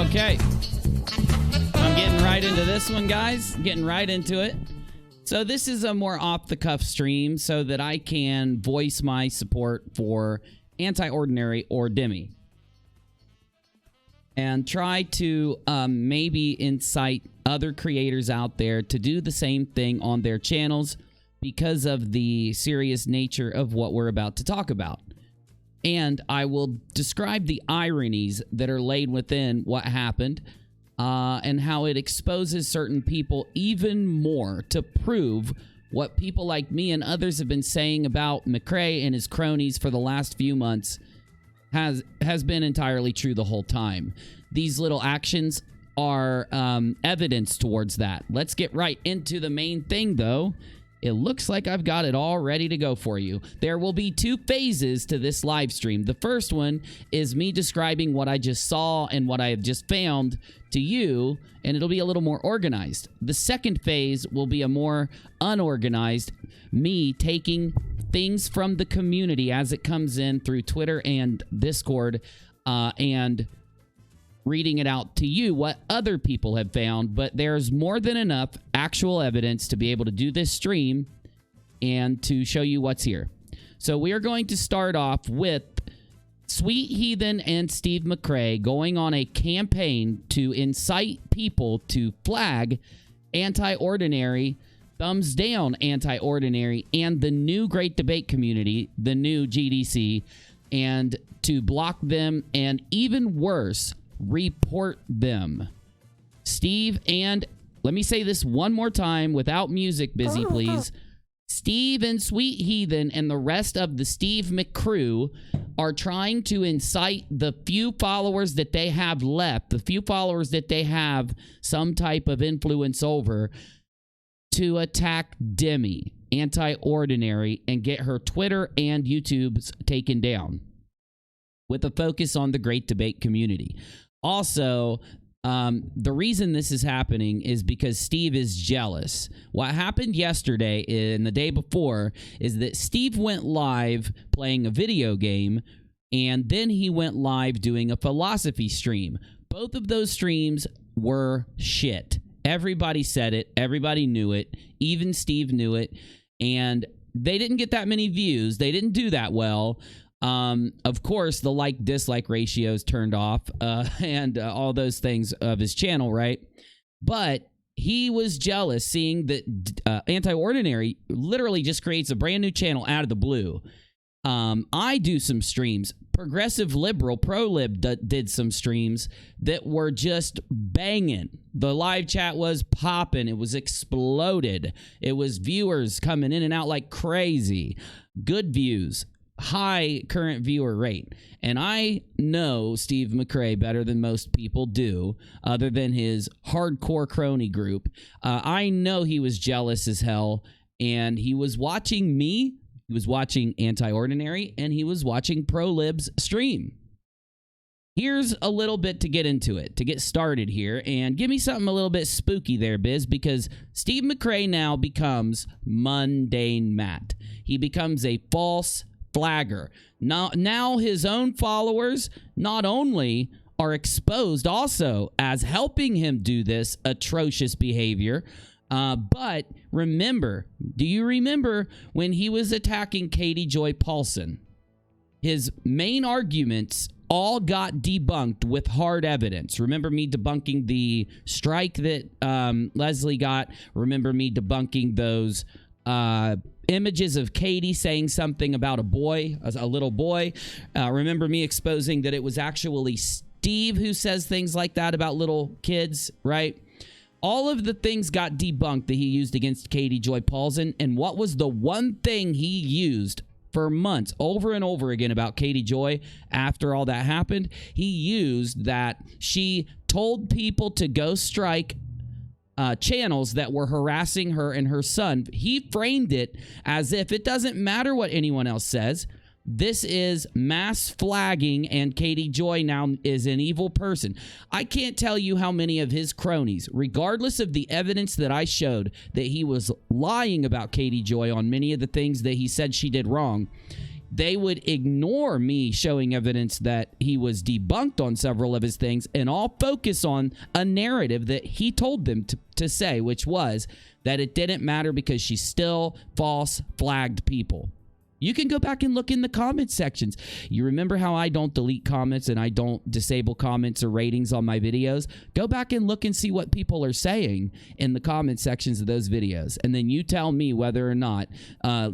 Okay. I'm getting right into this one, guys. Getting right into it. So this is a more off-the-cuff stream so that I can voice my support for Anti-Ordinary or Demi. And try to maybe incite other creators out there to do the same thing on their channels because of the serious nature of what we're about to talk about. And I will describe the ironies that are laid within what happened and how it exposes certain people even more to prove what people like me and others have been saying about McRae and his cronies for the last few months has been entirely true the whole time. These little actions are evidence towards that. Let's get right into the main thing, though. It looks like I've got it all ready to go for you. There will be two phases to this live stream. The first one is me describing what I just saw and what I have just found to you, and it'll be a little more organized. The second phase will be a more unorganized, me taking things from the community as it comes in through Twitter and Discord and reading it out to you, what other people have found. But there's more than enough actual evidence to be able to do this stream and to show you what's here. So we are going to start off with Sweet Heathen and Steve McRae going on a campaign to incite people to flag Anti-Ordinary, thumbs down Anti-Ordinary, and the new Great Debate Community, the new GDC, and to block them, and even worse, report them. Steve and, let me say this one more time without music, busy please. Steve and Sweet Heathen and the rest of the Steve McCrew are trying to incite the few followers that they have left, the few followers that they have some type of influence over, to attack Demi, Anti-Ordinary, and get her Twitter and YouTube's taken down, with a focus on the Great Debate Community. Also, the reason this is happening is because Steve is jealous. What happened yesterday and the day before is that Steve went live playing a video game, and then he went live doing a philosophy stream. Both of those streams were shit. Everybody said it. Everybody knew it. Even Steve knew it. And they didn't get that many views. They didn't do that well. Of course, the like-dislike ratios turned off and all those things of his channel, right? But he was jealous seeing that Anti-Ordinary literally just creates a brand new channel out of the blue. I do some streams. Progressive Liberal, Pro-Lib did some streams that were just banging. The live chat was popping. It was exploded. It was viewers coming in and out like crazy. Good views. High current viewer rate. And I know Steve McRae better than most people do, other than his hardcore crony group. I know he was jealous as hell, and he was watching me, he was watching Anti-Ordinary, and he was watching Pro-Lib's stream. Here's a little bit to get into it, to get started here, and give me something a little bit spooky there, Biz, because Steve McRae now becomes Mundane Matt. He becomes a false flagger. Now his own followers not only are exposed also as helping him do this atrocious behavior, but remember, do you remember when he was attacking katiejoy Paulson? His main arguments all got debunked with hard evidence. Remember me debunking the strike that Leslie got? Remember me debunking those images of Katie saying something about a boy, a little boy? Remember me exposing that it was actually Steve who says things like that about little kids, right? All of the things got debunked that he used against katiejoy Paulson, and what was the one thing he used for months over and over again about katiejoy after all that happened? He used that she told people to go strike channels that were harassing her and her son. He framed it as if it doesn't matter what anyone else says. This is mass flagging, and katiejoy now is an evil person. I can't tell you how many of his cronies, regardless of the evidence that I showed that he was lying about katiejoy on many of the things that he said she did wrong, they would ignore me showing evidence that he was debunked on several of his things and all focus on a narrative that he told them to say, which was that it didn't matter because she still false flagged people. You can go back and look in the comment sections. You remember how I don't delete comments and I don't disable comments or ratings on my videos? Go back and look and see what people are saying in the comment sections of those videos. And then you tell me whether or not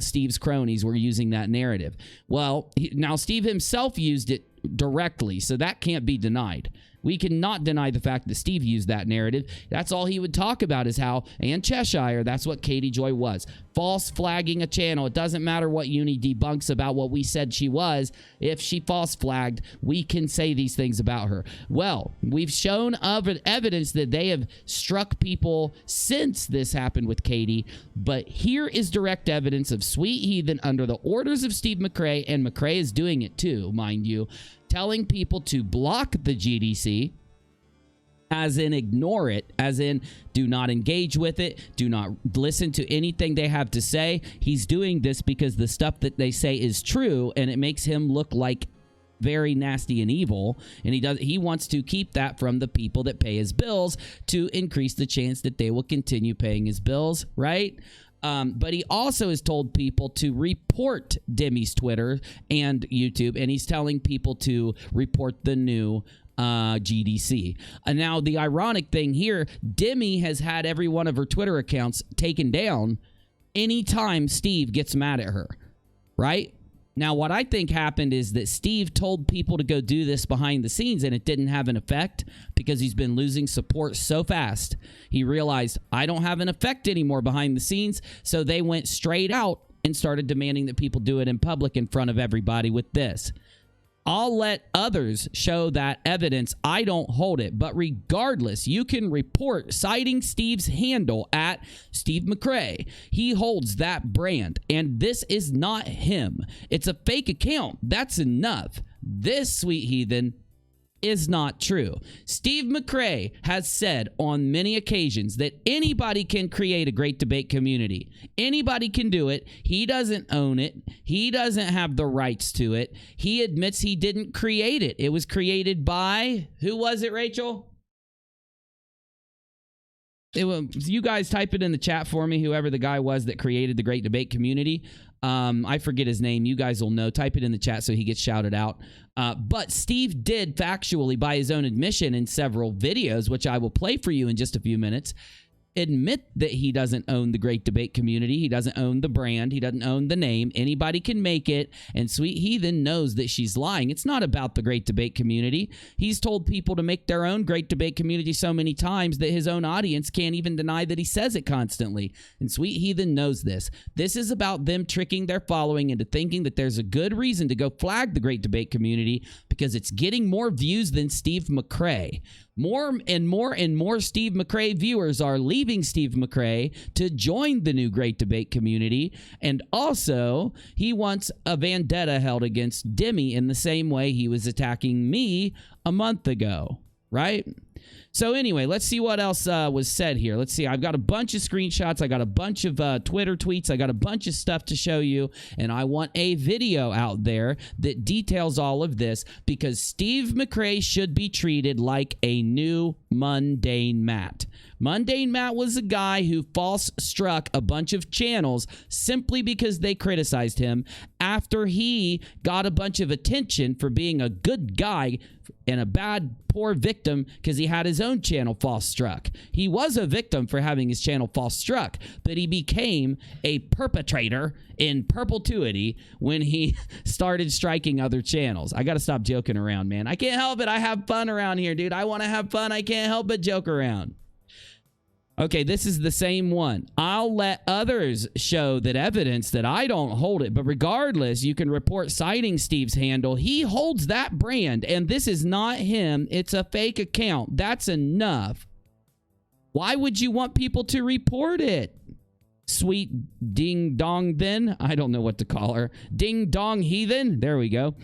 Steve's cronies were using that narrative. Well, now Steve himself used it directly, so that can't be denied. We cannot deny the fact that Steve used that narrative. That's all he would talk about is how, and Cheshire, that's what Katie Joy was. False flagging a channel. It doesn't matter what Uni debunks about what we said she was. If she false flagged, we can say these things about her. Well, we've shown evidence that they have struck people since this happened with Katie, but here is direct evidence of Sweet Heathen under the orders of Steve McRae, and McRae is doing it too, mind you, telling people to block the GDC, as in ignore it, as in do not engage with it, do not listen to anything they have to say. He's doing this because the stuff that they say is true, and it makes him look like very nasty and evil, and he wants to keep that from the people that pay his bills to increase the chance that they will continue paying his bills, right? But he also has told people to report Demi's Twitter and YouTube, and he's telling people to report the new GDC. And now the ironic thing here, Demi has had every one of her Twitter accounts taken down anytime Steve gets mad at her, right? Now, what I think happened is that Steve told people to go do this behind the scenes, and it didn't have an effect because he's been losing support so fast. He realized, I don't have an effect anymore behind the scenes, so they went straight out and started demanding that people do it in public in front of everybody with this. I'll let others show that evidence. I don't hold it. But regardless, you can report citing Steve's handle at Steve McRae. He holds that brand, and this is not him. It's a fake account. That's enough. This, Sweet Heathen, is not true. Steve McRae has said on many occasions that anybody can create a great debate community. Anybody can do it. He doesn't own it. He doesn't have the rights to it. He admits he didn't create it. It was created by, who was it, Rachel? You guys type it in the chat for me, whoever the guy was that created the Great Debate Community. I forget his name. You guys will know. Type it in the chat so he gets shouted out. But Steve did factually, by his own admission in several videos, which I will play for you in just a few minutes, admit that he doesn't own the Great Debate Community. He doesn't own the brand. He doesn't own the name. Anybody can make it, and Sweet Heathen knows that she's lying. It's not about the Great Debate Community. He's told people to make their own Great Debate Community so many times that his own audience can't even deny that he says it constantly, and Sweet Heathen knows this. This is about them tricking their following into thinking that there's a good reason to go flag the Great Debate Community because it's getting more views than Steve McRae. More and more and more Steve McRae viewers are leaving Steve McRae to join the new Great Debate Community. And also, he wants a vendetta held against Demi in the same way he was attacking me a month ago, right? So anyway, let's see what else was said here. Let's see. I've got a bunch of screenshots. I got a bunch of Twitter tweets. I got a bunch of stuff to show you. And I want a video out there that details all of this because Steve McRae should be treated like a new Mundane Matt. Mundane Matt was a guy who false struck a bunch of channels simply because they criticized him after he got a bunch of attention for being a good guy and a bad, poor victim because he had his own channel false struck. He was a victim for having his channel false struck, but he became a perpetrator in perpetuity when he started striking other channels. I got to stop joking around, man. I can't help it. I have fun around here, dude. I want to have fun. I can't help but joke around. Okay, this is the same one. I'll let others show that evidence that I don't hold it, but regardless, you can report citing Steve's handle. He holds that brand, and this is not him. It's a fake account. That's enough. Why would you want people to report it? sweet ding dong then. I don't know what to call her. Ding dong heathen. There we go.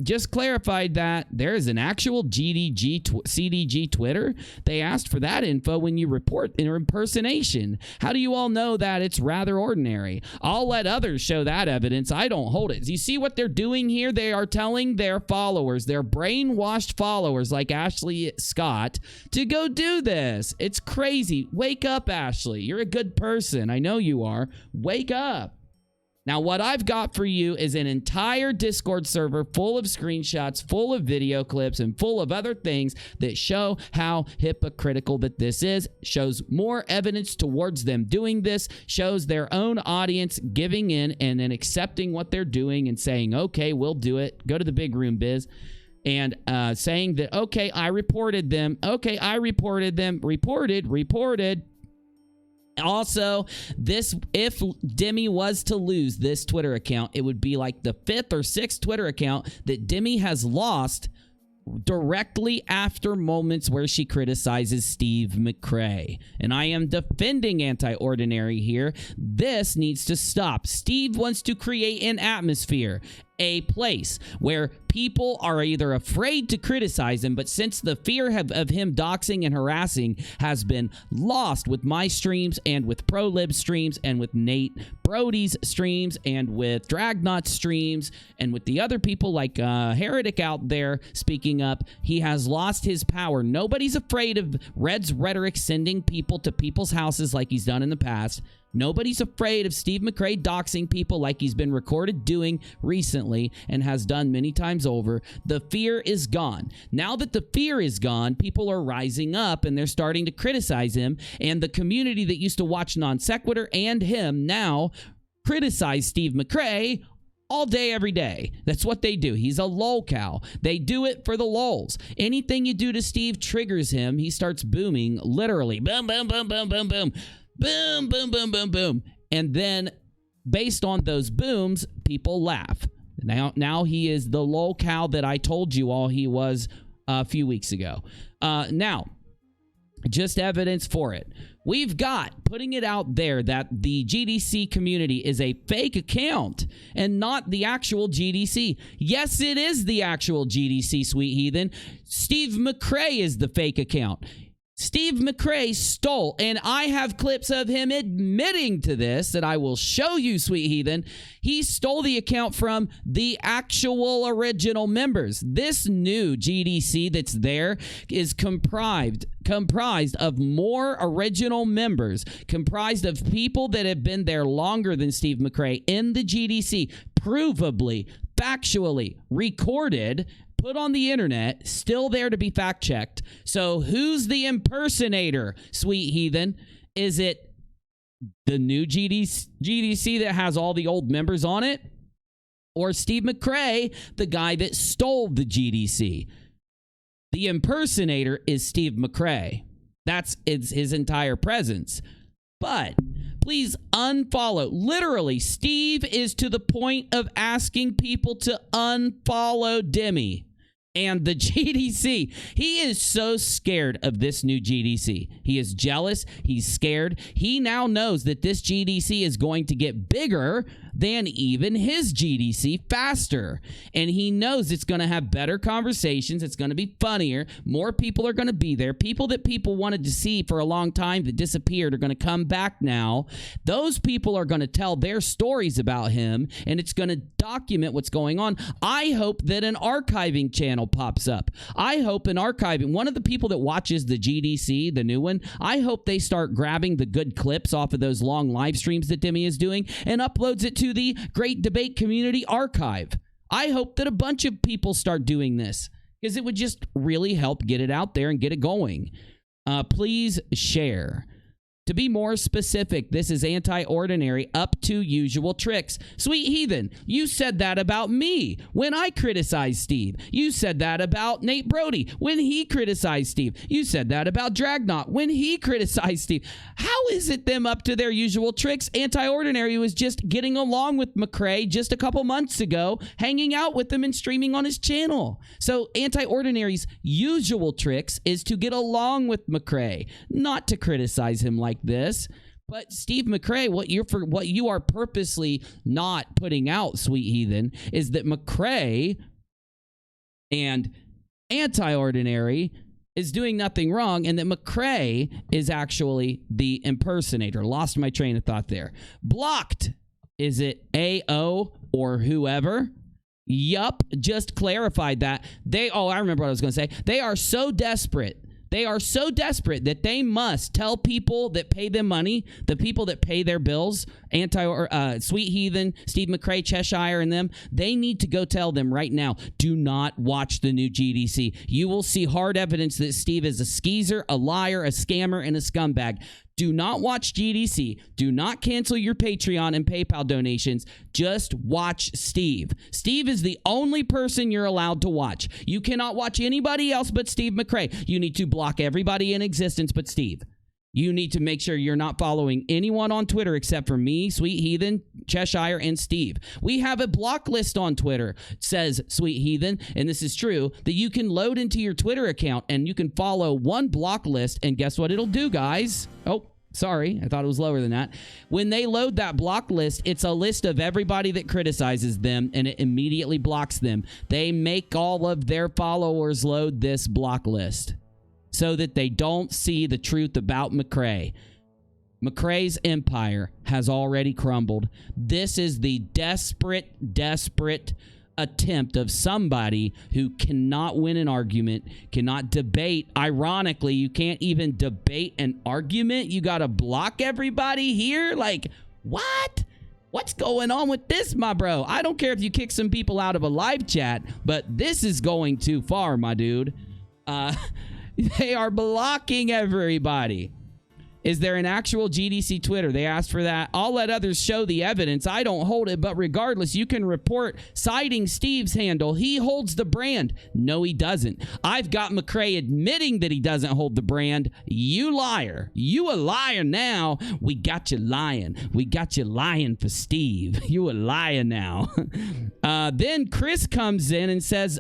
Just clarified that there is an actual CDG Twitter. They asked for that info when you report an impersonation. How do you all know that it's rather ordinary? I'll let others show that evidence. I don't hold it. You see what they're doing here? They are telling their followers, their brainwashed followers like Ashley Scott, to go do this. It's crazy. Wake up, Ashley. You're a good person. I know you are. Wake up. Now, what I've got for you is an entire Discord server full of screenshots, full of video clips, and full of other things that show how hypocritical that this is, shows more evidence towards them doing this, shows their own audience giving in and then accepting what they're doing and saying, okay, we'll do it. Go to the big room, Biz. And saying that, okay, I reported them. Okay, I reported them. Reported. Also, this, if Demi was to lose this Twitter account, it would be like the 5th or 6th Twitter account that Demi has lost directly after moments where she criticizes Steve McRae. And I am defending Anti-Ordinary here. This needs to stop. Steve wants to create an atmosphere, a place where people are either afraid to criticize him, but since the fear of him doxing and harassing has been lost with my streams and with ProLib streams and with Nate Brody's streams and with Dragnot streams and with the other people like Heretic out there speaking up, he has lost his power. Nobody's afraid of Red's rhetoric sending people to people's houses like he's done in the past. Nobody's afraid of Steve McRae doxing people like he's been recorded doing recently and has done many times over. The fear is gone. Now that the fear is gone, people are rising up and they're starting to criticize him. And the community that used to watch Non Sequitur and him now criticize Steve McRae all day, every day. That's what they do. He's a lolcow. They do it for the lulz. Anything you do to Steve triggers him. He starts booming, literally. Boom, boom, boom, boom, boom, boom. Boom, boom, boom, boom, boom. And then based on those booms, people laugh. Now he is the lolcow that I told you all he was a few weeks ago. Now, just evidence for it. We've got putting it out there that the GDC community is a fake account and not the actual GDC. Yes, it is the actual GDC, sweet heathen. Steve McRae is the fake account. Steve McRae stole, and I have clips of him admitting to this that I will show you, sweet heathen. He stole the account from the actual original members. This new GDC that's there is comprised of more original members, comprised of people that have been there longer than Steve McRae in the GDC, provably, factually recorded, put on the internet, still there to be fact-checked. So who's the impersonator, sweet heathen? Is it the new GDC that has all the old members on it? Or Steve McRae, the guy that stole the GDC? The impersonator is Steve McRae. That's his entire presence. But please unfollow. Literally, Steve is to the point of asking people to unfollow Demi and the GDC. He is so scared of this new GDC. He is jealous. He's scared. He now knows that this GDC is going to get bigger than even his GDC faster. And he knows it's going to have better conversations. It's going to be funnier. More people are going to be there. People that people wanted to see for a long time that disappeared are going to come back now. Those people are going to tell their stories about him, and it's going to document what's going on. I hope that an archiving channel pops up. I hope an archiving, one of the people that watches the GDC, the new one, I hope they start grabbing the good clips off of those long live streams that Demi is doing and uploads it to the Great Debate Community Archive. I hope that a bunch of people start doing this because it would just really help get it out there and get it going. Please share. To be more specific, this is Anti-Ordinary up to usual tricks. Sweet heathen, you said that about me when I criticized Steve. You said that about Nate Brody when he criticized Steve. You said that about Dragnot when he criticized Steve. How is it them up to their usual tricks? Anti-Ordinary was just getting along with McRae just a couple months ago, hanging out with him and streaming on his channel. So Anti-Ordinary's usual tricks is to get along with McRae, not to criticize him like this. But Steve McRae, what you are purposely not putting out, sweet heathen, is that McRae and Anti-Ordinary is doing nothing wrong, and that McRae is actually the impersonator. Lost my train of thought there. Blocked. Is it AO or whoever? Yup, just clarified that. I remember what I was going to say. They are so desperate. They are so desperate that they must tell people that pay them money, the people that pay their bills, Sweet Heathen, Steve McRae, Cheshire, and them, they need to go tell them right now, do not watch the new GDC. You will see hard evidence that Steve is a skeezer, a liar, a scammer, and a scumbag. Do not watch GDC. Do not cancel your Patreon and PayPal donations. Just watch Steve. Steve is the only person you're allowed to watch. You cannot watch anybody else but Steve McRae. You need to block everybody in existence but Steve. You need to make sure you're not following anyone on Twitter except for me, Sweet Heathen, Cheshire, and Steve. We have a block list on Twitter, says Sweet Heathen, and this is true, that you can load into your Twitter account and you can follow one block list, and guess what it'll do, guys? Oh, sorry, I thought it was lower than that. When they load that block list, it's a list of everybody that criticizes them, and it immediately blocks them. They make all of their followers load this block list so that they don't see the truth about McRae. McRae's empire has already crumbled. This is the desperate attempt of somebody who cannot win an argument, cannot debate. Ironically, you can't even debate an argument. You got to block everybody here? Like, what? What's going on with this, my bro? I don't care if you kick some people out of a live chat, but this is going too far, my dude. They are blocking everybody. Is there an actual GDC Twitter? They asked for that. I'll let others show the evidence. I don't hold it, but regardless, you can report citing Steve's handle. He holds the brand. No, he doesn't. I've got McRae admitting that he doesn't hold the brand. You liar. You a liar now. We got you lying. We got you lying for Steve. You a liar now. Then Chris comes in and says,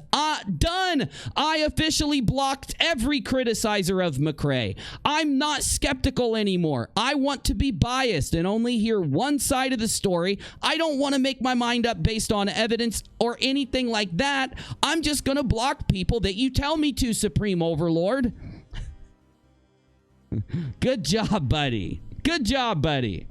done. I officially blocked every criticizer of McRae. I'm not skeptical anymore. I want to be biased and only hear one side of the story. I don't want to make my mind up based on evidence or anything like that. I'm just going to block people that you tell me to, Supreme Overlord. Good job, buddy. Good job, buddy.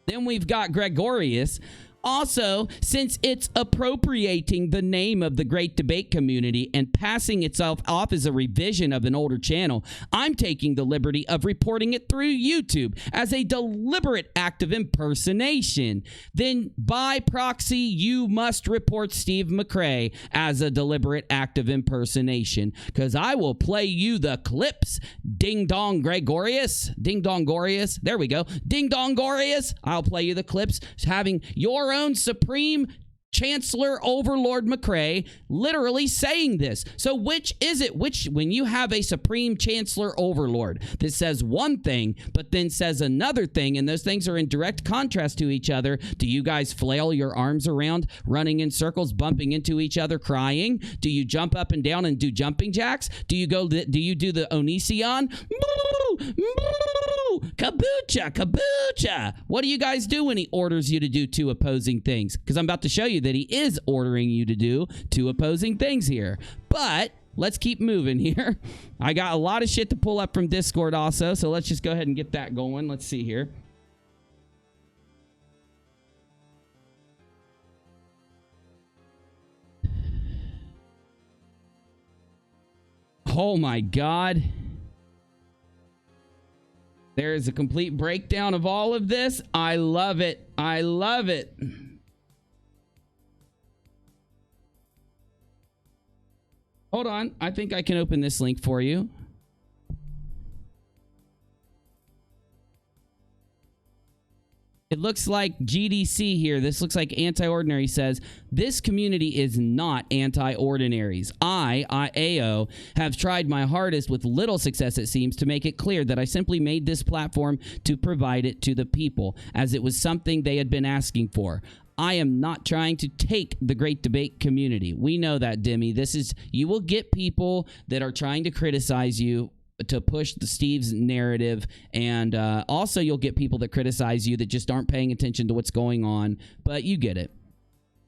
Then we've got Gregorius. Also, since it's appropriating the name of the Great Debate Community and passing itself off as a revision of an older channel, I'm taking the liberty of reporting it through YouTube as a deliberate act of impersonation. Then, by proxy, you must report Steve McRae as a deliberate act of impersonation, because I will play you the clips. Ding dong Gregorius. Ding dong Gorius. There we go. Ding dong Gorius. I'll play you the clips having your own Supreme Chancellor Overlord McRae literally saying this. So which is it? When you have a Supreme Chancellor Overlord that says one thing but then says another thing, and those things are in direct contrast to each other, do you guys flail your arms around, running in circles, bumping into each other, crying? Do you jump up and down and do jumping jacks? Do you do the Onision? Kabucha, kabucha. What do you guys do when he orders you to do two opposing things? Because I'm about to show you that he is ordering you to do two opposing things here. But let's keep moving here. I got a lot of shit to pull up from Discord also, so let's just go ahead and get that going. Let's see here. Oh my God. There is a complete breakdown of all of this. I love it. I love it. Hold on. I think I can open this link for you. It looks like GDC here. This looks like Anti-Ordinary says, this community is not anti-ordinaries. AO, have tried my hardest with little success, it seems, to make it clear that I simply made this platform to provide it to the people, as it was something they had been asking for. I am not trying to take the Great Debate Community. We know that, Demi. You will get people that are trying to criticize you to push the Steve's narrative. And also you'll get people that criticize you that just aren't paying attention to what's going on, but you get it.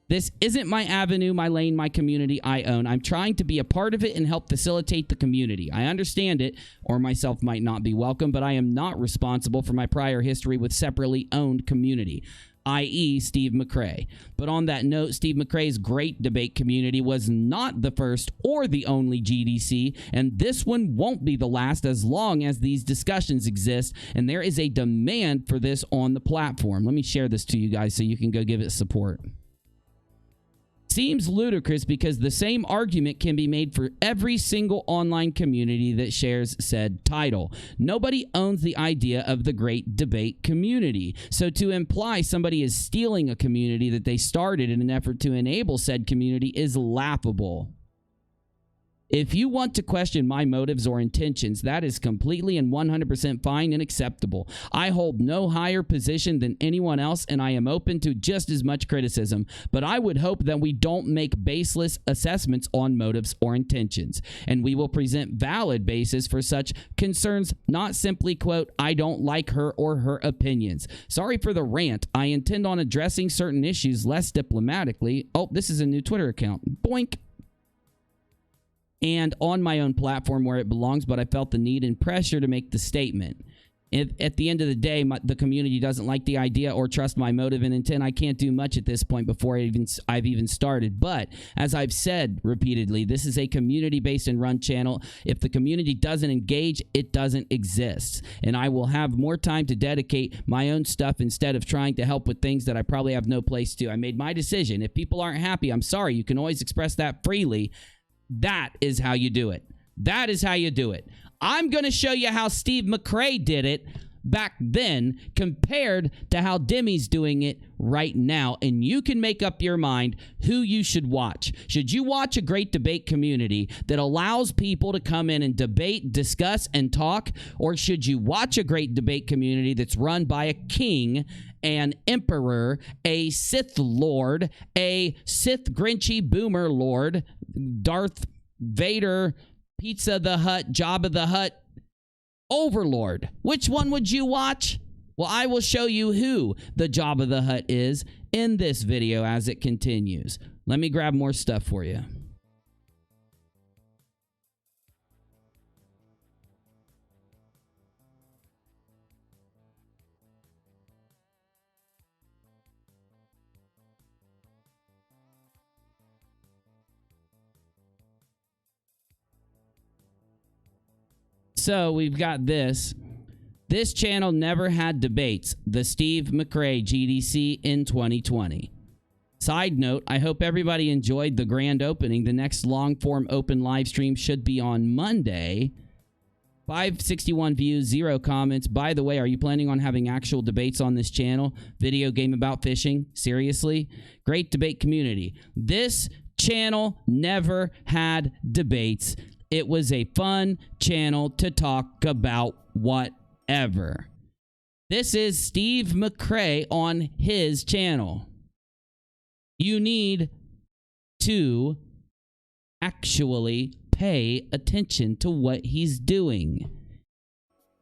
This isn't my avenue, my lane, my community I own. I'm trying to be a part of it and help facilitate the community. I understand it, or myself might not be welcome, but I am not responsible for my prior history with separately owned community, i.e. Steve McRae. But on that note, Steve McRae's Great Debate Community was not the first or the only GDC, and this one won't be the last as long as these discussions exist, and there is a demand for this on the platform. Let me share this to you guys so you can go give it support. Seems ludicrous because the same argument can be made for every single online community that shares said title. Nobody owns the idea of the Great Debate Community. So to imply somebody is stealing a community that they started in an effort to enable said community is laughable. If you want to question my motives or intentions, that is completely and 100% fine and acceptable. I hold no higher position than anyone else, and I am open to just as much criticism. But I would hope that we don't make baseless assessments on motives or intentions, and we will present valid basis for such concerns, not simply, quote, I don't like her or her opinions. Sorry for the rant. I intend on addressing certain issues less diplomatically. Oh, this is a new Twitter account. Boink. And on my own platform where it belongs, but I felt the need and pressure to make the statement. If at the end of the day, the community doesn't like the idea or trust my motive and intent, I can't do much at this point before I've even started. But as I've said repeatedly, this is a community-based and run channel. If the community doesn't engage, it doesn't exist. And I will have more time to dedicate my own stuff instead of trying to help with things that I probably have no place to. I made my decision. If people aren't happy, I'm sorry. You can always express that freely. That is how you do it. That is how you do it. I'm going to show you how Steve McRae did it back then compared to how Demi's doing it right now. And you can make up your mind who you should watch. Should you watch a Great Debate Community that allows people to come in and debate, discuss, and talk? Or should you watch a Great Debate Community that's run by a king, an emperor, a Sith Lord, a Sith Grinchy Boomer Lord, Darth Vader, Pizza the Hutt, Jabba the Hutt, Overlord? Which one would you watch? Well, I will show you who the Jabba the Hutt is in this video as it continues. Let me grab more stuff for you. So we've got this. This channel never had debates. The Steve McRae GDC in 2020. Side note, I hope everybody enjoyed the grand opening. The next long-form open live stream should be on Monday. 561 views, 0 comments. By the way, are you planning on having actual debates on this channel? Video game about fishing? Seriously? Great Debate Community. This channel never had debates. It was a fun channel to talk about whatever. This is Steve McRae on his channel. You need to actually pay attention to what he's doing.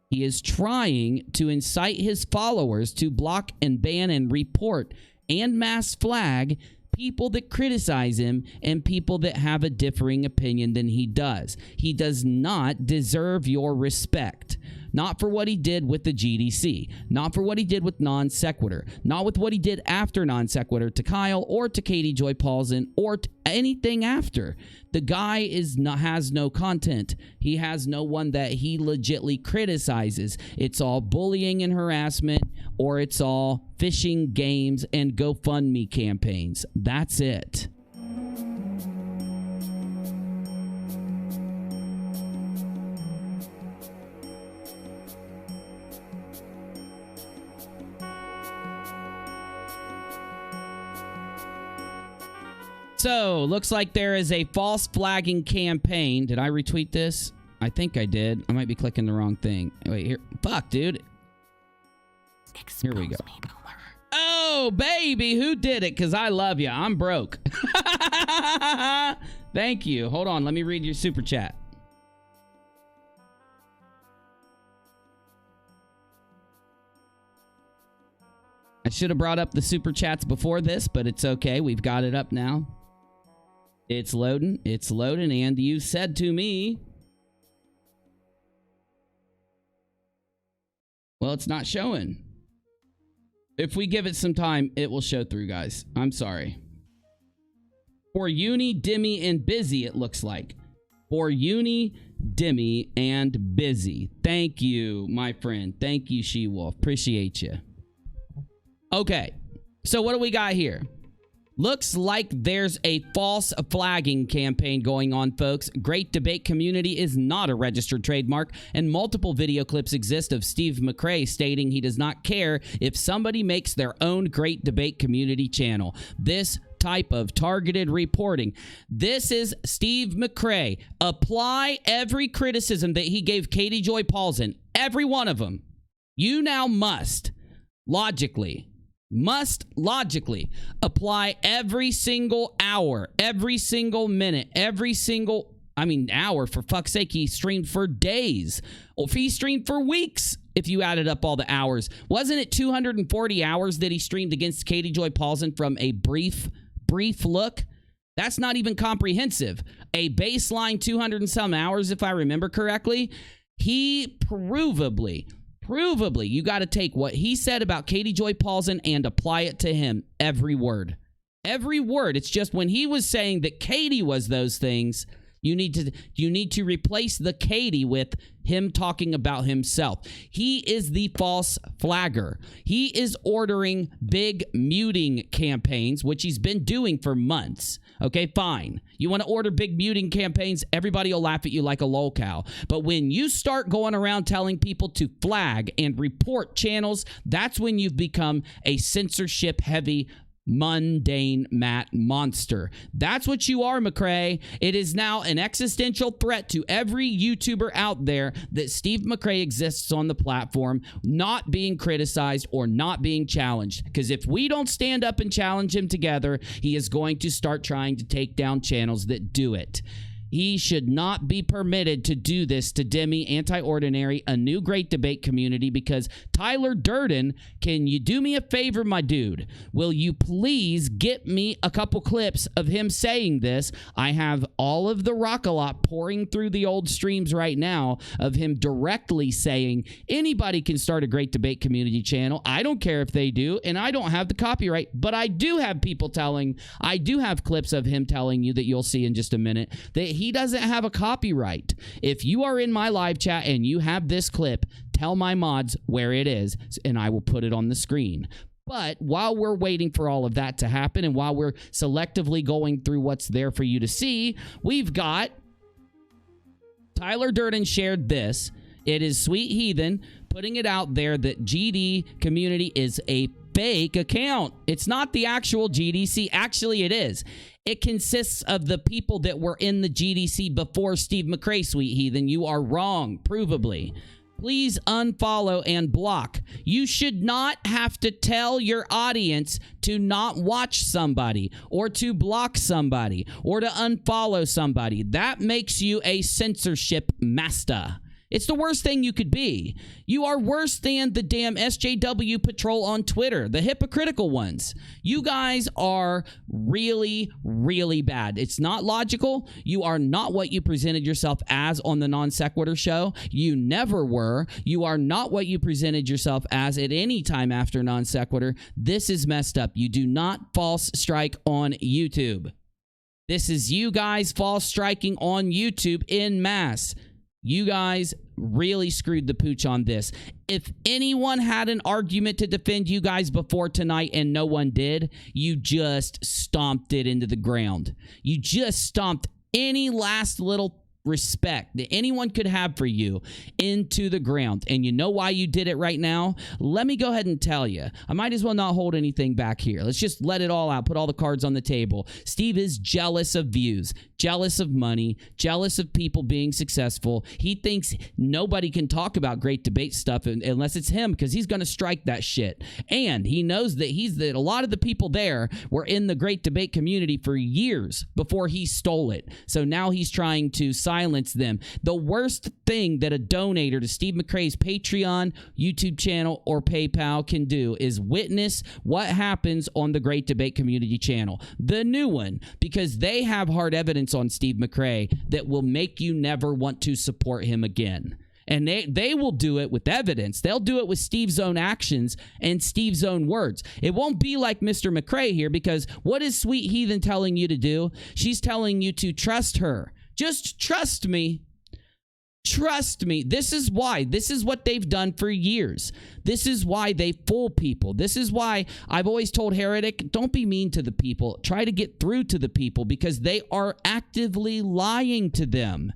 He is trying to incite his followers to block and ban and report and mass flag people that criticize him and people that have a differing opinion than he does. He does not deserve your respect. Not for what he did with the GDC. Not for what he did with Non Sequitur. Not with what he did after Non Sequitur to Kyle or to katiejoy Paulson or to anything after. The guy has no content. He has no one that he legitly criticizes. It's all bullying and harassment, or it's all phishing games and GoFundMe campaigns. That's it. So, looks like there is a false flagging campaign. Did I retweet this? I think I did. I might be clicking the wrong thing. Wait, here. Fuck, dude. Here we go. Oh, baby. Who did it? Because I love you. I'm broke. Thank you. Hold on. Let me read your super chat. I should have brought up the super chats before this, but it's okay. We've got it up now. It's loading. It's loading. And you said to me... Well, it's not showing. If we give it some time, it will show through, guys. I'm sorry. For Uni, Dimmy, and Busy, it looks like. For Uni, Dimmy, and Busy. Thank you, my friend. Thank you, She-Wolf. Appreciate you. Okay. So what do we got here? Looks like there's a false flagging campaign going on, folks. Great Debate Community is not a registered trademark, and multiple video clips exist of Steve McRae stating he does not care if somebody makes their own Great Debate Community channel. This type of targeted reporting. This is Steve McRae. Apply every criticism that he gave katiejoy Paulson, every one of them. You now must logically apply every single hour, every single minute, every single, hour, for fuck's sake. He streamed for days, or if he streamed for weeks, if you added up all the hours. Wasn't it 240 hours that he streamed against katiejoy Paulson from a brief look? That's not even comprehensive. A baseline 200 and some hours, if I remember correctly. He provably, you got to take what he said about katiejoy Paulson and apply it to him. Every word. Every word. It's just when he was saying that Katie was those things, you need to replace the Katie with him talking about himself. He is the false flagger. He is ordering big muting campaigns, which he's been doing for months. Okay, fine. You want to order big muting campaigns, everybody will laugh at you like a lolcow. But when you start going around telling people to flag and report channels, that's when you've become a censorship-heavy, mundane monster. That's what you are, McRae. It is now an existential threat to every YouTuber out there that Steve McRae exists on the platform, not being criticized or not being challenged. Because if we don't stand up and challenge him together, he is going to start trying to take down channels that do it. He should not be permitted to do this to Demi, Anti-Ordinary, a new Great Debate Community, because Tyler Durden, can you do me a favor, my dude? Will you please get me a couple clips of him saying this? I have all of the rockAlot pouring through the old streams right now of him directly saying anybody can start a Great Debate Community channel. I don't care if they do, and I don't have the copyright, but I do have I do have clips of him telling you that you'll see in just a minute that he doesn't have a copyright. If you are in my live chat and you have this clip, tell my mods where it is, and I will put it on the screen. But while we're waiting for all of that to happen, and while we're selectively going through what's there for you to see, we've got Tyler Durden shared this. It is Sweet Heathen putting it out there that GD Community is a fake account. It's not the actual GDC. Actually, it is. It consists of the people that were in the GDC before Steve McRae, Sweet Heathen. You are wrong, provably. Please unfollow and block. You should not have to tell your audience to not watch somebody or to block somebody or to unfollow somebody. That makes you a censorship master. It's the worst thing you could be. You are worse than the damn SJW patrol on Twitter, the hypocritical ones. You guys are really, really bad. It's not logical. You are not what you presented yourself as on the Non Sequitur show. You never were. You are not what you presented yourself as at any time after Non Sequitur. This is messed up. You do not false strike on YouTube. This is you guys false striking on YouTube en masse. You guys really screwed the pooch on this. If anyone had an argument to defend you guys before tonight and no one did, you just stomped it into the ground. You just stomped any last little respect that anyone could have for you into the ground. And you know why you did it right now? Let me go ahead and tell you. I might as well not hold anything back here. Let's just let it all out. Put all the cards on the table. Steve is jealous of views, jealous of money, jealous of people being successful. He thinks nobody can talk about great debate stuff unless it's him, because he's going to strike that shit. And he knows that a lot of the people there were in the Great Debate Community for years before he stole it. So now he's trying to side silence them. The worst thing that a donator to Steve McRae's Patreon, YouTube channel, or PayPal can do is witness what happens on the Great Debate Community channel, the new one, because they have hard evidence on Steve McRae that will make you never want to support him again. And they will do it with evidence. They'll do it with Steve's own actions and Steve's own words. It won't be like Mr. McRae here, because what is Sweet Heathen telling you to do? She's telling you to trust her. Just trust me. Trust me. This is why. This is what they've done for years. This is why they fool people. This is why I've always told Heretic, don't be mean to the people. Try to get through to the people, because they are actively lying to them.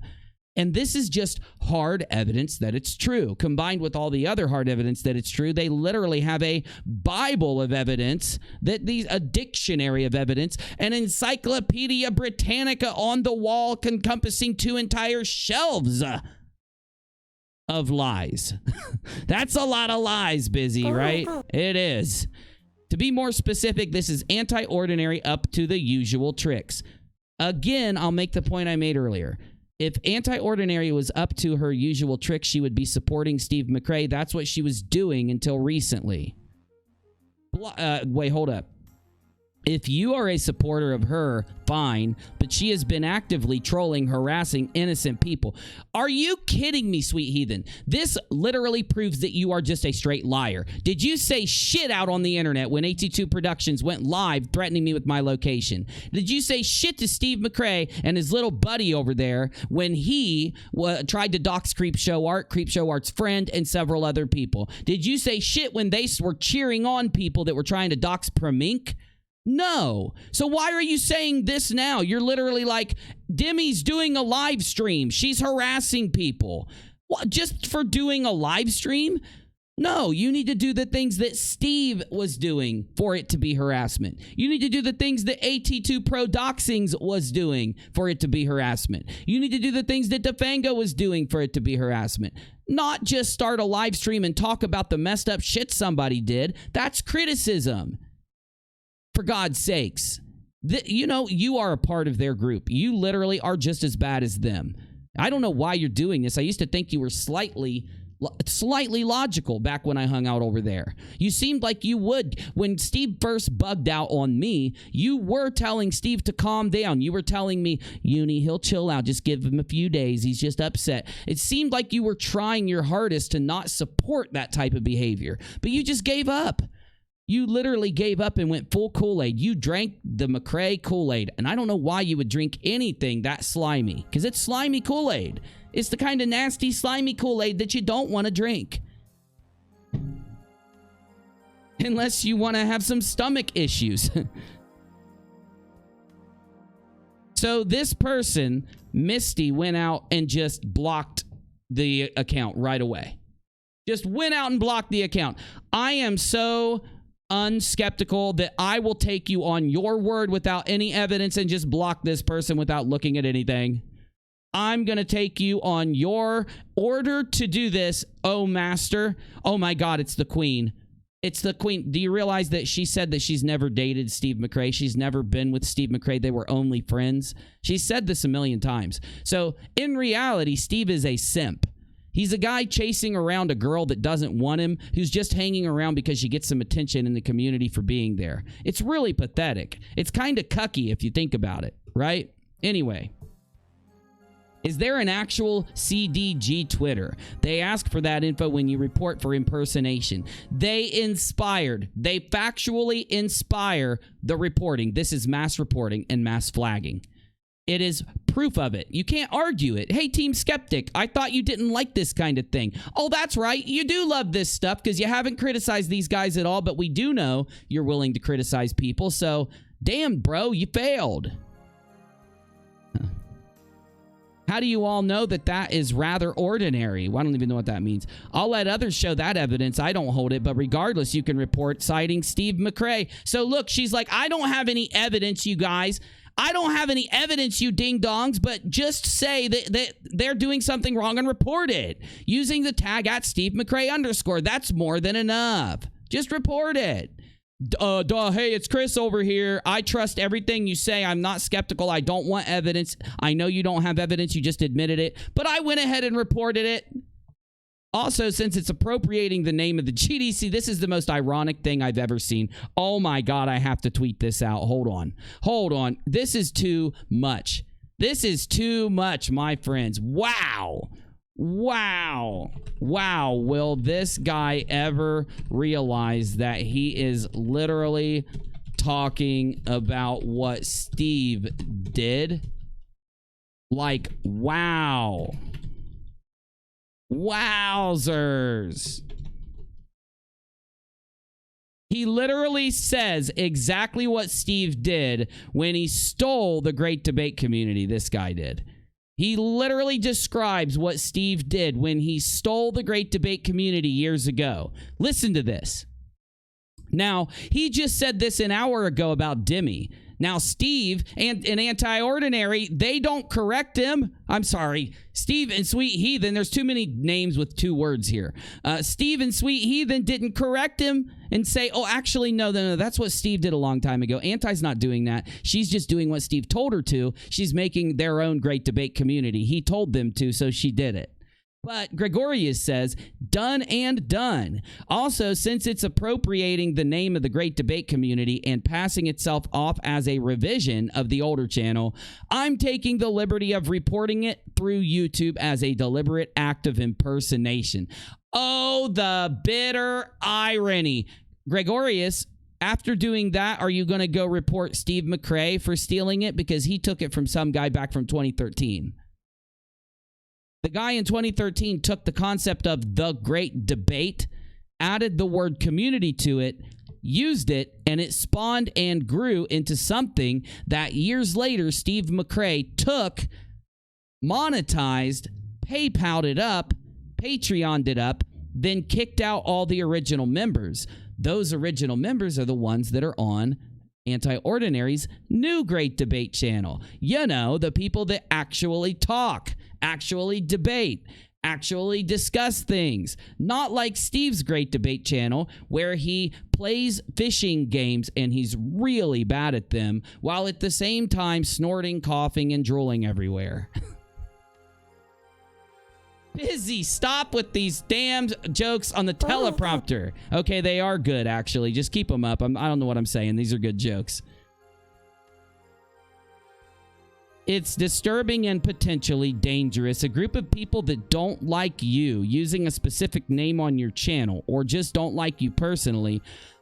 And this is just hard evidence that it's true. Combined with all the other hard evidence that it's true, they literally have a Bible of evidence, a dictionary of evidence, an Encyclopedia Britannica on the wall encompassing 2 entire shelves of lies. That's a lot of lies, Busy, right? It is. To be more specific, this is anti-ordinary up to the usual tricks. Again, I'll make the point I made earlier. If Anti-Ordinary was up to her usual trick, she would be supporting Steve McRae. That's what she was doing until recently. Wait, hold up. If you are a supporter of her, fine, but she has been actively trolling, harassing innocent people. Are you kidding me, Sweet Heathen? This literally proves that you are just a straight liar. Did you say shit out on the internet when AT2 Productions went live threatening me with my location? Did you say shit to Steve McRae and his little buddy over there when he tried to dox Creepshow Art's friend, and several other people? Did you say shit when they were cheering on people that were trying to dox Pramink? No. So why are you saying this now? You're literally like, Demi's doing a live stream. She's harassing people. What, just for doing a live stream? No, you need to do the things that Steve was doing for it to be harassment. You need to do the things that AT2 Pro Doxings was doing for it to be harassment. You need to do the things that Defango was doing for it to be harassment. Not just start a live stream and talk about the messed up shit somebody did. That's criticism. For God's sakes, you are a part of their group. You literally are just as bad as them. I don't know why you're doing this. I used to think you were slightly logical back when I hung out over there. You seemed like you would. When Steve first bugged out on me, you were telling Steve to calm down. You were telling me, Uni, he'll chill out. Just give him a few days. He's just upset. It seemed like you were trying your hardest to not support that type of behavior, but you just gave up. You literally gave up and went full Kool-Aid. You drank the McRae Kool-Aid. And I don't know why you would drink anything that slimy, because it's slimy Kool-Aid. It's the kind of nasty, slimy Kool-Aid that you don't want to drink. Unless you want to have some stomach issues. So this person, Misty, went out and just blocked the account right away. Just went out and blocked the account. I am so unskeptical that I will take you on your word without any evidence and just block this person without looking at anything. I'm going to take you on your order to do this, oh master. Oh my God, it's the queen. It's the queen. Do you realize that she said that she's never dated Steve McRae? She's never been with Steve McRae. They were only friends. She said this a million times. So in reality, Steve is a simp. He's a guy chasing around a girl that doesn't want him, who's just hanging around because she gets some attention in the community for being there. It's really pathetic. It's kind of cucky if you think about it, right? Anyway, is there an actual CDG Twitter? They ask for that info when you report for impersonation. They factually inspire the reporting. This is mass reporting and mass flagging. It is proof of it. You can't argue it. Hey, Team Skeptic, I thought you didn't like this kind of thing. Oh, that's right. You do love this stuff because you haven't criticized these guys at all, but we do know you're willing to criticize people. So, damn, bro, you failed. How do you all know that that is rather ordinary? Well, I don't even know what that means. I'll let others show that evidence. I don't hold it, but regardless, you can report citing Steve McRae. So look, she's like, I don't have any evidence, you guys. I don't have any evidence, you ding-dongs, but just say that they're doing something wrong and report it. Using the tag @Steve McRae_. That's more than enough. Just report it. Hey, it's Chris over here. I trust everything you say. I'm not skeptical. I don't want evidence. I know you don't have evidence. You just admitted it. But I went ahead and reported it. Also, since it's appropriating the name of the GDC, this is the most ironic thing I've ever seen. Oh my God, I have to tweet this out. Hold on. This is too much. This is too much, my friends. Wow. Will this guy ever realize that he is literally talking about what Steve did? Like, wow. Wowzers. He literally says exactly what Steve did when he stole the Great Debate Community. This guy did. He literally describes what Steve did when he stole the Great Debate Community years ago. Listen to this. Now, he just said this an hour ago about Demi. Now, Steve and an anti-ordinary, they don't correct him. I'm sorry. Steve and Sweet Heathen, there's too many names with 2 words here. Steve and Sweet Heathen didn't correct him and say, oh, actually, no, that's what Steve did a long time ago. Anti's not doing that. She's just doing what Steve told her to. She's making their own Great Debate Community. He told them to, so she did it. But Gregorius says, done and done. Also, since it's appropriating the name of the Great Debate Community and passing itself off as a revision of the older channel, I'm taking the liberty of reporting it through YouTube as a deliberate act of impersonation. Oh, the bitter irony. Gregorius, after doing that, are you going to go report Steve McRae for stealing it? Because he took it from some guy back from 2013. The guy in 2013 took the concept of the Great Debate, added the word community to it, used it, and it spawned and grew into something that years later Steve McRae took, monetized, PayPal'd it up, Patreon'd it up, then kicked out all the original members. Those original members are the ones that are on Anti-Ordinary's new Great Debate channel. You know, the people that actually talk, actually debate, actually discuss things. Not like Steve's Great Debate channel, where he plays fishing games and he's really bad at them, while at the same time snorting, coughing, and drooling everywhere. Busy, stop with these damn jokes on the teleprompter. Okay, they are good, actually. Just keep them up. I don't know what I'm saying. These are good jokes. It's disturbing and potentially dangerous. A group of people that don't like you using a specific name on your channel or just don't like you personally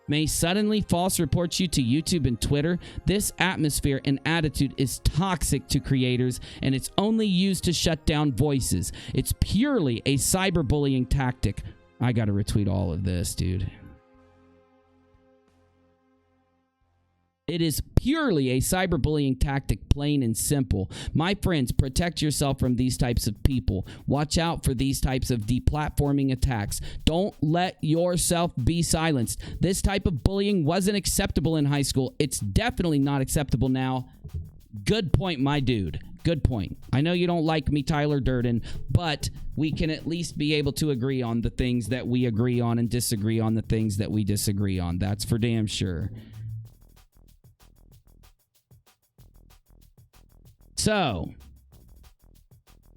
may suddenly false report you to YouTube and Twitter. This atmosphere and attitude is toxic to creators, and it's only used to shut down voices. It's purely a cyberbullying tactic. I gotta retweet all of this, dude. It is purely a cyberbullying tactic, plain and simple. My friends, protect yourself from these types of people. Watch out for these types of deplatforming attacks. Don't let yourself be silenced. This type of bullying wasn't acceptable in high school. It's definitely not acceptable now. Good point, my dude. Good point. I know you don't like me, Tyler Durden, but we can at least be able to agree on the things that we agree on and disagree on the things that we disagree on. That's for damn sure. So,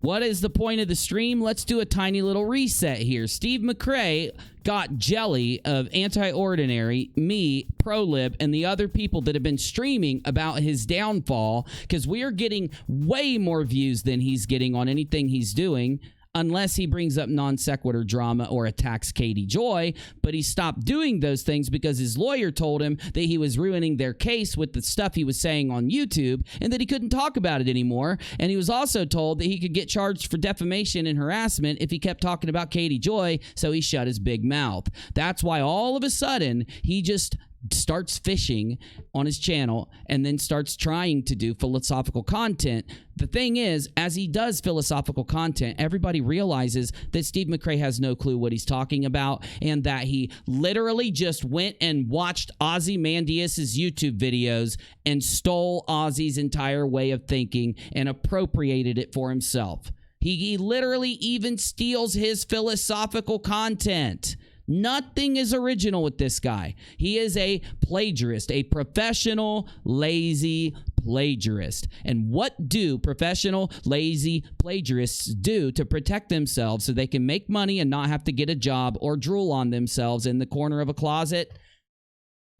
what is the point of the stream? Let's do a tiny little reset here. Steve McRae got jelly of Anti-Ordinary, me, ProLib, and the other people that have been streaming about his downfall, because we are getting way more views than he's getting on anything he's doing, unless he brings up non sequitur drama or attacks Katie Joy. But he stopped doing those things because his lawyer told him that he was ruining their case with the stuff he was saying on YouTube and that he couldn't talk about it anymore. And he was also told that he could get charged for defamation and harassment if he kept talking about Katie Joy, so he shut his big mouth. That's why all of a sudden he just starts fishing on his channel and then starts trying to do philosophical content. The thing is, as he does philosophical content, everybody realizes that Steve McRae has no clue what he's talking about, and that he literally just went and watched Ozymandias's YouTube videos and stole Ozzy's entire way of thinking and appropriated it for himself. He literally even steals his philosophical content. Nothing is original with this guy. He is a plagiarist, a professional, lazy plagiarist. And what do professional, lazy plagiarists do to protect themselves so they can make money and not have to get a job or drool on themselves in the corner of a closet?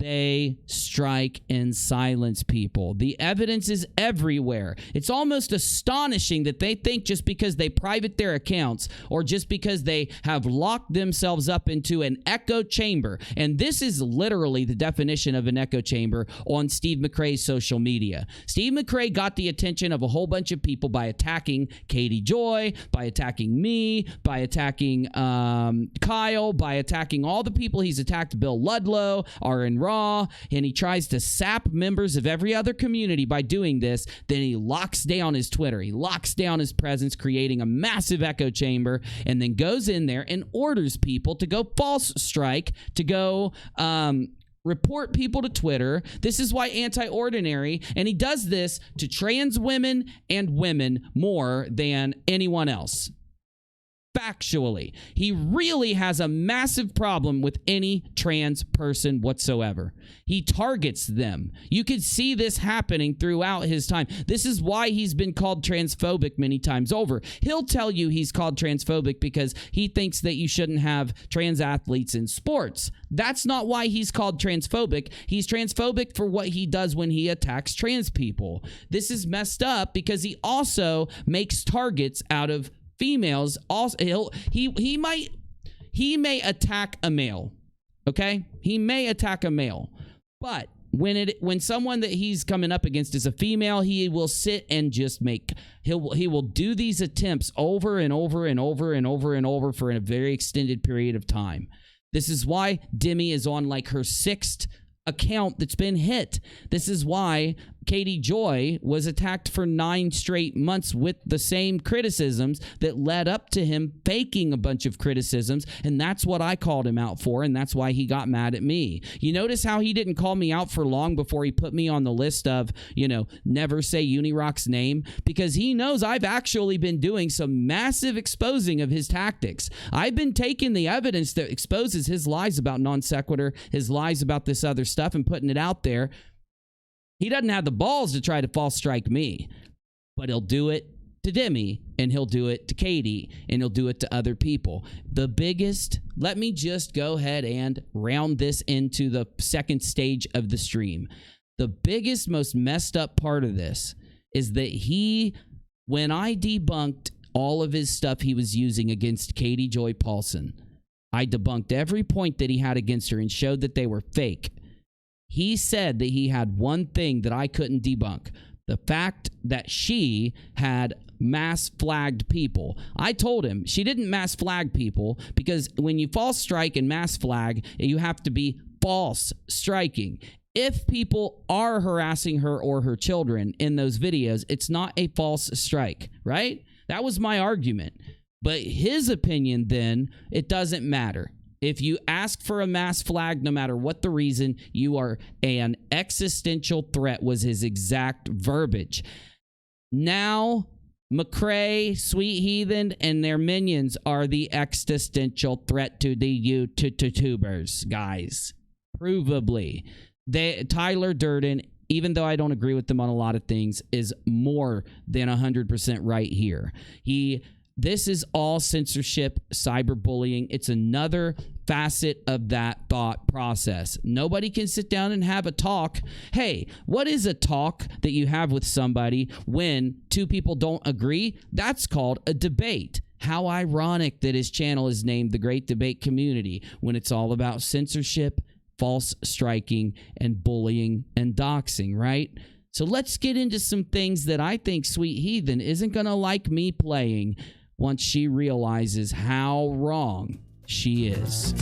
They strike and silence people. The evidence is everywhere. It's almost astonishing that they think just because they private their accounts or just because they have locked themselves up into an echo chamber, and this is literally the definition of an echo chamber on Steve McRae's social media. Steve McRae got the attention of a whole bunch of people by attacking Katie Joy, by attacking me, by attacking Kyle, by attacking all the people he's attacked, Bill Ludlow, RN Raw, and he tries to sap members of every other community by doing this. Then he locks down his Twitter. He locks down his presence, creating a massive echo chamber, and then goes in there and orders people to go false strike, to go report people to Twitter. This is why anti-ordinary, and he does this to trans women and women more than anyone else. Factually, he really has a massive problem with any trans person whatsoever. He targets them. You could see this happening throughout his time. This is why he's been called transphobic many times over. He'll tell you he's called transphobic because he thinks that you shouldn't have trans athletes in sports. That's not why he's called transphobic. He's transphobic for what he does when he attacks trans people. This is messed up because he also makes targets out of females. Also, he may attack a male. Okay, he may attack a male, but when someone that he's coming up against is a female, he will sit and just he will do these attempts over and over and over and over and over for a very extended period of time. This is why Demi is on like her 6th account that's been hit. This is why Katie Joy was attacked for 9 straight months with the same criticisms that led up to him faking a bunch of criticisms, and that's what I called him out for, and that's why he got mad at me. You notice how he didn't call me out for long before he put me on the list of, never say UNIRock's name, because he knows I've actually been doing some massive exposing of his tactics. I've been taking the evidence that exposes his lies about non sequitur, his lies about this other stuff, and putting it out there. He doesn't have the balls to try to false strike me, but he'll do it to Demi, and he'll do it to Katie, and he'll do it to other people. Let me just go ahead and round this into the second stage of the stream. The biggest, most messed up part of this is that when I debunked all of his stuff he was using against Katie Joy Paulson, I debunked every point that he had against her and showed that they were fake. He said that he had one thing that I couldn't debunk: the fact that she had mass flagged people. I told him she didn't mass flag people, because when you false strike and mass flag, you have to be false striking. If people are harassing her or her children in those videos, it's not a false strike, right? That was my argument. But his opinion then, it doesn't matter. If you ask for a mass flag, no matter what the reason, you are an existential threat, was his exact verbiage. Now, McRae, Sweet Heathen, and their minions are the existential threat to the YouTubers, guys. Provably. Tyler Durden, even though I don't agree with them on a lot of things, is more than 100% right here. This is all censorship, cyberbullying. It's another facet of that thought process. Nobody can sit down and have a talk. Hey, what is a talk that you have with somebody when 2 people don't agree? That's called a debate. How ironic that his channel is named the Great Debate Community when it's all about censorship, false striking, and bullying and doxing, right? So let's get into some things that I think Sweet Heathen isn't going to like me playing once she realizes how wrong she is.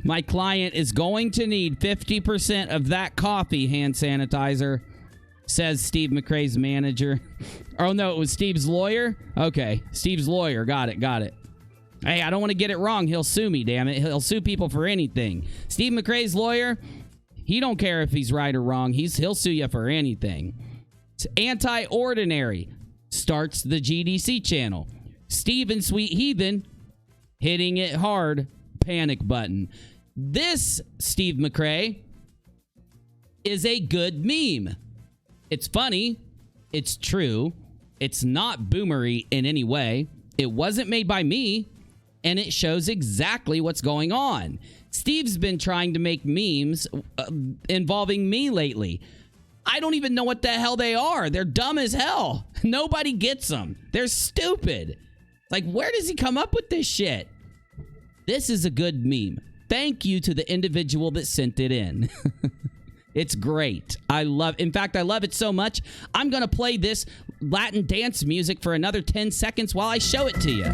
My client is going to need 50% of that coffee hand sanitizer, says Steve McRae's manager. Oh, no, it was Steve's lawyer? Okay, Steve's lawyer. Got it. Hey, I don't want to get it wrong. He'll sue me, damn it. He'll sue people for anything. Steve McRae's lawyer, he don't care if he's right or wrong. He'll sue you for anything. It's Anti-Ordinary starts the GDC channel. Steve and Sweet Heathen hitting it hard. Panic button. This, Steve McRae, is a good meme. It's funny. It's true. It's not boomery in any way. It wasn't made by me. And it shows exactly what's going on. Steve's been trying to make memes involving me lately. I don't even know what the hell they are. They're dumb as hell. Nobody gets them. They're stupid. Like, where does he come up with this shit? This is a good meme. Thank you to the individual that sent it in. It's great. I love it so much. I'm going to play this Latin dance music for another 10 seconds while I show it to you.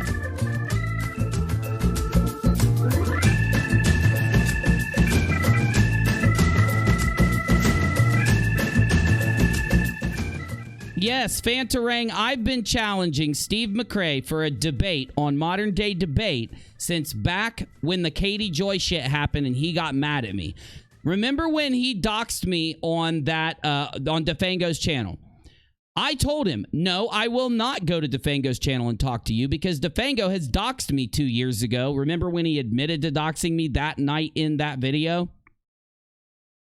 Yes, Fantarang, I've been challenging Steve McRae for a debate on Modern Day Debate since back when the katiejoy shit happened and he got mad at me. Remember when he doxed me on that on Defango's channel? I told him, no, I will not go to Defango's channel and talk to you because Defango has doxed me 2 years ago. Remember when he admitted to doxing me that night in that video?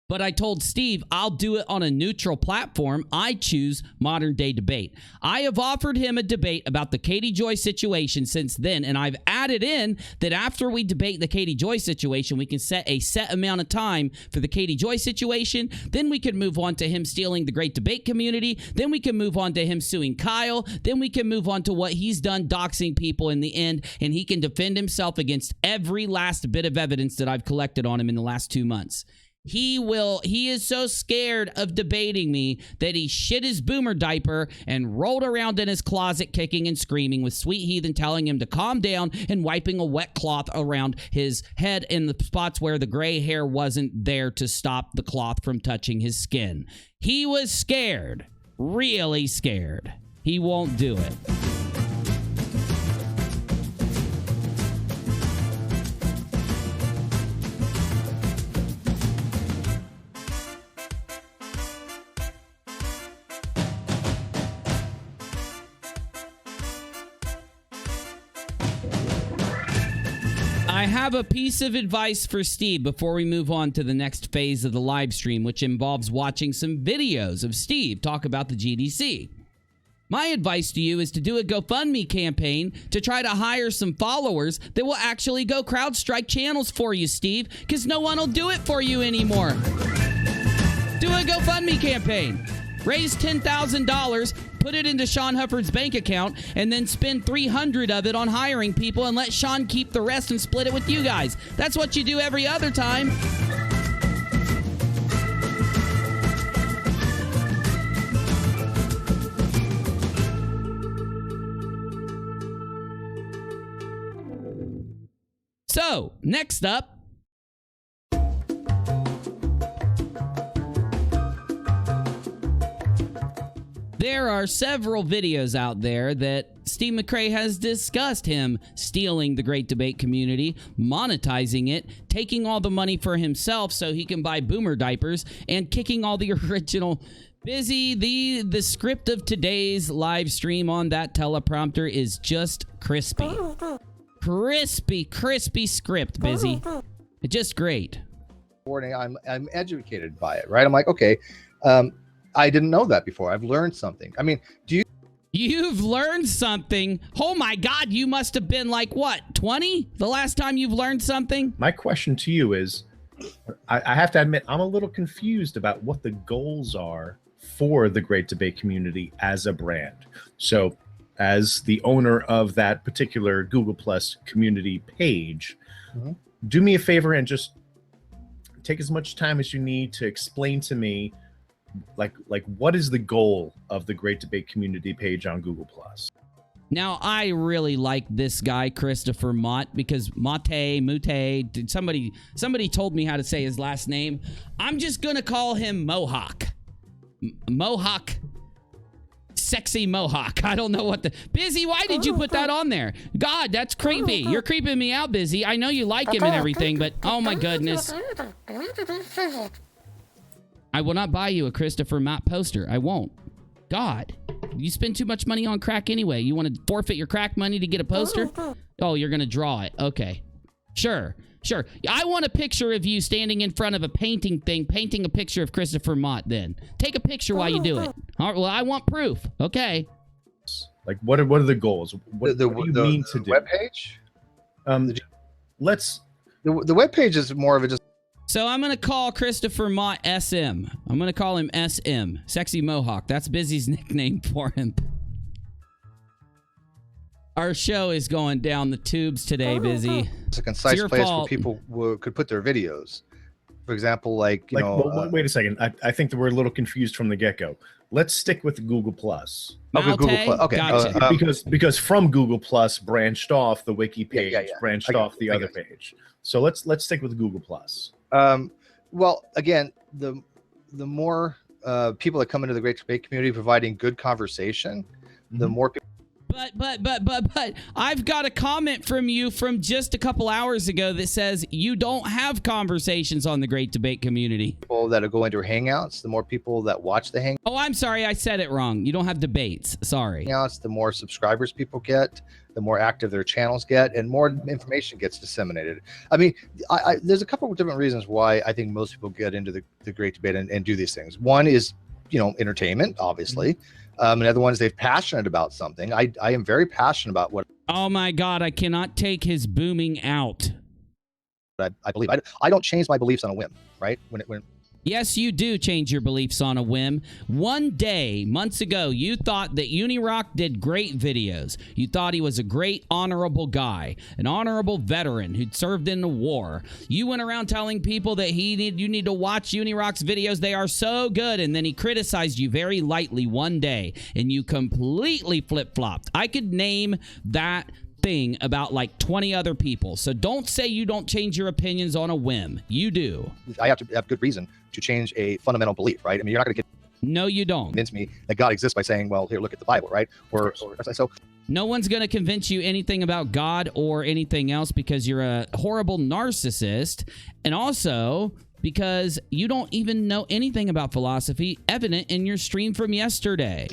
But I told Steve, I'll do it on a neutral platform. I choose Modern Day Debate. I have offered him a debate about the katiejoy situation since then, and I've added in that after we debate the katiejoy situation, we can set a set amount of time for the katiejoy situation. Then we can move on to him stealing the Great Debate Community. Then we can move on to him suing Kyle. Then we can move on to what he's done doxing people in the end, and he can defend himself against every last bit of evidence that I've collected on him in the last 2 months. He is so scared of debating me that he shit his boomer diaper and rolled around in his closet kicking and screaming with Sweet Heathen telling him to calm down and wiping a wet cloth around his head in the spots where the gray hair wasn't there to stop the cloth from touching his skin. He was scared, really scared. He won't do it. I have a piece of advice for Steve before we move on to the next phase of the live stream, which involves watching some videos of Steve talk about the GDC. My advice to you is to do a GoFundMe campaign to try to hire some followers that will actually go CrowdStrike channels for you, Steve, because no one will do it for you anymore. Do a GoFundMe campaign. Raise $10,000, put it into Sean Hufford's bank account, and then spend $300 of it on hiring people and let Sean keep the rest and split it with you guys. That's what you do every other time. So, next up, there are several videos out there that Steve McRae has discussed him stealing the Great Debate Community, monetizing it, taking all the money for himself so he can buy boomer diapers, and kicking all the original. Busy, the script of today's live stream on that teleprompter is just crispy. Crispy script, Busy. It's just great. I'm educated by it, right? I'm like, okay, I didn't know that before. I've learned something. I mean, You've learned something? Oh my God, you must have been like, what, 20? The last time you've learned something? My question to you is, I have to admit, I'm a little confused about what the goals are for the Great Debate Community as a brand. So, as the owner of that particular Google Plus community page, do me a favor and just take as much time as you need to explain to me, like what is the goal of the Great Debate Community page on Google Plus? Now, I really like this guy, Christopher Mott, because somebody told me how to say his last name. I'm just going to call him Mohawk. Mohawk. Sexy Mohawk. I don't know what the... Busy, why did you put that on there? God, that's creepy. You're creeping me out, Busy. I know you like him and everything, but oh my goodness. I will not buy you a Christopher Mott poster. I won't. God, you spend too much money on crack anyway. You want to forfeit your crack money to get a poster? Oh, you're going to draw it. Okay. Sure. I want a picture of you standing in front of a painting thing, painting a picture of Christopher Mott then. Take a picture while you do it. All right, well, I want proof. Okay. Like, what are the goals? What do you mean to do? Webpage? The webpage is more of a just... So I'm going to call Christopher Mott SM. I'm going to call him SM. Sexy Mohawk. That's Busy's nickname for him. Our show is going down the tubes today, Busy. It's a concise place where people could put their videos. For example, well, wait a second. I think that we're a little confused from the get-go. Let's stick with Google Plus. Okay, Google Plus. Okay, gotcha. Because from Google Plus branched off the wiki page, branched off the other page. So let's stick with Google Plus. Well, again, the more people that come into the Great Debate community providing good conversation, the more people... But I've got a comment from you from just a couple hours ago that says you don't have conversations on the Great Debate community. People that go into Hangouts, the more people that watch the Hangouts. Oh, I'm sorry. I said it wrong. You don't have debates. Sorry. Hangouts, the more subscribers people get, the more active their channels get, and more information gets disseminated. I mean, there's a couple of different reasons why I think most people get into the Great Debate and do these things. One is, entertainment, obviously. Another one is they're passionate about something. I am very passionate about what... Oh my God, I cannot take his booming out. I believe. I don't change my beliefs on a whim, right? When Yes, you do change your beliefs on a whim. One day, months ago, you thought that UNIRock did great videos. You thought he was a great, honorable guy, an honorable veteran who'd served in the war. You went around telling people that you need to watch UNIRock's videos. They are so good. And then he criticized you very lightly one day, and you completely flip-flopped. I could name that thing about like 20 other people. So don't say you don't change your opinions on a whim. You do. I have to have good reason to change a fundamental belief, right? I mean, you're not going to get... No, you don't. ...convince me that God exists by saying, well, here, look at the Bible, right? So no one's going to convince you anything about God or anything else because you're a horrible narcissist, and also because you don't even know anything about philosophy, evident in your stream from yesterday.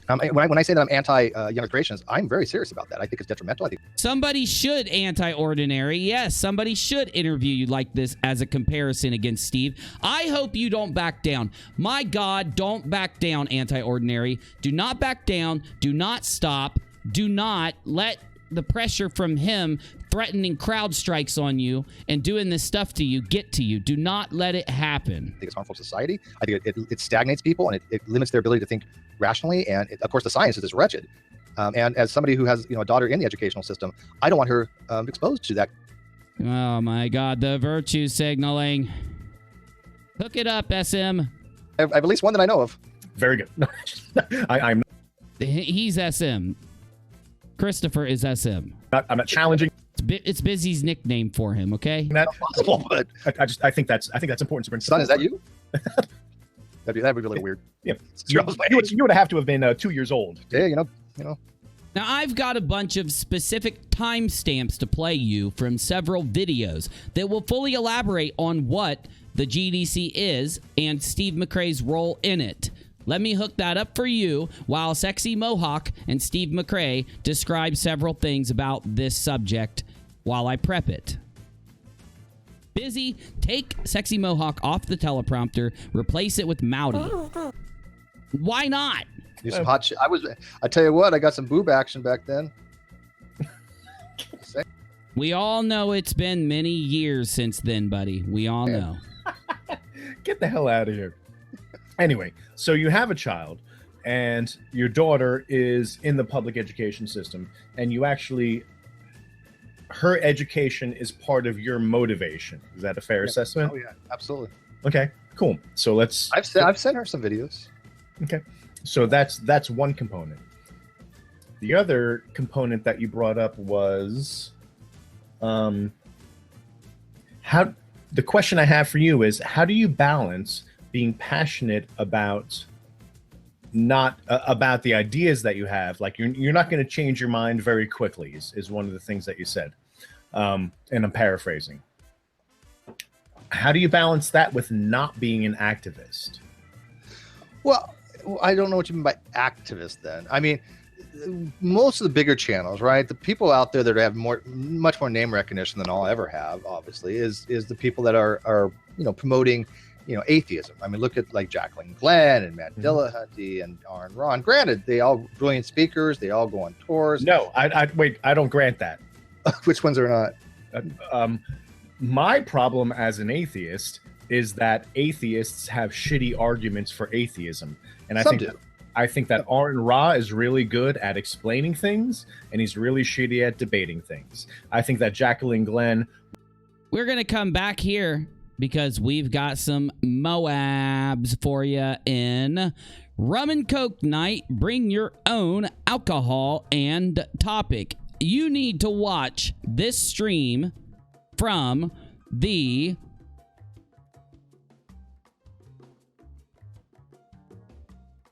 When I say that I'm anti-young creationists, I'm very serious about that. I think it's detrimental. I think somebody should anti-ordinary. Yes, somebody should interview you like this as a comparison against Steve. I hope you don't back down. My God, don't back down, anti-ordinary. Do not back down. Do not stop. Do not let the pressure from him threatening crowd strikes on you and doing this stuff to you get to you. Do not let it happen. I think it's harmful to society. I think it stagnates people and it limits their ability to think rationally. And of course, the science is just wretched. And as somebody who has a daughter in the educational system, I don't want her exposed to that. Oh my God, the virtue signaling. Hook it up, SM. I have at least one that I know of. Very good. I'm. He's SM. Christopher is SM. I'm not challenging. It's Busy's nickname for him. Okay. That's possible, but I think that's important to bring. Son, is that you? that'd be really weird. Yeah. You would have to have been 2 years old. Yeah, you know. Now, I've got a bunch of specific timestamps to play you from several videos that will fully elaborate on what the GDC is and Steve McRae's role in it. Let me hook that up for you while Sexy Mohawk and Steve McRae describe several things about this subject while I prep it. Busy, take Sexy Mohawk off the teleprompter, replace it with Mouty. Why not? Do some hot shit. I tell you what, I got some boob action back then. We all know it's been many years since then, buddy. We all know. Get the hell out of here. Anyway, so you have a child and your daughter is in the public education system and you actually, her education is part of your motivation. Is that a fair assessment? Oh yeah, absolutely. Okay, cool. So let's... I've sent her some videos. Okay. So that's one component. The other component that you brought up was how. The question I have for you is, how do you balance being passionate about not about the ideas that you have? Like you're not going to change your mind very quickly is one of the things that you said. And I'm paraphrasing. How do you balance that with not being an activist? Well, I don't know what you mean by activist then. I mean, most of the bigger channels, right? The people out there that have much more name recognition than I'll ever have, obviously, is the people that are promoting, atheism. I mean, look at like Jacqueline Glenn and Matt Dillahunty and Aaron Ron. Granted, they all brilliant speakers. They all go on tours. No, I don't grant that. Which ones are not? My problem as an atheist is that atheists have shitty arguments for atheism, and I think that Aaron Ra is really good at explaining things, and he's really shitty at debating things. I think that Jacqueline Glenn. We're gonna come back here because we've got some Moabs for you in Rum and Coke Night. Bring your own alcohol and topic. You need to watch this stream from the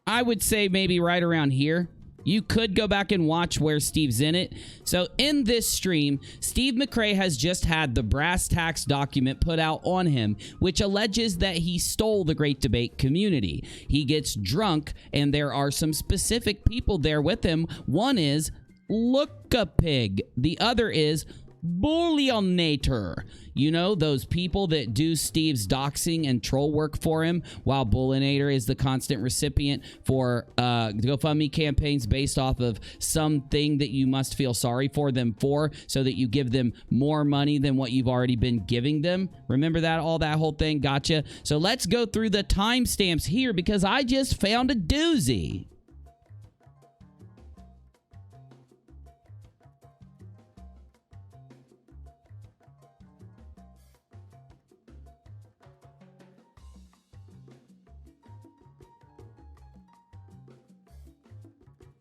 I would say maybe right around here. You could go back and watch where Steve's in it. So in this stream, Steve McRae has just had the brass tacks document put out on him, which alleges that he stole the Great Debate Community. He gets drunk, and there are some specific people there with him. One is Look-a-Pig. The other is Bullionator. You know, those people that do Steve's doxing and troll work for him, while Bullionator is the constant recipient for GoFundMe campaigns based off of something that you must feel sorry for them for, so that you give them more money than what you've already been giving them. Remember that whole thing? Gotcha. So let's go through the timestamps here, because I just found a doozy.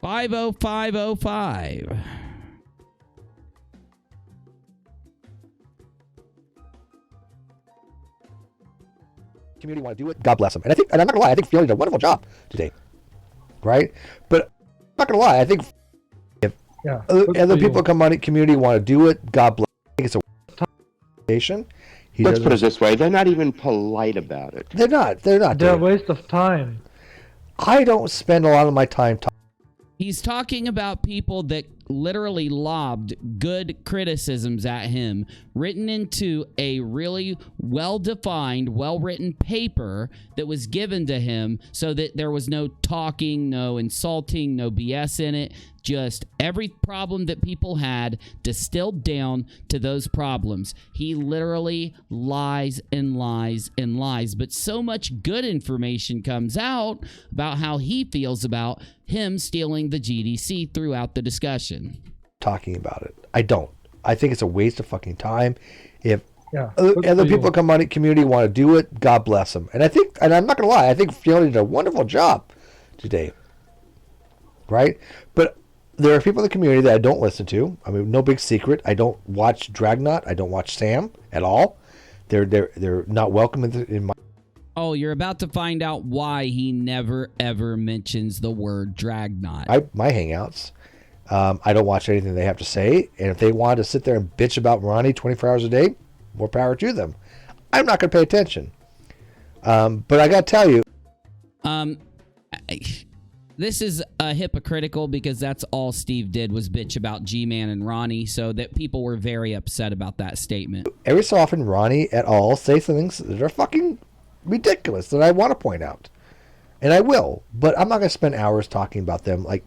$50505. Community want to do it, God bless them. And I'm not gonna lie, I think Fiona did a wonderful job today, right? But I'm not gonna lie, I think if other people come on community want to do it, God bless. I think it's a conversation. Let's put it this way: they're not even polite about it. They're not. They're a waste of time. I don't spend a lot of my time talking. He's talking about people that literally lobbed good criticisms at him, written into a really well-defined, well-written paper that was given to him, so that there was no talking, no insulting, no BS in it. Just every problem that people had distilled down to those problems. He literally lies and lies and lies, but so much good information comes out about how he feels about him stealing the GDC throughout the discussion. Talking about it. I don't. I think it's a waste of fucking time. If other people come on community want to do it, God bless them. And I'm not gonna lie, I think Fiona did a wonderful job today. Right? But there are people in the community that I don't listen to. I mean, no big secret. I don't watch Dragnot. I don't watch Sam at all. They're not welcome in my. Oh, you're about to find out why he never ever mentions the word Dragnot. My hangouts. I don't watch anything they have to say, and if they want to sit there and bitch about Ronnie 24 hours a day, more power to them. I'm not going to pay attention. But I got to tell you, this is hypocritical, because that's all Steve did was bitch about G-Man and Ronnie, so that people were very upset about that statement. Every so often, Ronnie et al. Say things that are fucking ridiculous that I want to point out, and I will. But I'm not going to spend hours talking about them like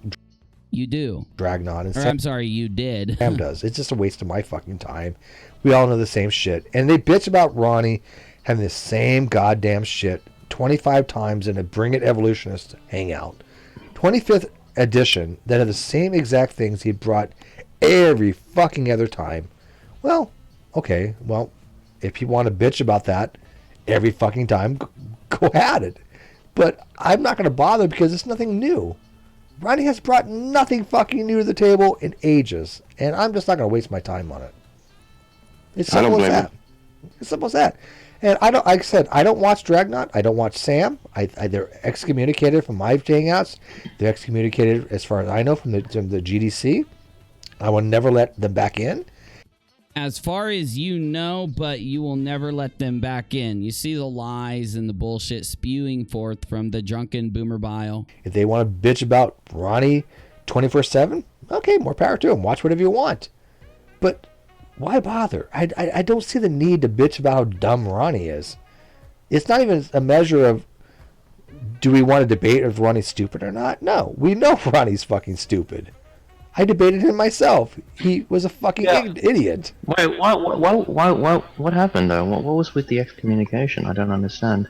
you do. Dragnot and I'm sorry, you did. Sam does. It's just a waste of my fucking time. We all know the same shit, and they bitch about Ronnie having the same goddamn shit 25 times in a Bring It Evolutionist hangout. 25th edition that had the same exact things he brought every fucking other time. Well, okay. Well, if you want to bitch about that every fucking time, go at it. But I'm not going to bother, because it's nothing new. Ronnie has brought nothing fucking new to the table in ages, and I'm just not going to waste my time on it. It's simple as that. It's simple as that. And I don't, like I said, I don't watch Dragnot. I don't watch Sam. They're excommunicated from my hangouts. They're excommunicated, as far as I know, from the GDC. I will never let them back in. As far as you know, but you will never let them back in. You see the lies and the bullshit spewing forth from the drunken boomer bile. If they want to bitch about Ronnie 24/7, okay, more power to them. Watch whatever you want. But why bother? I don't see the need to bitch about how dumb Ronnie is. It's not even a measure of, do we want to debate if Ronnie's stupid or not? No, we know Ronnie's fucking stupid. I debated him myself. He was a fucking idiot. Wait, what happened though? What was with the excommunication? I don't understand.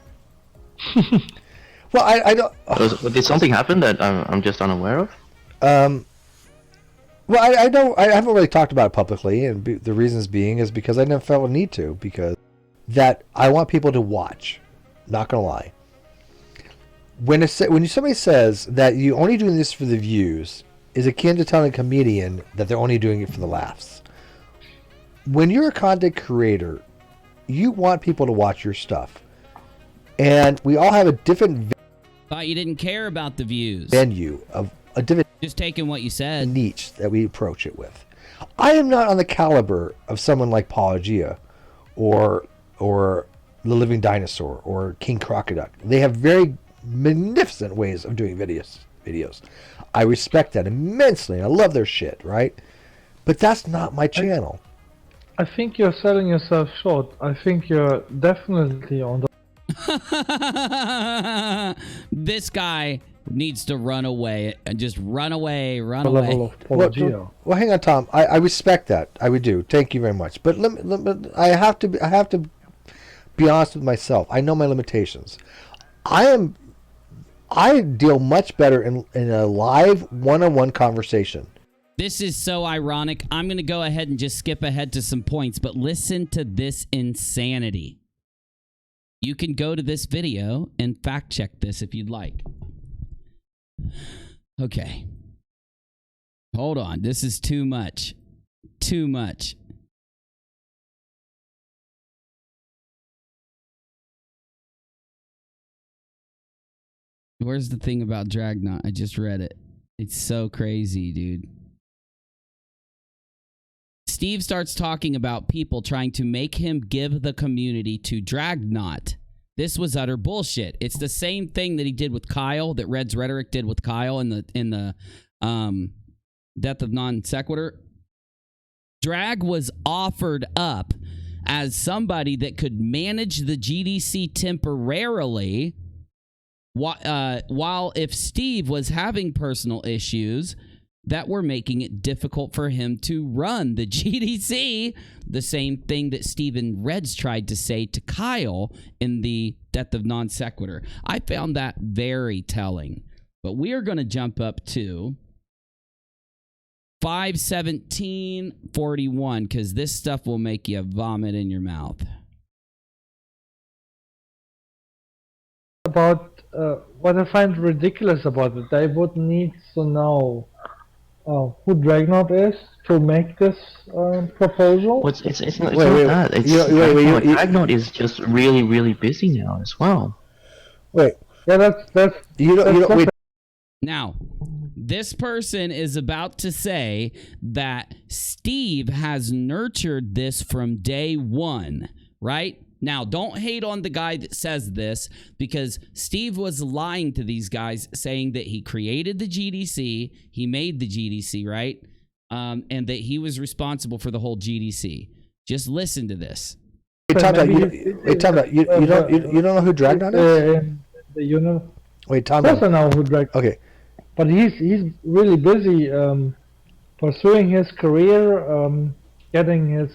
Well, I don't. Did something happen that I'm just unaware of? Well, I don't. I haven't really talked about it publicly, and the reasons being is because I never felt a need to. Because that I want people to watch. Not gonna lie. When somebody says that you're only doing this for the views, is akin to telling a comedian that they're only doing it for the laughs. When you're a content creator, you want people to watch your stuff. And we all have a different Thought you didn't care about the views. venue of a different Just taking what you said. niche that we approach it with. I am not on the caliber of someone like Paulogia or The Living Dinosaur or King Crocodile. They have very magnificent ways of doing videos. I respect that immensely, and I love their shit, right? But that's not my channel. I think you're selling yourself short. I think you're definitely on the... This guy needs to run away. Just run away. level of Paulogia. Well, hang on, Tom. I respect that. I would do. Thank you very much. But I have to be honest with myself. I know my limitations. I deal much better in a live one-on-one conversation. This is so ironic. I'm going to go ahead and just skip ahead to some points, but listen to this insanity. You can go to this video and fact check this if you'd like. Okay. Hold on. This is too much. Too much. Where's the thing about Dragnot? I just read it. It's so crazy, dude. Steve starts talking about people trying to make him give the community to Dragnot. This was utter bullshit. It's the same thing that he did with Kyle, that Red's Rhetoric did with Kyle in the Death of Non Sequitur. Drag was offered up as somebody that could manage the GDC temporarily, while if Steve was having personal issues that were making it difficult for him to run the GDC, the same thing that Stephen Reds tried to say to Kyle in the Death of Non Sequitur. I found that very telling. But we are going to jump up to 5:17:41 because this stuff will make you vomit in your mouth. About what I find ridiculous about it, I would need to know who Dragnot is to make this proposal. Well, it's not that. Dragnot is just really, really busy now as well. Wait. Yeah, that's You don't wait. Now, this person is about to say that Steve has nurtured this from day one, right? Now, don't hate on the guy that says this, because Steve was lying to these guys, saying that he created the GDC, he made the GDC, right? And that he was responsible for the whole GDC. Just listen to this. You don't know who Dragnot is? Wait, Tom. Of course I know who Dragnot. Okay. But he's really busy pursuing his career, getting his.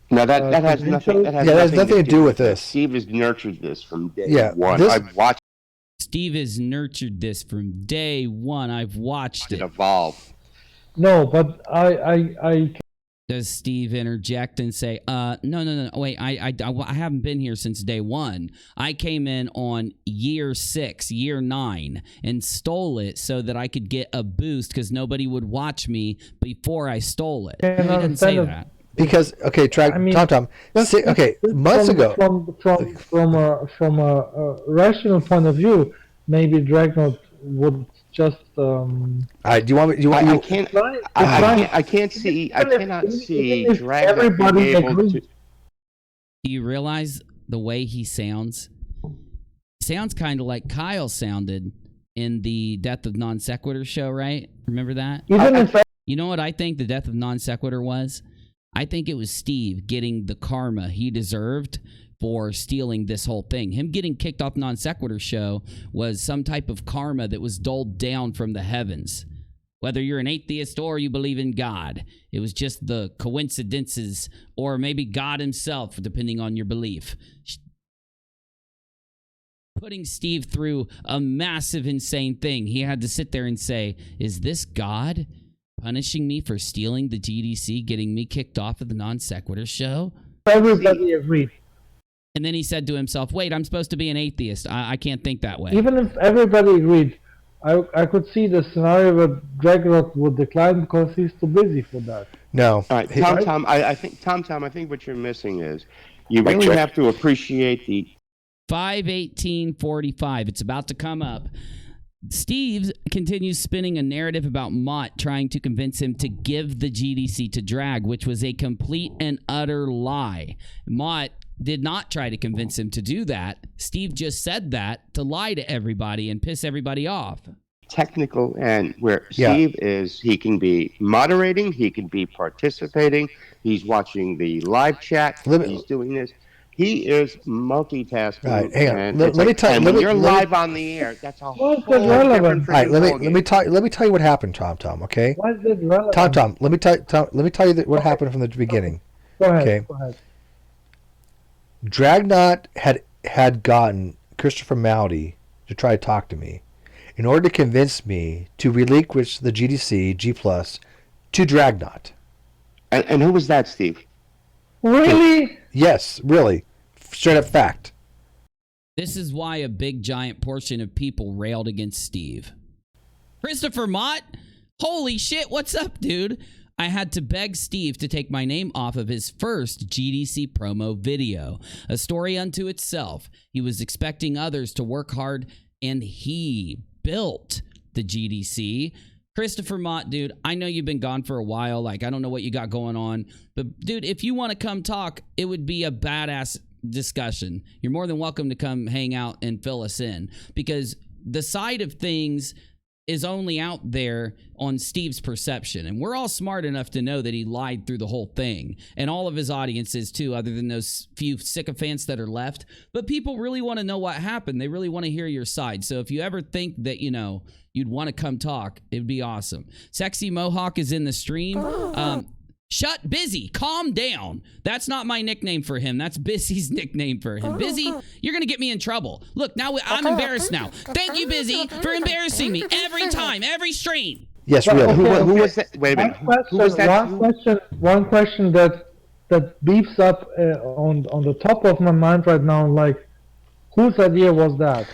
No, that has nothing. That has nothing to do with this. Steve has nurtured this from day one. This, I've watched Steve has nurtured this from day one. I've watched it evolve. No, but I Does Steve interject and say, no, wait, I haven't been here since day one. I came in on year 6, year 9, and stole it so that I could get a boost because nobody would watch me before I stole it. He didn't say that. Because, okay, Tom, okay, months ago. From a rational point of view, maybe Dragnot would just. I cannot see Dragnot being able to. Do you realize the way he sounds? Sounds kind of like Kyle sounded in the Death of Non Sequitur show, right? Remember that? You know what I think the Death of Non Sequitur was? I think it was Steve getting the karma he deserved for stealing this whole thing. Him getting kicked off Non Sequitur show was some type of karma that was doled down from the heavens. Whether you're an atheist or you believe in God, it was just the coincidences, or maybe God himself, depending on your belief, putting Steve through a massive, insane thing. He had to sit there and say, is this God punishing me for stealing the GDC, getting me kicked off of the Non Sequitur show? Everybody agreed. And then he said to himself, wait, I'm supposed to be an atheist. I can't think that way. Even if everybody agreed, I could see the scenario where Dragnot would decline because he's too busy for that. No. All right, Tom, I think what you're missing is you really have to appreciate the 51845. It's about to come up. Steve continues spinning a narrative about Mott trying to convince him to give the GDC to Drag, which was a complete and utter lie. Mott did not try to convince him to do that. Steve just said that to lie to everybody and piss everybody off. technical end where Steve is, he can be moderating, he can be participating, he's watching the live chat, he's doing this. He is multitasking. Right, hang on. Let me tell you. When you're live on the air, that's a whole different. All right, let me tell you what happened, Tom. Okay. Why is it relevant? Tom, let me tell you what happened from the beginning. Go ahead. Okay. Go ahead. Dragnot had gotten Christopher Mowdy to try to talk to me, in order to convince me to relinquish the GDC G+ to Dragnot. And who was that, Steve? Really? Yes, really. Straight up fact. This is why a big giant portion of people railed against Steve. Christopher Mott? Holy shit, what's up, dude? I had to beg Steve to take my name off of his first GDC promo video. A story unto itself. He was expecting others to work hard, and he built the GDC. Christopher Mott, dude, I know you've been gone for a while. Like, I don't know what you got going on. But, dude, if you want to come talk, it would be a badass discussion. You're more than welcome to come hang out and fill us in. Because the side of things is only out there on Steve's perception. And we're all smart enough to know that he lied through the whole thing. And all of his audiences, too, other than those few sycophants that are left. But people really want to know what happened. They really want to hear your side. So if you ever think that, you know, you'd want to come talk, it'd be awesome. Sexy Mohawk is in the stream. Shut Busy. Calm down. That's not my nickname for him. That's Busy's nickname for him. Busy, you're going to get me in trouble. Look, now I'm embarrassed now. Thank you, Busy, for embarrassing me every time, every stream. Yes, really. Who was that? Wait a minute. Who was that? One question that beefs up on the top of my mind right now, like, whose idea was that?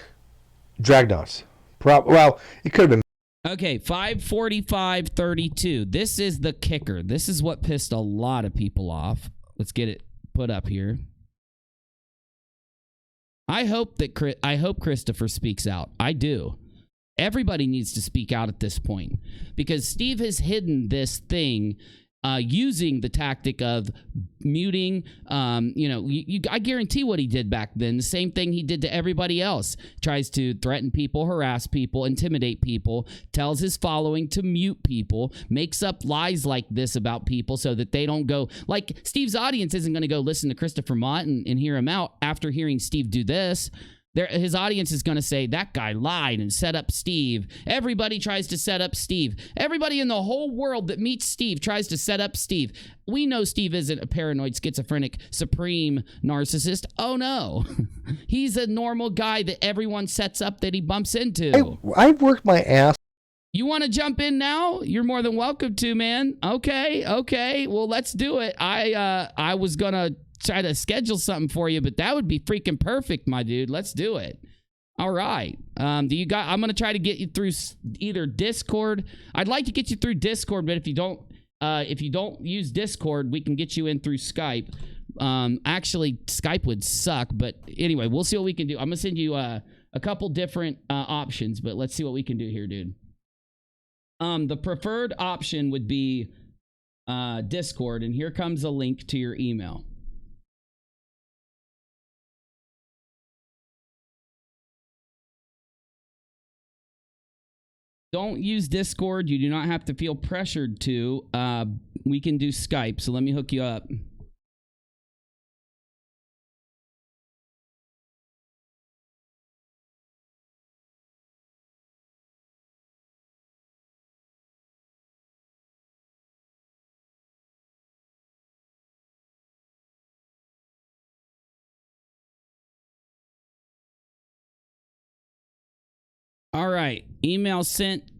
Dragnot's. Well, it could have been. Okay, 545.32. This is the kicker. This is what pissed a lot of people off. Let's get it put up here. I hope Christopher speaks out. I do. Everybody needs to speak out at this point because Steve has hidden this thing using the tactic of muting. I guarantee what he did back then. The same thing he did to everybody else. Tries to threaten people, harass people, intimidate people, tells his following to mute people, makes up lies like this about people so that they don't go. Like, Steve's audience isn't going to go listen to Christopher Mott and hear him out after hearing Steve do this. His audience is going to say, that guy lied and set up Steve. Everybody tries to set up Steve. Everybody in the whole world that meets Steve tries to set up Steve. We know Steve isn't a paranoid, schizophrenic, supreme narcissist. Oh, no. He's a normal guy that everyone sets up that he bumps into. I've worked my ass You want to jump in now? You're more than welcome to, man. Okay. Well, let's do it. I was gonna try to schedule something for you, but that would be freaking perfect, my dude. Let's do it. All right. I'm gonna try to get you through either Discord. I'd like to get you through Discord, but if you don't use Discord, we can get you in through Skype. Actually, Skype would suck, but anyway, we'll see what we can do. I'm gonna send you a couple different options, but let's see what we can do here, dude. The preferred option would be Discord, and here comes a link to your email. Don't use Discord. You do not have to feel pressured to. We can do Skype, so let me hook you up. All right, email sent.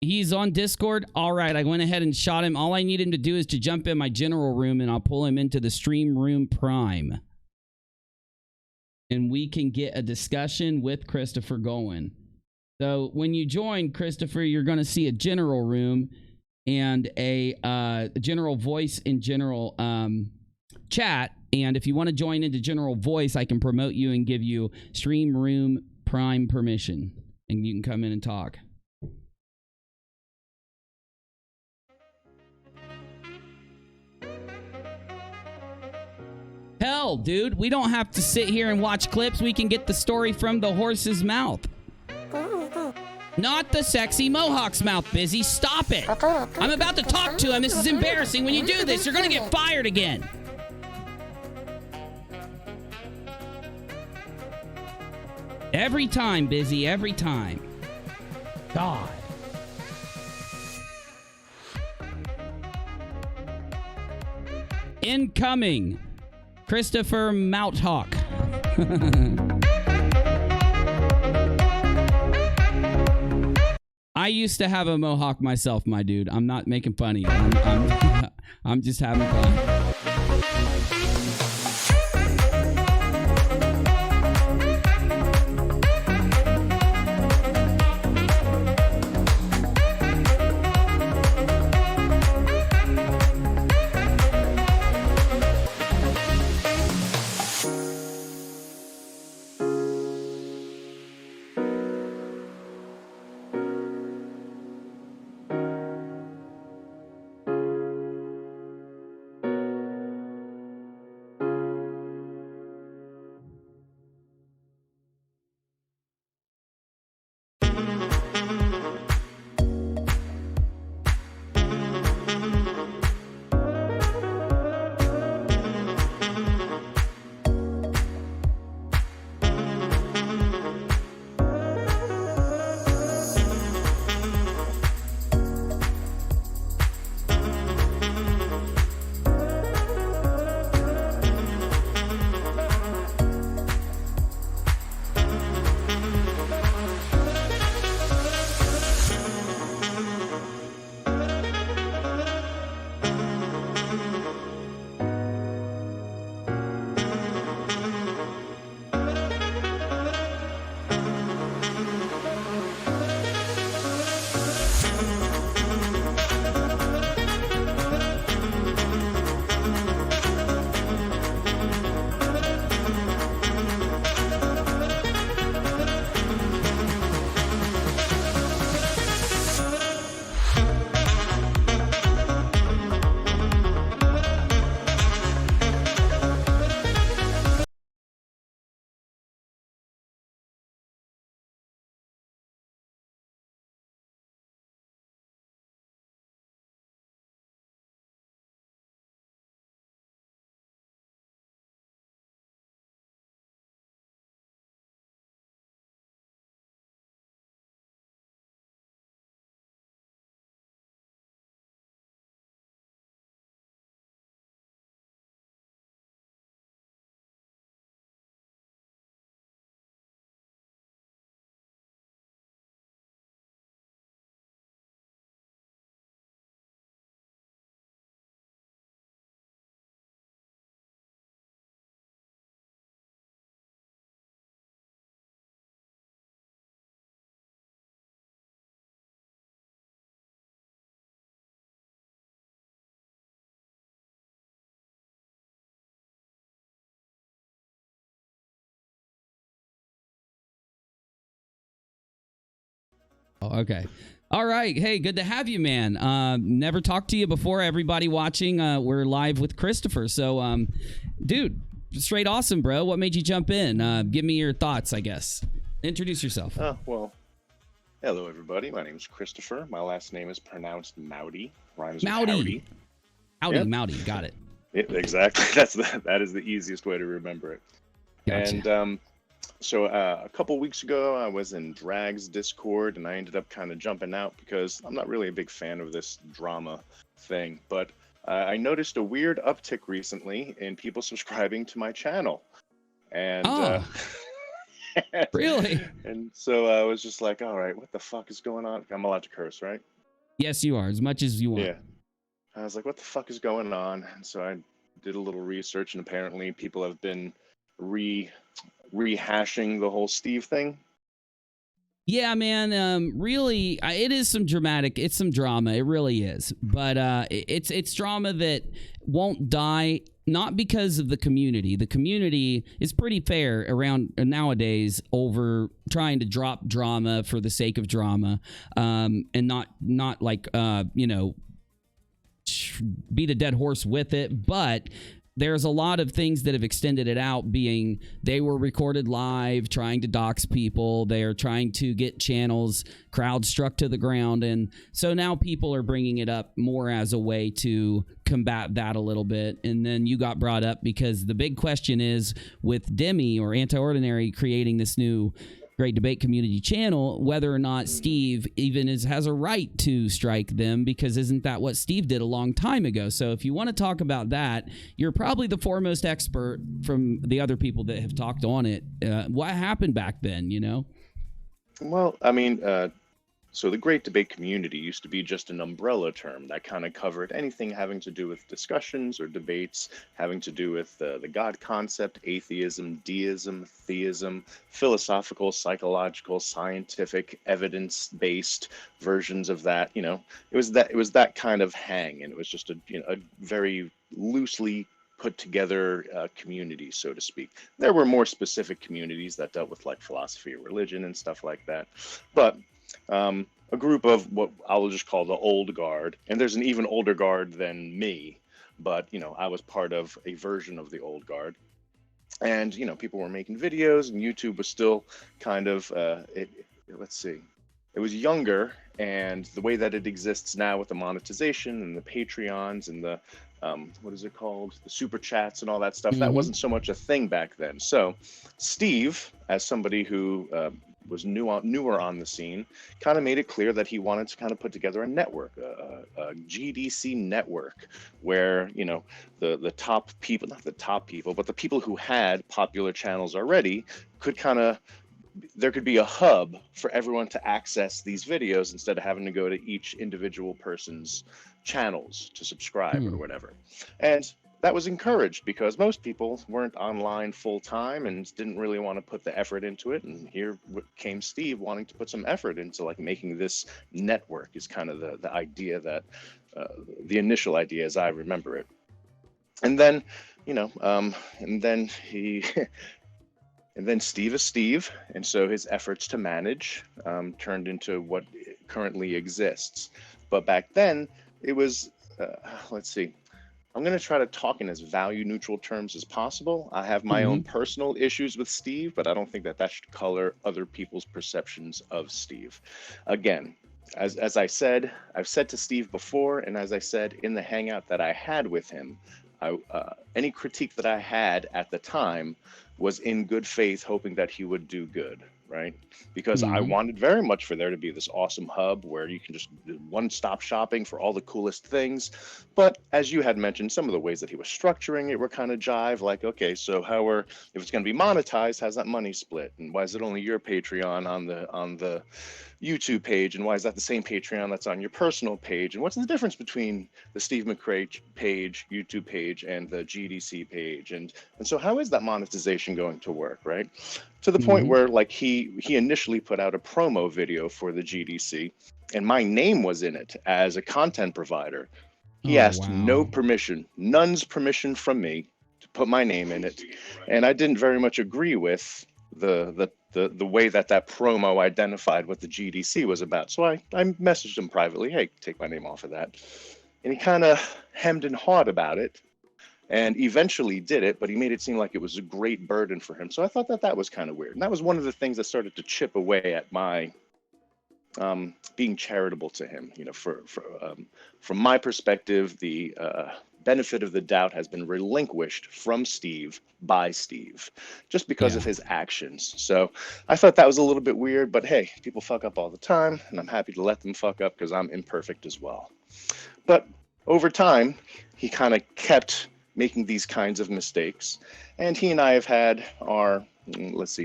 He's on Discord. All right, I went ahead and shot him. All I need him to do is to jump in my general room, and I'll pull him into the stream room Prime. And we can get a discussion with Christopher going. So when you join, Christopher, you're going to see a general room and a general voice and general chat. And if you want to join into general voice, I can promote you and give you stream room Prime permission. And you can come in and talk. Hell, dude, we don't have to sit here and watch clips. We can get the story from the horse's mouth. Not the sexy Mohawk's mouth, Busy. Stop it. I'm about to talk to him. This is embarrassing. When you do this, you're going to get fired again. Every time, Busy, every time. God. Incoming, Christopher Mouthawk. I used to have a mohawk myself, my dude. I'm not making fun of you. I'm just having fun. Oh, okay. All right. Hey, good to have you, man. Never talked to you before. Everybody watching, we're live with Christopher. So, dude, straight awesome, bro. What made you jump in? Give me your thoughts, I guess. Introduce yourself. Well, hello, everybody. My name is Christopher. My last name is pronounced Mowdy. Rhymes with Mowdy. howdy. Howdy, Yep. Mowdy. Got it. Yeah, exactly. That is the easiest way to remember it. Gotcha. And so a couple weeks ago, I was in Drag's Discord, and I ended up kind of jumping out because I'm not really a big fan of this drama thing. But I noticed a weird uptick recently in people subscribing to my channel. And really? And so I was just like, all right, what the fuck is going on? I'm allowed to curse, right? Yes, you are. As much as you want. Yeah. I was like, what the fuck is going on? And so I did a little research, and apparently people have been rehashing the whole Steve thing. Yeah, man. Really, it is some dramatic. It's some drama. It really is. But it's drama that won't die. Not because of the community. The community is pretty fair around nowadays over trying to drop drama for the sake of drama, and not like beat a dead horse with it. But there's a lot of things that have extended it out, being they were recorded live, trying to dox people. They're trying to get channels crowd struck to the ground. And so now people are bringing it up more as a way to combat that a little bit. And then you got brought up because the big question is with Demi or Anti-Ordinary creating this new Great Debate Community channel, whether or not Steve even has a right to strike them, because isn't that what Steve did a long time ago? So if you want to talk about that, you're probably the foremost expert from the other people that have talked on it. What happened back then, you know? Well, I mean, so the Great Debate Community used to be just an umbrella term that kind of covered anything having to do with discussions or debates having to do with the God concept, atheism, deism, theism, philosophical, psychological, scientific, evidence-based versions of that. You know, it was that kind of hang, and it was just a very loosely put together community, so to speak. There were more specific communities that dealt with like philosophy or religion and stuff like that, but a group of what I'll just call the old guard, and there's an even older guard than me, but I was part of a version of the old guard, and people were making videos, and YouTube was still kind of let's see, it was younger, and the way that it exists now with the monetization and the Patreons and the what is it called, the super chats and all that stuff, that wasn't so much a thing back then. So Steve, as somebody who was newer on the scene, kind of made it clear that he wanted to kind of put together a network, a GDC network, where the top people, not the top people, but the people who had popular channels already could there could be a hub for everyone to access these videos instead of having to go to each individual person's channels to subscribe or whatever. And that was encouraged because most people weren't online full time and didn't really want to put the effort into it. And here came Steve wanting to put some effort into like making this network, is kind of the idea that the initial idea as I remember it. And then, and then and then Steve is Steve. And so his efforts to manage turned into what currently exists. But back then it was, let's see, I'm going to try to talk in as value neutral terms as possible. I have my own personal issues with Steve, but I don't think that should color other people's perceptions of Steve. Again, as I said, I've said to Steve before, and as I said in the hangout that I had with him, any critique that I had at the time was in good faith, hoping that he would do good, right? Because I wanted very much for there to be this awesome hub where you can just one-stop shopping for all the coolest things. But as you had mentioned, some of the ways that he was structuring it were kind of jive, like, okay, so if it's going to be monetized, how's that money split? And why is it only your Patreon on the YouTube page, and why is that the same Patreon that's on your personal page? And what's the difference between the Steve McRae page, YouTube page, and the GDC page? And so how is that monetization going to work, right? To the point where like he initially put out a promo video for the GDC, and my name was in it as a content provider. He asked no permission, none's permission from me to put my name in it. And I didn't very much agree with the way that promo identified what the GDC was about. So I messaged him privately, hey, take my name off of that. And he kind of hemmed and hawed about it, and eventually did it, but he made it seem like it was a great burden for him. So I thought that was kind of weird. And that was one of the things that started to chip away at my being charitable to him. You know, from my perspective, the benefit of the doubt has been relinquished from Steve by Steve, just because of his actions. So I thought that was a little bit weird, but hey, people fuck up all the time, and I'm happy to let them fuck up because I'm imperfect as well. But over time, he kind of kept making these kinds of mistakes, and he and I have had our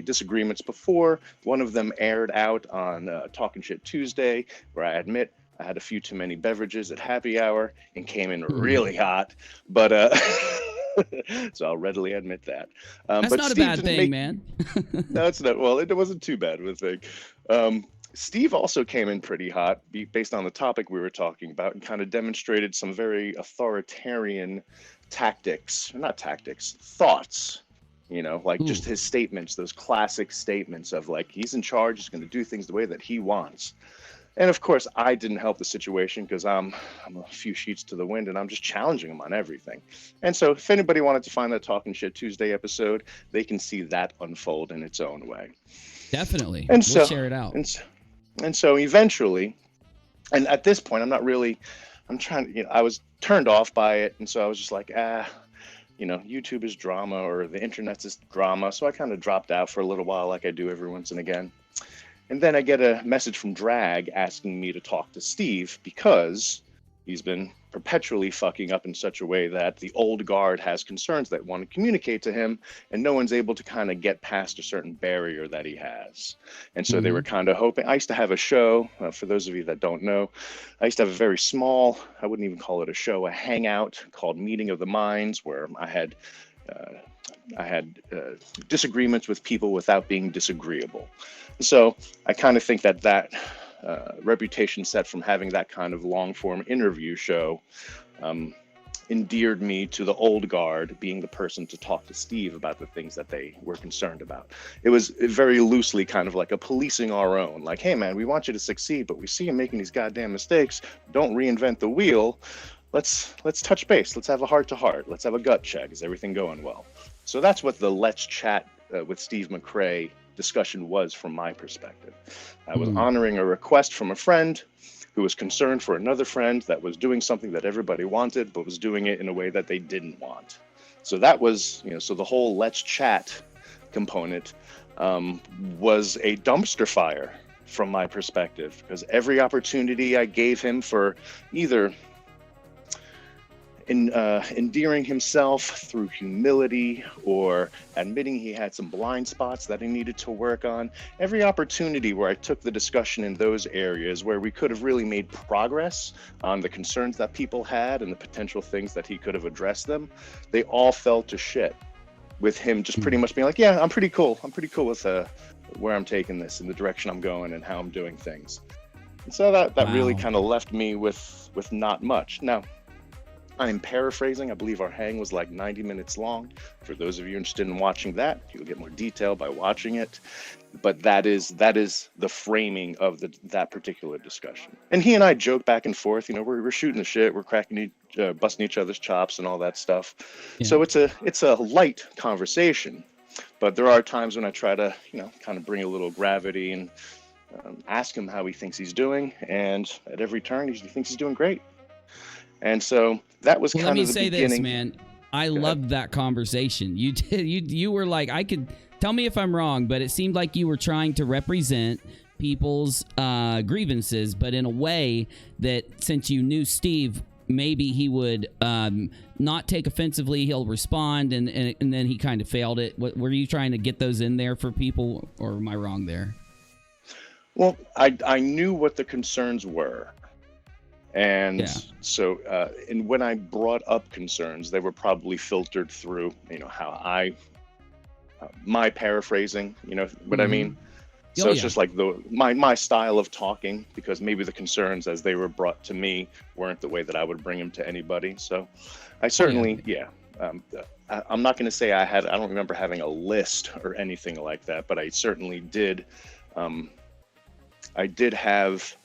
disagreements before. One of them aired out on Talking Shit Tuesday, where I admit I had a few too many beverages at happy hour and came in really hot, but so I'll readily admit that. That's but not Steve a bad thing, man. No, it's not. Well, it wasn't too bad of a thing. Steve also came in pretty hot based on the topic we were talking about, and kind of demonstrated some very authoritarian thoughts. You know, like just his statements, those classic statements of like, he's in charge, he's going to do things the way that he wants. And of course, I didn't help the situation because I'm a few sheets to the wind and I'm just challenging him on everything. And so if anybody wanted to find that Talking Shit Tuesday episode, they can see that unfold in its own way. Definitely. And we'll share it out. And so eventually, and at this point, I was turned off by it. And so I was just like, you know, YouTube is drama, or the internet's is drama. So I kind of dropped out for a little while, like I do every once and again. And then I get a message from Drag asking me to talk to Steve because he's been perpetually fucking up in such a way that the old guard has concerns that want to communicate to him, and no one's able to kind of get past a certain barrier that he has. And so they were kind of hoping. I used to have a show, for those of you that don't know, I used to have a very small, I wouldn't even call it a show, a hangout called Meeting of the Minds, where I had disagreements with people without being disagreeable. So I kind of think that reputation set from having that kind of long form interview show endeared me to the old guard, being the person to talk to Steve about the things that they were concerned about. It was very loosely kind of like a policing our own, like, hey man, we want you to succeed, but we see you making these goddamn mistakes. Don't reinvent the wheel. Let's touch base. Let's have a heart to heart. Let's have a gut check. Is everything going well? So that's what the Let's Chat with Steve McRae discussion was from my perspective. I was honoring a request from a friend who was concerned for another friend that was doing something that everybody wanted, but was doing it in a way that they didn't want. So that was, so the whole Let's Chat component was a dumpster fire from my perspective, because every opportunity I gave him for either endearing himself through humility or admitting he had some blind spots that he needed to work on, every opportunity where I took the discussion in those areas where we could have really made progress on the concerns that people had and the potential things that he could have addressed them, they all fell to shit with him just pretty much being like, yeah, I'm pretty cool with where I'm taking this and the direction I'm going and how I'm doing things. And so that really kind of left me with not much. Now, I'm paraphrasing. I believe our hang was like 90 minutes long. For those of you interested in watching that, you'll get more detail by watching it. But that is the framing of that particular discussion. And he and I joke back and forth. We're shooting the shit. We're busting each other's chops and all that stuff. Yeah. So it's a light conversation. But there are times when I try to kind of bring a little gravity and ask him how he thinks he's doing. And at every turn, he thinks he's doing great. And so that was kind of the beginning. Let me say this, man. I loved that conversation. You were like, tell me if I'm wrong, but it seemed like you were trying to represent people's grievances, but in a way that, since you knew Steve, maybe he would not take offensively. He'll respond, and then he kind of failed it. Were you trying to get those in there for people, or am I wrong there? Well, I knew what the concerns were. And so, and when I brought up concerns, they were probably filtered through, how my paraphrasing, what I mean? So it's just like my style of talking, because maybe the concerns as they were brought to me weren't the way that I would bring them to anybody. So I certainly, I'm not going to say I don't remember having a list or anything like that, but I certainly did. I did have,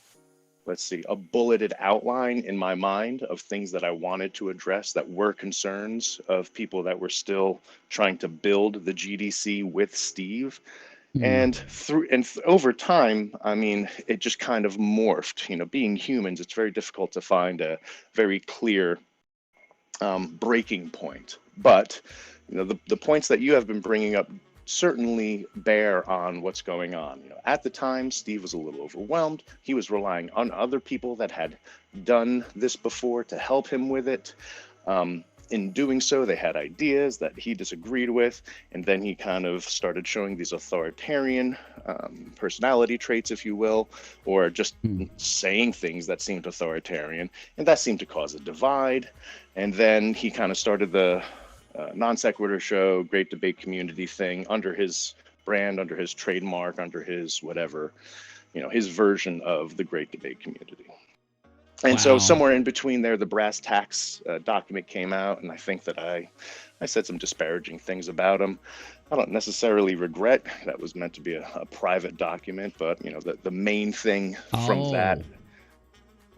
let's see, a bulleted outline in my mind of things that I wanted to address that were concerns of people that were still trying to build the GDC with Steve. And over time, I mean, it just kind of morphed. You know, being humans, it's very difficult to find a very clear breaking point. But you know, the points that you have been bringing up certainly bear on what's going on. You know, at the time, Steve was a little overwhelmed. He was relying on other people that had done this before to help him with it. In doing so, they had ideas that he disagreed with, and then he kind of started showing these authoritarian personality traits, if you will, or just saying things that seemed authoritarian, and that seemed to cause a divide. And then he kind of started the non sequitur show, Great Debate Community thing under his brand, under his trademark, under his whatever, you know, his version of the Great Debate Community. And so somewhere in between there, the brass tacks document came out, and I think that I said some disparaging things about him. I don't necessarily regret that was meant to be a private document, but you know, the main thing from that,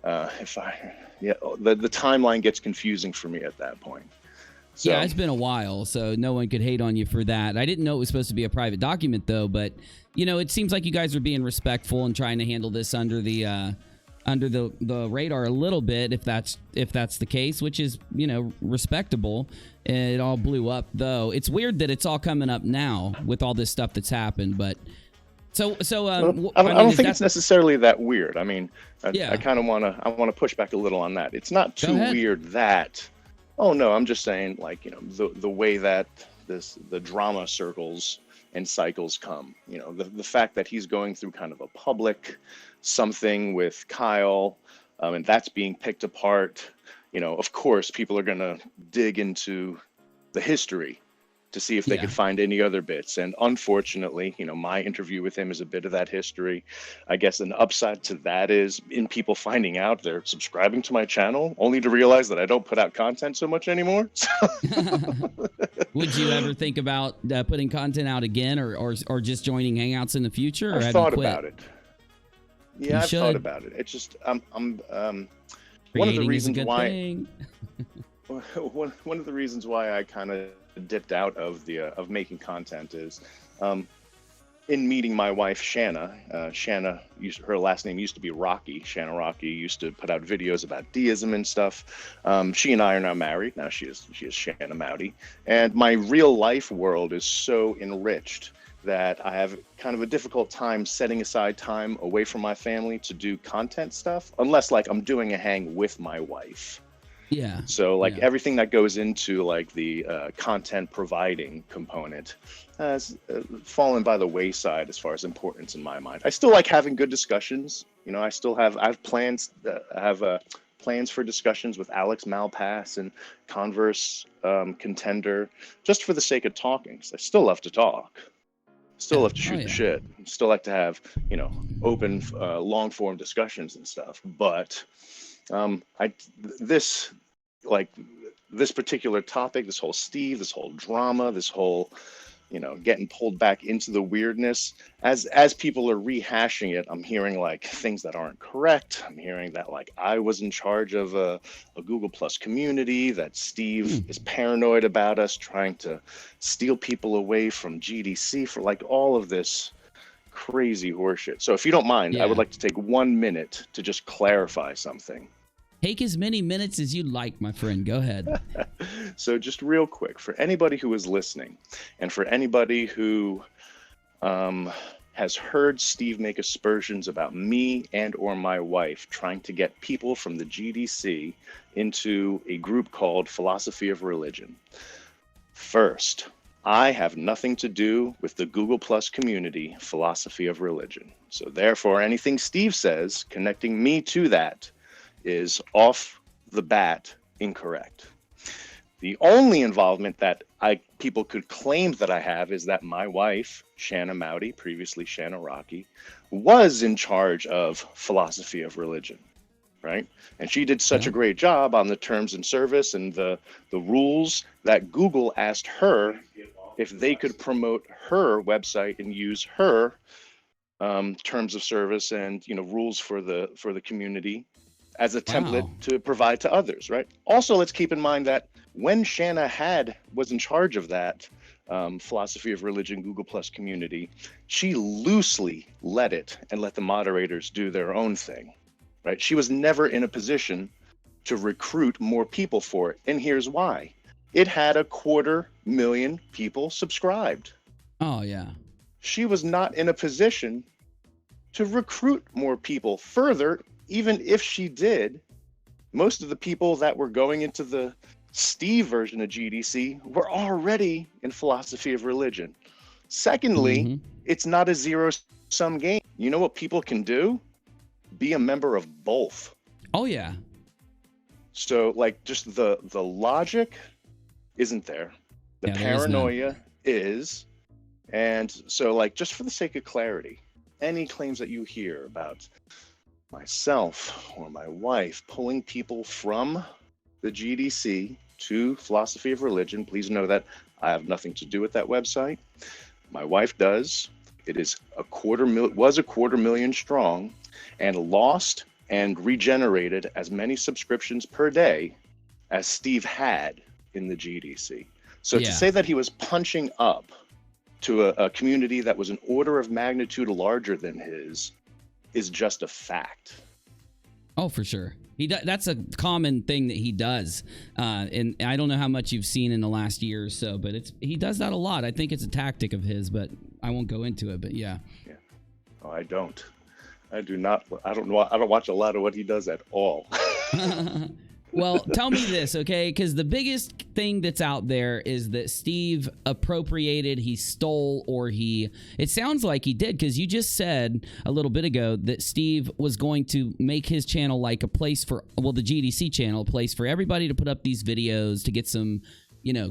the timeline gets confusing for me at that point. So, yeah, it's been a while, so no one could hate on you for that. I didn't know it was supposed to be a private document, though, but you know, it seems like you guys are being respectful and trying to handle this under the radar a little bit, if that's the case, which is, you know, respectable. It all blew up, though. It's weird that it's all coming up now with all this stuff that's happened, but I don't think it's necessarily that weird. I mean, I kind of want to push back a little on that. It's not too weird that, oh no, I'm just saying, like, you know, the way that the drama circles and cycles come, you know, the fact that he's going through kind of a public something with Kyle, and that's being picked apart. You know, of course, people are going to dig into the history to see if they could find any other bits. And unfortunately, you know, my interview with him is a bit of that history. I guess an upside to that is in people finding out they're subscribing to my channel, only to realize that I don't put out content so much anymore. Would you ever think about putting content out again, or just joining Hangouts in the future? Or I've thought about it. Yeah, I've thought about it. It's just one of the reasons why one of the reasons why I kind of dipped out of the of making content is in meeting my wife Shanna. Shanna, her last name used to be Rocky. Shanna Rocky used to put out videos about deism and stuff. She and I are now married. Now she is Shanna Mowdy, and my real life world is so enriched that I have kind of a difficult time setting aside time away from my family to do content stuff, unless like I'm doing a hang with my wife. Yeah. So like everything that goes into like the content providing component has fallen by the wayside as far as importance in my mind. I still like having good discussions. You know, I have plans. I have plans for discussions with Alex Malpass and Converse Contender, just for the sake of talking. 'Cause I still love to talk. Still love to shoot the shit. Still like to have, you know, open, long form discussions and stuff. But this particular topic, this whole Steve, this whole drama, this whole, you know, getting pulled back into the weirdness, as people are rehashing it, I'm hearing like things that aren't correct. I'm hearing that like I was in charge of a Google Plus community, that Steve is paranoid about us trying to steal people away from GDC, for like all of this crazy horseshit. So if you don't mind, I would like to take 1 minute to just clarify something. Take as many minutes as you like, my friend. Go ahead. So just real quick, for anybody who is listening, and for anybody who has heard Steve make aspersions about me and or my wife trying to get people from the GDC into a group called Philosophy of Religion. First, I have nothing to do with the Google Plus community Philosophy of Religion. So therefore, anything Steve says connecting me to that is off the bat incorrect. The only involvement that people could claim that I have is that my wife, Shanna Mowdy, previously Shanna Rocky, was in charge of Philosophy of Religion. right? And she did such a great job on the terms and service and the rules that Google asked her if they could promote her website and use her terms of service and rules for the community as a template to provide to others, right? Also, let's keep in mind that when Shanna was in charge of that philosophy of religion Google Plus community, she loosely let it and let the moderators do their own thing, right? She was never in a position to recruit more people for it, and here's why. It had 250,000 people subscribed. Oh yeah. She was not in a position to recruit more people. Further, even if she did, most of the people that were going into the Steve version of GDC were already in philosophy of religion. Secondly, it's not a zero-sum game. You know what people can do? Be a member of both. Oh yeah. So like just the logic isn't there. The paranoia is. And so like just for the sake of clarity, any claims that you hear about myself or my wife pulling people from the GDC to philosophy of religion, please know that I have nothing to do with that website. My wife does. It is was 250,000 strong and lost and regenerated as many subscriptions per day as Steve had in the GDC. So to say that he was punching up to a community that was an order of magnitude larger than his is just a fact. Oh, for sure. That's a common thing that he does. And I don't know how much you've seen in the last year or so, but he does that a lot. I think it's a tactic of his, but I won't go into it, but yeah. Oh, I don't. I do not. I don't watch a lot of what he does at all. Well, tell me this, okay? Because the biggest thing that's out there is that Steve appropriated, he stole, or it sounds like he did, because you just said a little bit ago that Steve was going to make his channel like a place for, well, the GDC channel, a place for everybody to put up these videos to get some,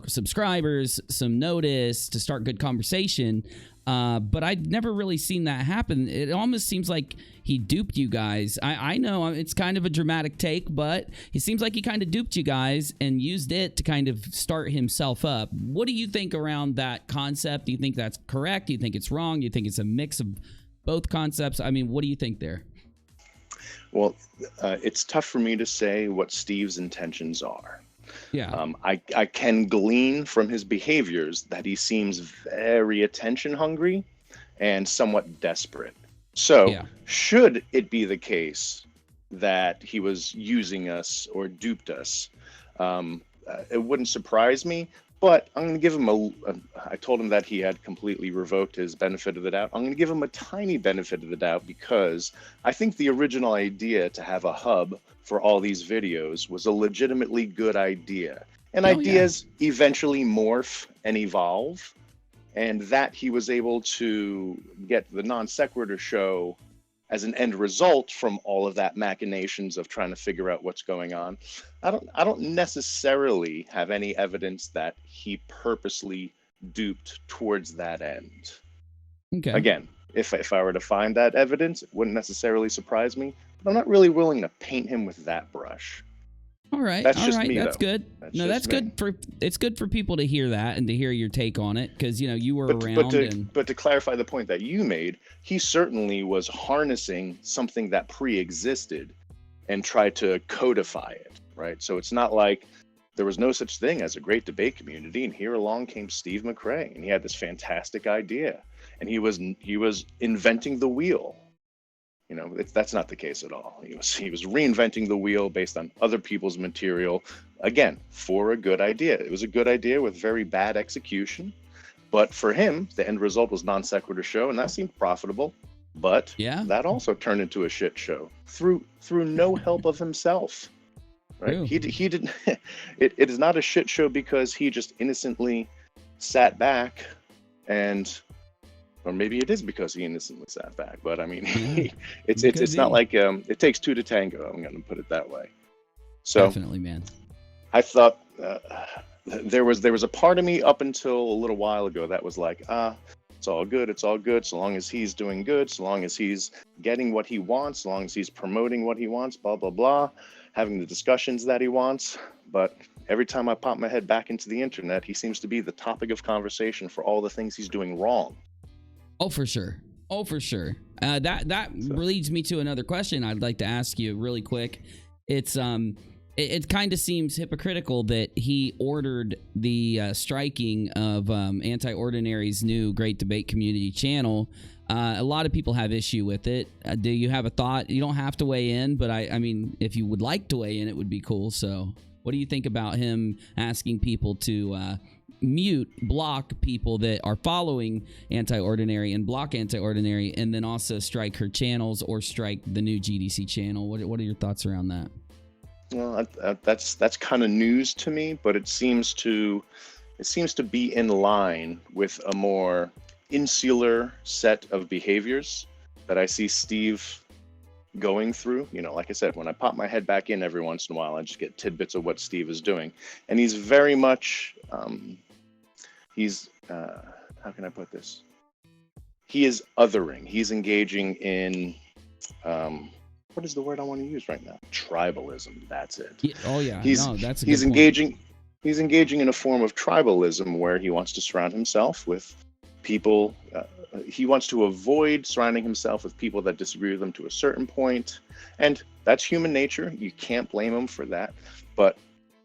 subscribers, some notice, to start good conversation. But I'd never really seen that happen. It almost seems like he duped you guys. I know it's kind of a dramatic take, but it seems like he kind of duped you guys and used it to kind of start himself up. What do you think around that concept? Do you think that's correct? Do you think it's wrong? Do you think it's a mix of both concepts? I mean, what do you think there? Well, it's tough for me to say what Steve's intentions are. Yeah. I can glean from his behaviors that he seems very attention hungry and somewhat desperate. So should it be the case that he was using us or duped us, it wouldn't surprise me, but I'm going to give him I told him that he had completely revoked his benefit of the doubt. I'm going to give him a tiny benefit of the doubt because I think the original idea to have a hub for all these videos was a legitimately good idea. And ideas eventually morph and evolve. And that he was able to get the non sequitur show as an end result from all of that machinations of trying to figure out what's going on. I don't necessarily have any evidence that he purposely duped towards that end. Okay. Again, if I were to find that evidence, it wouldn't necessarily surprise me. But I'm not really willing to paint him with that brush. All right. That's just me, That's though. good. That's good it's good for people to hear that and to hear your take on it because you were around. But to clarify the point that you made, he certainly was harnessing something that pre-existed and tried to codify it, right? So it's not like there was no such thing as a great debate community, and here along came Steve McRae, and he had this fantastic idea, and he was inventing the wheel. That's not the case at all. He was reinventing the wheel based on other people's material, again, for a good idea. It was a good idea with very bad execution, but for him, the end result was non sequitur show, and that seemed profitable. But that also turned into a shit show through no help of himself. Right? He didn't. It is not a shit show because he just innocently sat back and. Or maybe it is because he innocently sat back, but I mean, it's not like it takes two to tango. I'm going to put it that way. So definitely, man. I thought there was a part of me up until a little while ago that was like, It's all good. It's all good. So long as he's doing good, so long as he's getting what he wants, so long as he's promoting what he wants, blah, blah, blah, having the discussions that he wants. But every time I pop my head back into the internet, he seems to be the topic of conversation for all the things he's doing wrong. Oh, for sure. Oh, for sure. That leads me to another question I'd like to ask you really quick. It's it kind of seems hypocritical that he ordered the striking of Anti-Ordinary's new Great Debate Community channel. A lot of people have issue with it. Do you have a thought? You don't have to weigh in, but I mean, if you would like to weigh in, it would be cool. So what do you think about him asking people to block people that are following Anti-Ordinary and block Anti-Ordinary, and then also strike her channels or strike the new GDC channel? What are your thoughts around that? Well, that's kind of news to me, but it seems to be in line with a more insular set of behaviors that I see Steve going through. You know, like I said, when I pop my head back in every once in a while, I just get tidbits of what Steve is doing, and he's very much how can I put this? He is othering. He's engaging in what is the word I want to use right now? Tribalism. That's it. Yeah, oh yeah. He's engaging in a form of tribalism where he wants to surround himself with people. He wants to avoid surrounding himself with people that disagree with him to a certain point, and that's human nature. You can't blame him for that. But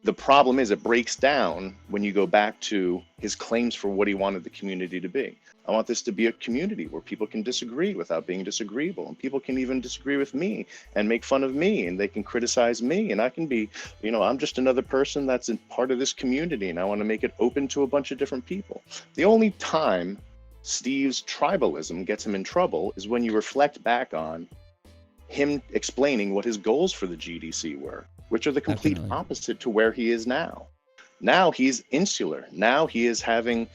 the problem is it breaks down when you go back to his claims for what he wanted the community to be. I want this to be a community where people can disagree without being disagreeable, and people can even disagree with me and make fun of me, and they can criticize me, and I can be, you know, I'm just another person that's a part of this community, and I want to make it open to a bunch of different people. The only time Steve's tribalism gets him in trouble is when you reflect back on him explaining what his goals for the GDC were, which are the complete opposite to where he is now. Now he's insular. Now he is having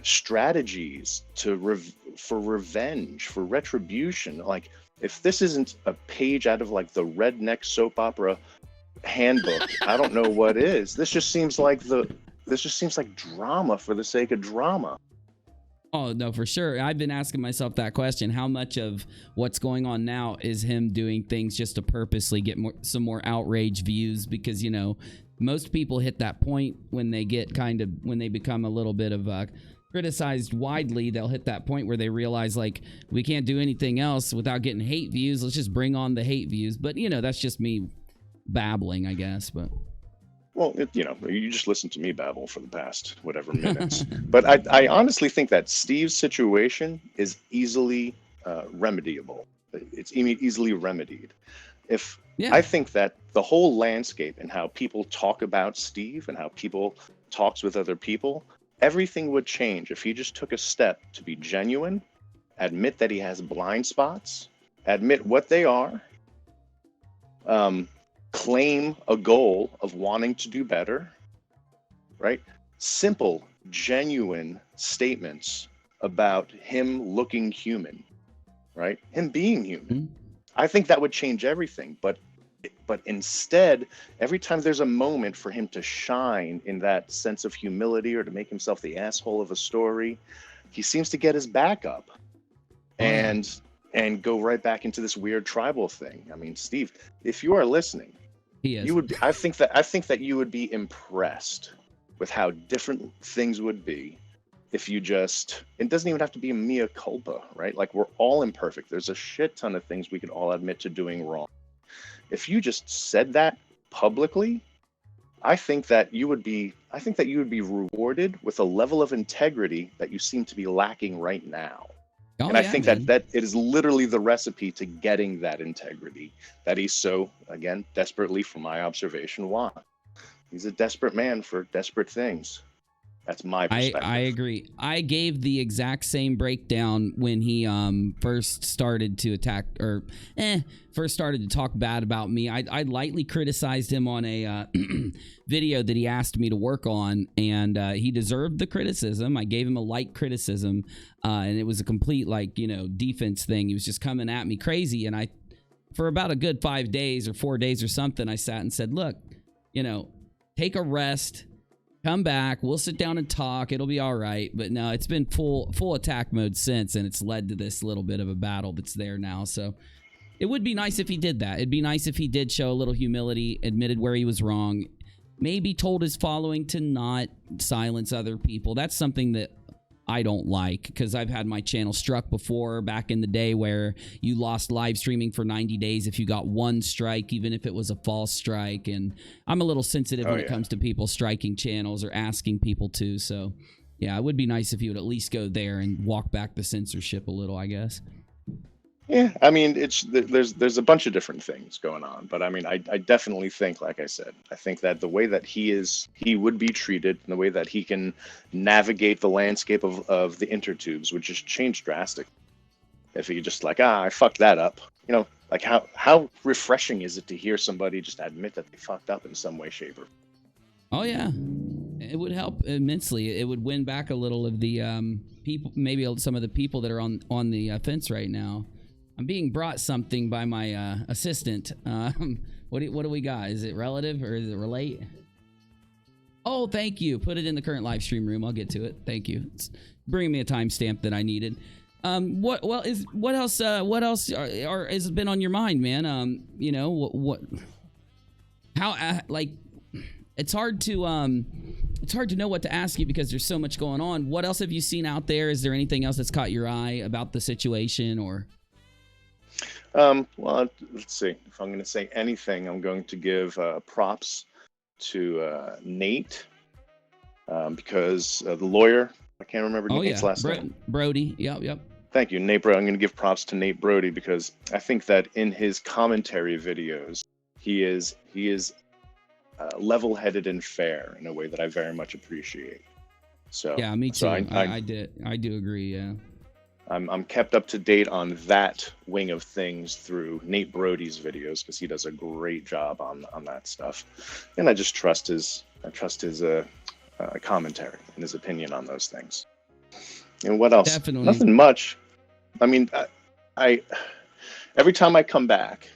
strategies for revenge, for retribution. Like, if this isn't a page out of like the redneck soap opera handbook, I don't know what is. This just seems like drama for the sake of drama. Oh, no, for sure. I've been asking myself that question. How much of what's going on now is him doing things just to purposely get some more outrage views? Because, you know, most people hit that point when they get when they become a little bit of criticized widely. They'll hit that point where they realize, like, we can't do anything else without getting hate views. Let's just bring on the hate views. But, you know, that's just me babbling, I guess. But well, you just listened to me babble for the past whatever minutes. But I honestly think that Steve's situation is easily remediable. It's easily remedied. I think that the whole landscape and how people talk about Steve and how people talks with other people, everything would change if he just took a step to be genuine, admit that he has blind spots, admit what they are, claim a goal of wanting to do better, right? Simple, genuine statements about him looking human, right? Him being human. Mm-hmm. I think that would change everything. But instead, every time there's a moment for him to shine in that sense of humility or to make himself the asshole of a story, he seems to get his back up and go right back into this weird tribal thing. I mean, Steve, if you are listening, you would. I think that you would be impressed with how different things would be if you just. It doesn't even have to be a mea culpa, right? Like, we're all imperfect. There's a shit ton of things we could all admit to doing wrong. If you just said that publicly, I think that you would be rewarded with a level of integrity that you seem to be lacking right now. Oh, and I think that it is literally the recipe to getting that integrity that he's so, again, desperately, from my observation, wants. He's a desperate man for desperate things. That's my perspective. I agree. I gave the exact same breakdown when he first started to first started to talk bad about me. I lightly criticized him on a video that he asked me to work on, and he deserved the criticism. I gave him a light criticism, and it was a complete, defense thing. He was just coming at me crazy, and for about a good 5 days or 4 days or something, I sat and said, look, take a rest. Come back. We'll sit down and talk. It'll be all right. But no, it's been full attack mode since, and it's led to this little bit of a battle that's there now. So it would be nice if he did that. It'd be nice if he did show a little humility, admitted where he was wrong, maybe told his following to not silence other people. That's something that I don't like, because I've had my channel struck before back in the day where you lost live streaming for 90 days if you got one strike, even if it was a false strike. And I'm a little sensitive when it comes to people striking channels or asking people to. So yeah, it would be nice if you would at least go there and walk back the censorship a little, I guess. Yeah, I mean, there's a bunch of different things going on, but I mean, I definitely think, like I said, I think that the way that he would be treated, and the way that he can navigate the landscape of the intertubes would just change drastically. If he just like, I fucked that up, you know, like how refreshing is it to hear somebody just admit that they fucked up in some way, shape, or? Oh yeah, it would help immensely. It would win back a little of the people, maybe some of the people that are on the fence right now. I'm being brought something by my assistant. What do we got? Is it relative or is it relate? Oh, thank you. Put it in the current live stream room. I'll get to it. Thank you. It's bringing me a timestamp that I needed. What else has been on your mind, man? You know how like it's hard to know what to ask you because there's so much going on. What else have you seen out there? Is there anything else that's caught your eye about the situation or? Well, let's see. If I'm going to say anything, I'm going to give props to Nate because the lawyer, I can't remember Nate's last name. Brody. Yep. Thank you, Nate Brody. I'm going to give props to Nate Brody because I think that in his commentary videos, he is level-headed and fair in a way that I very much appreciate. So yeah, me too. So I do agree. Yeah. I'm kept up to date on that wing of things through Nate Brody's videos because he does a great job on that stuff, and I just trust his commentary and his opinion on those things. And what else? Definitely. Nothing much. I mean, I every time I come back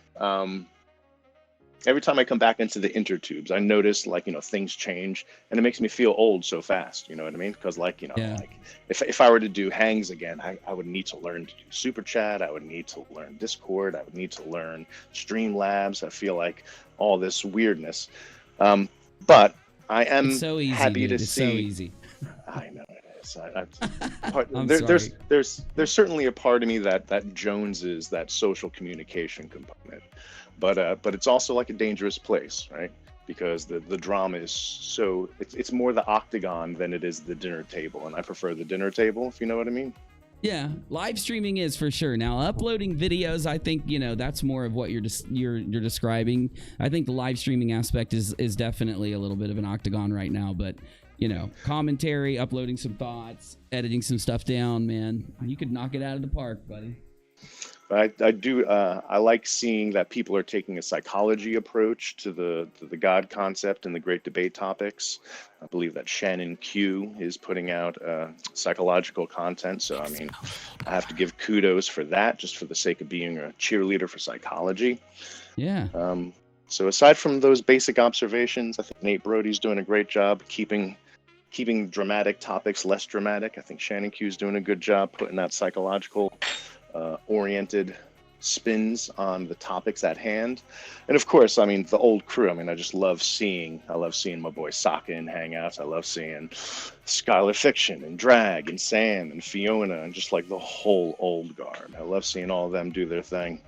into the intertubes, I notice like, you know, things change and it makes me feel old so fast. You know what I mean? Because like, you know, like if I were to do hangs again, I would need to learn to do super chat. I would need to learn Discord. I would need to learn Streamlabs. I feel like all this weirdness. But I am happy to see. It's so easy. I know it is. There's certainly a part of me that joneses that social communication component. But it's also like a dangerous place, right? Because the drama is so it's more the octagon than it is the dinner table, and I prefer the dinner table, if you know what I mean. Yeah, live streaming is for sure. Now, uploading videos, I think, you know, that's more of what you're describing. I think the live streaming aspect is definitely a little bit of an octagon right now, but you know, commentary, uploading some thoughts, editing some stuff down, man, you could knock it out of the park, buddy. But I like seeing that people are taking a psychology approach to the God concept and the Great Debate topics. I believe that Shannon Q is putting out psychological content. So, I mean, I have to give kudos for that, just for the sake of being a cheerleader for psychology. Yeah. So aside from those basic observations, I think Nate Brody's doing a great job keeping dramatic topics less dramatic. I think Shannon Q is doing a good job putting out psychological oriented spins on the topics at hand. And of course, I mean, the old crew, I mean, I love seeing my boy Sokka in Hangouts. I love seeing Skylar Fiction and Drag and Sam and Fiona and just like the whole old guard. I love seeing all of them do their thing.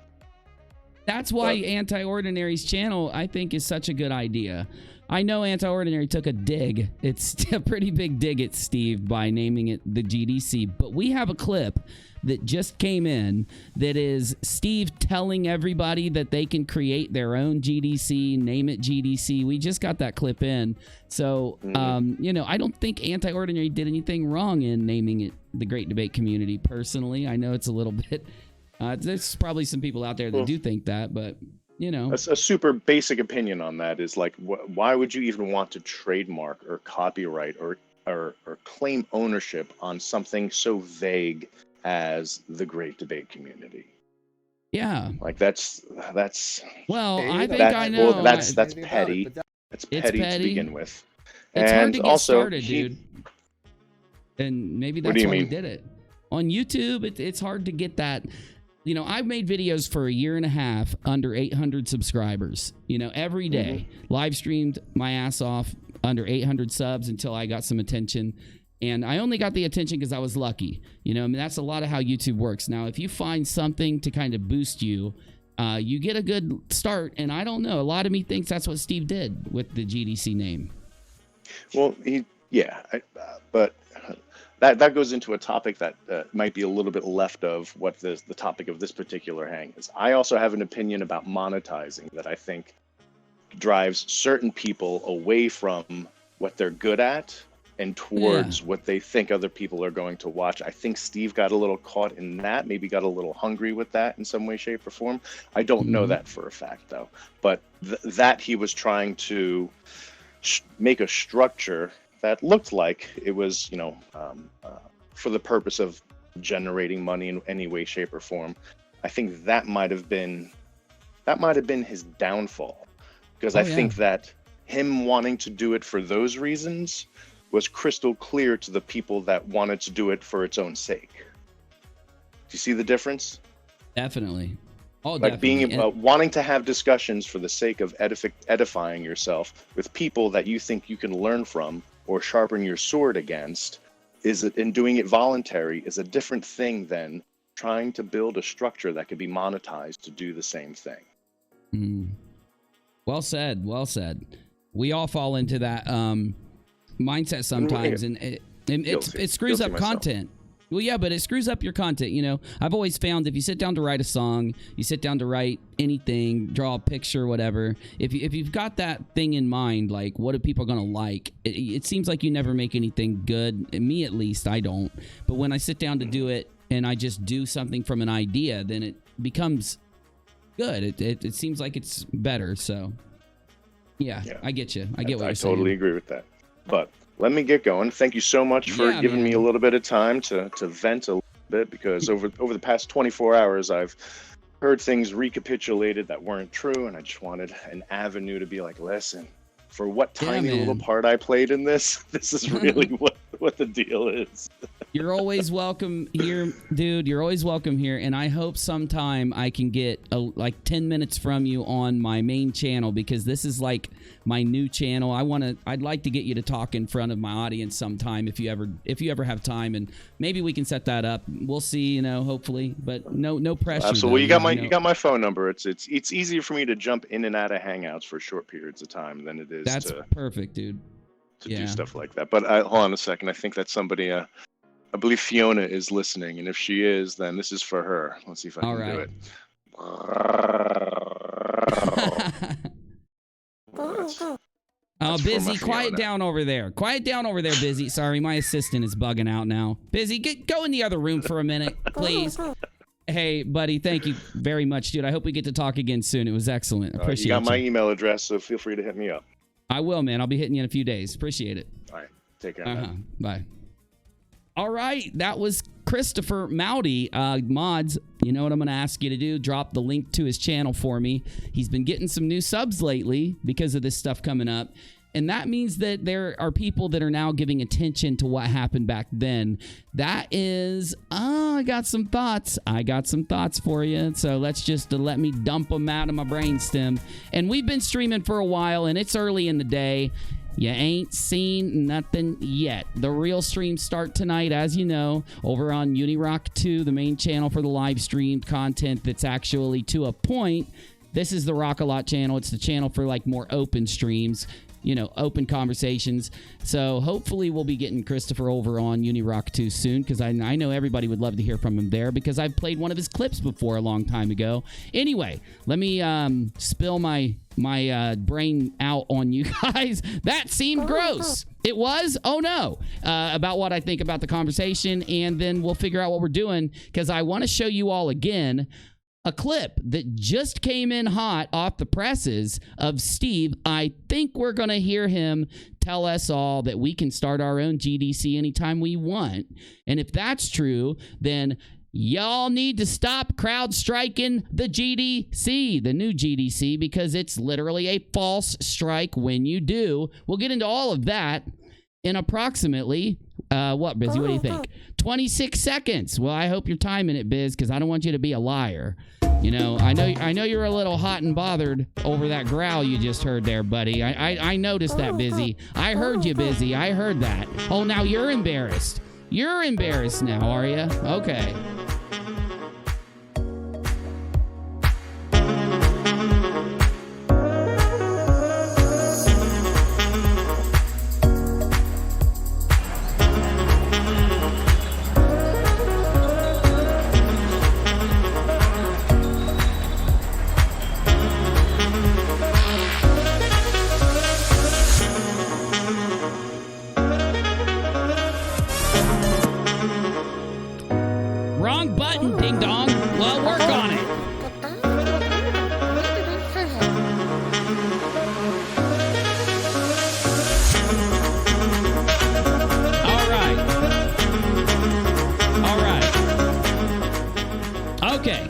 That's why Anti-Ordinary's channel, I think, is such a good idea. I know Anti-Ordinary took a dig. It's a pretty big dig at Steve by naming it the GDC, but we have a clip that just came in that is Steve telling everybody that they can create their own GDC, name it GDC. We just got that clip in. So, you know, I don't think Anti-Ordinary did anything wrong in naming it the Great Debate Community. Personally, I know it's a little bit, there's probably some people out there that do think that, but you know, a super basic opinion on that is like, why would you even want to trademark or copyright or claim ownership on something so vague as the Great Debate Community? Yeah, like that's well, I think I know. Well, that's petty. That's petty to begin with. It's and hard to get also, started, dude. And maybe that's why he did it. On YouTube, it's hard to get that. You know, I've made videos for a year and a half under 800 subscribers. You know, every day. Live streamed my ass off under 800 subs until I got some attention. And I only got the attention because I was lucky. You know, I mean, that's a lot of how YouTube works. Now, if you find something to kind of boost you, you get a good start. And I don't know. A lot of me thinks that's what Steve did with the GDC name. Well, but that goes into a topic that might be a little bit left of what the topic of this particular hang is. I also have an opinion about monetizing that I think drives certain people away from what they're good at and towards what they think other people are going to watch. I think Steve got a little caught in that, maybe got a little hungry with that in some way, shape, or form. I don't know that for a fact, though. But that he was trying to make a structure that looked like it was, you know, for the purpose of generating money in any way, shape, or form. I think that might have been his downfall, because I think that him wanting to do it for those reasons was crystal clear to the people that wanted to do it for its own sake. Do you see the difference? Definitely. Oh, like definitely. Wanting to have discussions for the sake of edifying yourself with people that you think you can learn from or sharpen your sword against, and doing it voluntary is a different thing than trying to build a structure that could be monetized to do the same thing. Well said. Well said. We all fall into that mindset sometimes, and it screws up content. Well, yeah, but it screws up your content. You know, I've always found if you sit down to write a song, you sit down to write anything, draw a picture, whatever. If you've got that thing in mind, like what are people gonna like? It seems like you never make anything good. Me, at least, I don't. But when I sit down to do it, and I just do something from an idea, then it becomes good. It seems like it's better. So, yeah. I get you. I get what you're saying. I totally agree with that. But let me get going. Thank you so much for giving me a little bit of time to vent a little bit, because over the past 24 hours, I've heard things recapitulated that weren't true, and I just wanted an avenue to be like, listen, for what tiny little part I played in this is really what the deal is. You're always welcome here, dude. You're always welcome here, and I hope sometime I can get like 10 minutes from you on my main channel, because this is like my new channel. I'd like to get you to talk in front of my audience sometime if you ever have time, and maybe we can set that up. We'll see, you know, hopefully, but no pressure. Absolutely. You got my phone number. It's easier for me to jump in and out of Hangouts for short periods of time than it is That's perfect, dude. To do stuff like that. But hold on a second. I think that's somebody. I believe Fiona is listening, and if she is, then this is for her. Let's see if I can do it. Oh, Busy, quiet down over there. Quiet down over there, Busy. Sorry, my assistant is bugging out now. Busy, go in the other room for a minute, please. Hey, buddy, thank you very much, dude. I hope we get to talk again soon. It was excellent. Appreciate it. You got my email address, so feel free to hit me up. I will, man. I'll be hitting you in a few days. Appreciate it. All right. Take care. Man. Bye. All right, that was Christopher Mowdy. Mods, you know what I'm going to ask you to do? Drop the link to his channel for me. He's been getting some new subs lately because of this stuff coming up. And that means that there are people that are now giving attention to what happened back then. That is, I got some thoughts. I got some thoughts for you. So let's just let me dump them out of my brainstem. And we've been streaming for a while, and it's early in the day. You ain't seen nothing yet. The real streams start tonight, as you know, over on UNIRocktv, the main channel for the live streamed content that's actually to a point. This is the RockAlot channel. It's the channel for like more open streams, you know, open conversations. So hopefully we'll be getting Christopher over on UNIRocktv soon, because I know everybody would love to hear from him there, because I've played one of his clips before a long time ago. Anyway, let me spill my brain out on you guys. That seemed gross. It was? Oh no. About what I think about the conversation, and then we'll figure out what we're doing, because I want to show you all again a clip that just came in hot off the presses of Steve. I think we're going to hear him tell us all that we can start our own GDC anytime we want. And if that's true, then y'all need to stop crowd striking the GDC, the new GDC, because it's literally a false strike when you do. We'll get into all of that in approximately, what, Busy? What do you think? 26 seconds. Well, I hope you're timing it, Biz, because I don't want you to be a liar. You know, I know you're a little hot and bothered over that growl you just heard there, buddy. I noticed that, Busy. I heard you, Busy. I heard that. Oh, now you're embarrassed. You're embarrassed now, are you? Okay. Wrong button, ding dong. Well, work on it. All right. Okay.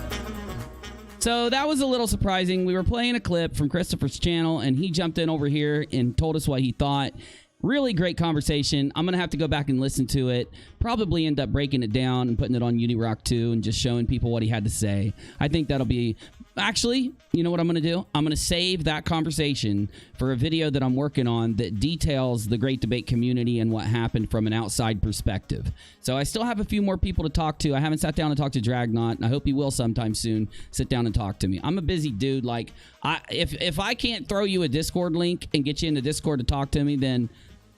So that was a little surprising. We were playing a clip from Christopher's channel, and he jumped in over here and told us what he thought. Really great conversation. I'm going to have to go back and listen to it. Probably end up breaking it down and putting it on UNIRock too and just showing people what he had to say. I think that'll be... Actually, you know what I'm going to do? I'm going to save that conversation for a video that I'm working on that details the Great Debate community and what happened from an outside perspective. So I still have a few more people to talk to. I haven't sat down and talked to Dragnot, and I hope he will sometime soon sit down and talk to me. I'm a busy dude. Like, if I can't throw you a Discord link and get you into Discord to talk to me, then...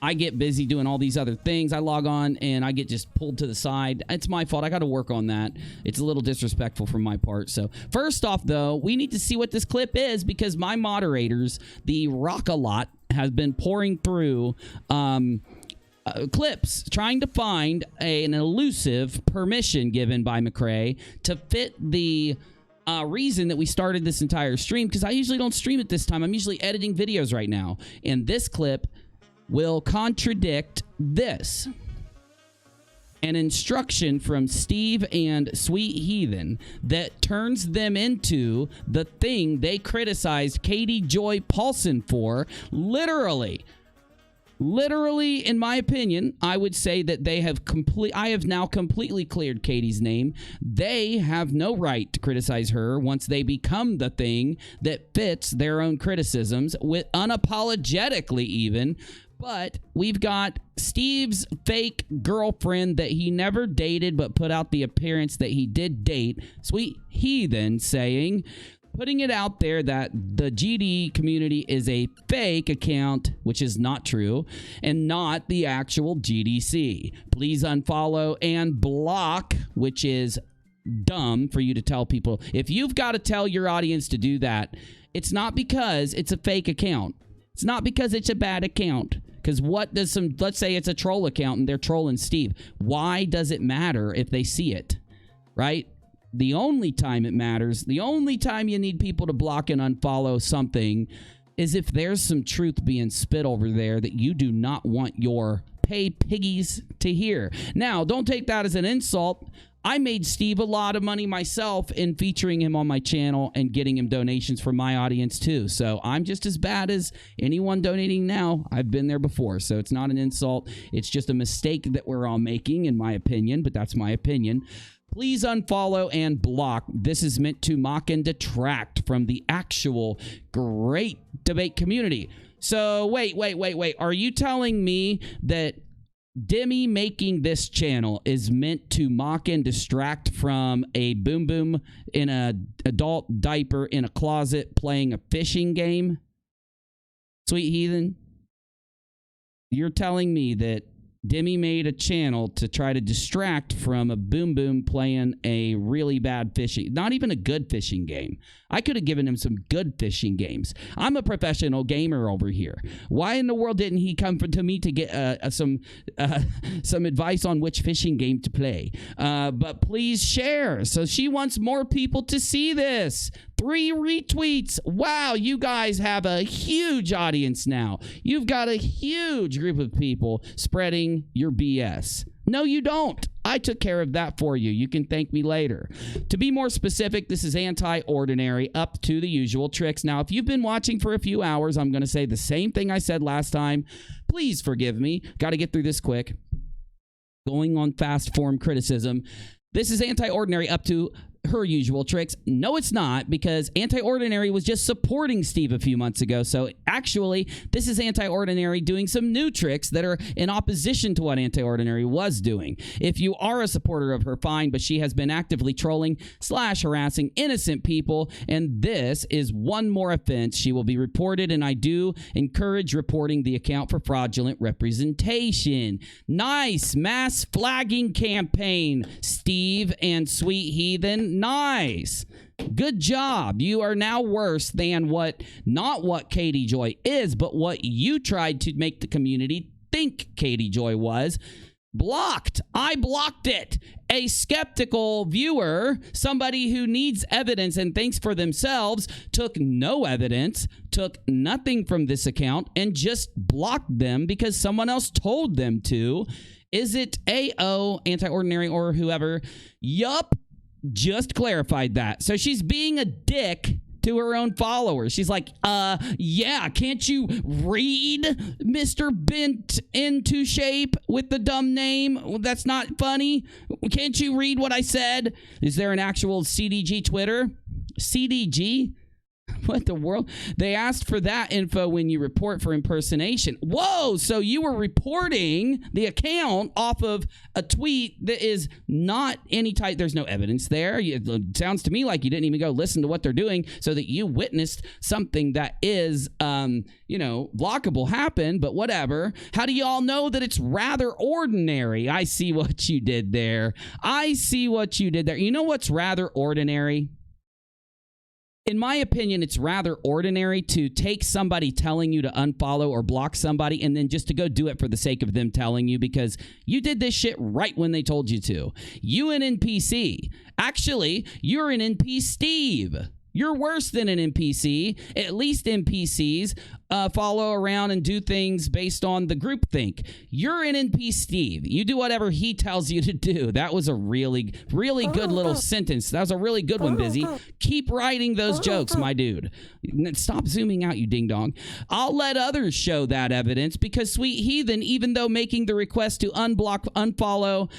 I get busy doing all these other things. I log on and I get just pulled to the side. It's my fault. I got to work on that. It's a little disrespectful from my part. So first off, though, we need to see what this clip is because my moderators, the rockAlot, has been pouring through clips trying to find an elusive permission given by McRae to fit the reason that we started this entire stream, because I usually don't stream at this time. I'm usually editing videos right now. And this clip will contradict this. An instruction from Steve and Sweet Heathen that turns them into the thing they criticized katiejoy Paulson for. Literally, in my opinion, I would say that I have now completely cleared Katie's name. They have no right to criticize her once they become the thing that fits their own criticisms, with unapologetically even. But we've got Steve's fake girlfriend that he never dated but put out the appearance that he did date, Sweet Heathen, putting it out there that the GD community is a fake account, which is not true, and not the actual GDC. Please unfollow and block, which is dumb for you to tell people. If you've got to tell your audience to do that, it's not because it's a fake account. It's not because it's a bad account. Because let's say it's a troll account and they're trolling Steve. Why does it matter if they see it, right? The only time it matters, the only time you need people to block and unfollow something is if there's some truth being spit over there that you do not want your pay piggies to hear. Now, don't take that as an insult. I made Steve a lot of money myself in featuring him on my channel and getting him donations from my audience too. So I'm just as bad as anyone donating now. I've been there before. So it's not an insult. It's just a mistake that we're all making, in my opinion, but that's my opinion. Please unfollow and block. This is meant to mock and detract from the actual Great Debate community. So wait. Are you telling me that Demi making this channel is meant to mock and distract from a boom boom in an adult diaper in a closet playing a fishing game? Sweet Heathen, you're telling me that Demi made a channel to try to distract from a boom boom playing a really bad fishing, not even a good fishing game. I could have given him some good fishing games. I'm a professional gamer over here. Why in the world didn't he come to me to get some advice on which fishing game to play? But please share. So she wants more people to see this. 3 retweets. Wow, you guys have a huge audience now. You've got a huge group of people spreading your BS. No, you don't. I took care of that for you. You can thank me later. To be more specific, this is anti-ordinary, up to the usual tricks. Now, if you've been watching for a few hours, I'm going to say the same thing I said last time. Please forgive me. Got to get through this quick. Going on fast form criticism. This is anti-ordinary up to her usual tricks. No, it's not, because Anti-Ordinary was just supporting Steve a few months ago. So actually, this is Anti-Ordinary doing some new tricks that are in opposition to what Anti-Ordinary was doing. If you are a supporter of her, fine, but she has been actively trolling / harassing innocent people, and this is one more offense. She will be reported, and I do encourage reporting the account for fraudulent representation. Nice mass flagging campaign, Steve and Sweet Heathen. Nice. Good job. You are now worse than not what Katie Joy is, but what you tried to make the community think Katie Joy was. Blocked. I blocked it. A skeptical viewer, somebody who needs evidence and thinks for themselves, took no evidence, took nothing from this account, and just blocked them because someone else told them to. Is it AO, Anti-Ordinary, or whoever? Yup. Just clarified that. So she's being a dick to her own followers. She's like, yeah, can't you read Mr. Bent into shape with the dumb name? That's not funny. Can't you read what I said? Is there an actual CDG Twitter? CDG? What the world? They asked for that info when you report for impersonation. Whoa, so you were reporting the account off of a tweet that is not any type. There's no evidence there. It sounds to me like you didn't even go listen to what they're doing so that you witnessed something that is, blockable happen, but whatever. How do y'all know that it's rather ordinary? I see what you did there. You know what's rather ordinary? In my opinion, it's rather ordinary to take somebody telling you to unfollow or block somebody and then just to go do it for the sake of them telling you, because you did this shit right when they told you to. You an NPC. Actually, you're an NP Steve. You're worse than an NPC. At least NPCs follow around and do things based on the groupthink. You're an NP Steve. You do whatever he tells you to do. That was a really, really good little sentence. That was a really good one, Busy. Keep writing those jokes, my dude. Stop zooming out, you ding-dong. I'll let others show that evidence because Sweet Heathen, even though making the request to block and unfollow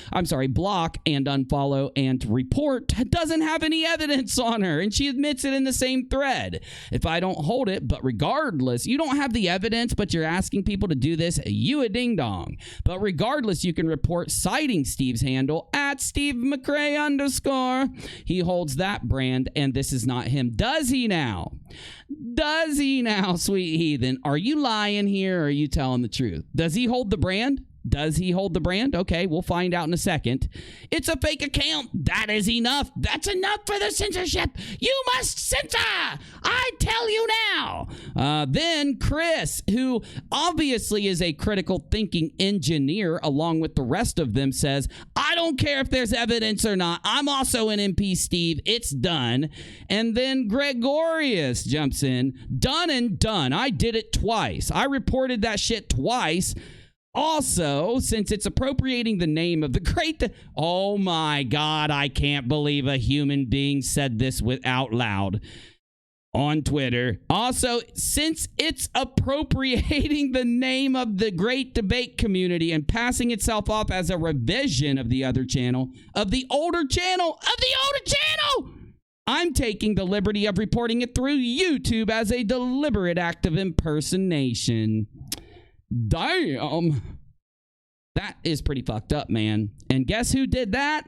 and report, doesn't have any evidence on her, and she admits it in the same thread. If I don't hold it, but regardless, you don't have the evidence, but you're asking people to do this, you a ding-dong. But regardless, you can report citing Steve's handle at Steve McRae _. He holds that brand, and this is not him. Does he now? Does he now, Sweet Heathen? Are you lying here, or are you telling the truth? Does he hold the brand? Does he hold the brand? Okay, we'll find out in a second. It's a fake account. That is enough. That's enough for the censorship. You must censor. I tell you now. Then Chris, who obviously is a critical thinking engineer along with the rest of them, says, I don't care if there's evidence or not. I'm also an MP Steve. It's done. And then Gregorius jumps in. Done and done. I did it twice. I reported that shit twice. Also, since it's appropriating the name of the great... Oh my God, I can't believe a human being said this out loud on Twitter. Also, since it's appropriating the name of the Great Debate Community and passing itself off as a revision of the older channel, I'm taking the liberty of reporting it through YouTube as a deliberate act of impersonation. Damn. That is pretty fucked up, man. And guess who did that?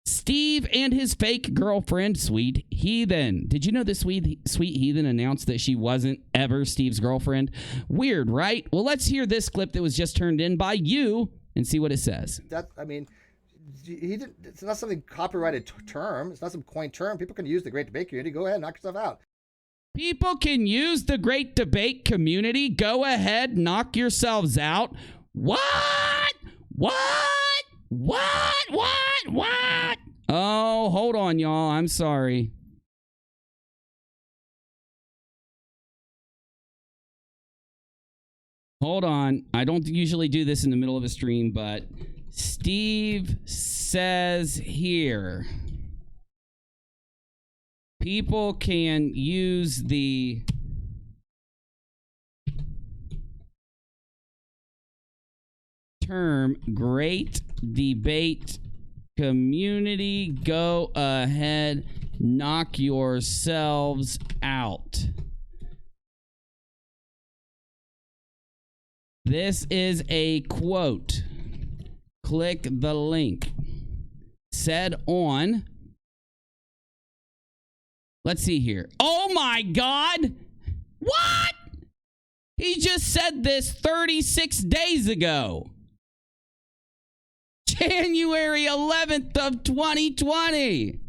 Steve and his fake girlfriend, Sweet Heathen. Did you know this Sweet Heathen announced that she wasn't ever Steve's girlfriend? Weird, right? Well, let's hear this clip that was just turned in by you and see what it says. It's not something copyrighted term. It's not some coined term. People can use the Great Debate Community. Go ahead, knock yourself out. People can use the Great Debate Community. Go ahead, knock yourselves out. What? Oh, hold on, y'all. I'm sorry. Hold on. I don't usually do this in the middle of a stream, but Steve says here, people can use the term Great Debate Community. Go ahead, knock yourselves out. This is a quote. Click the link. Said on. Let's see here. Oh my God. What? He just said this 36 days ago. January 11th of 2020.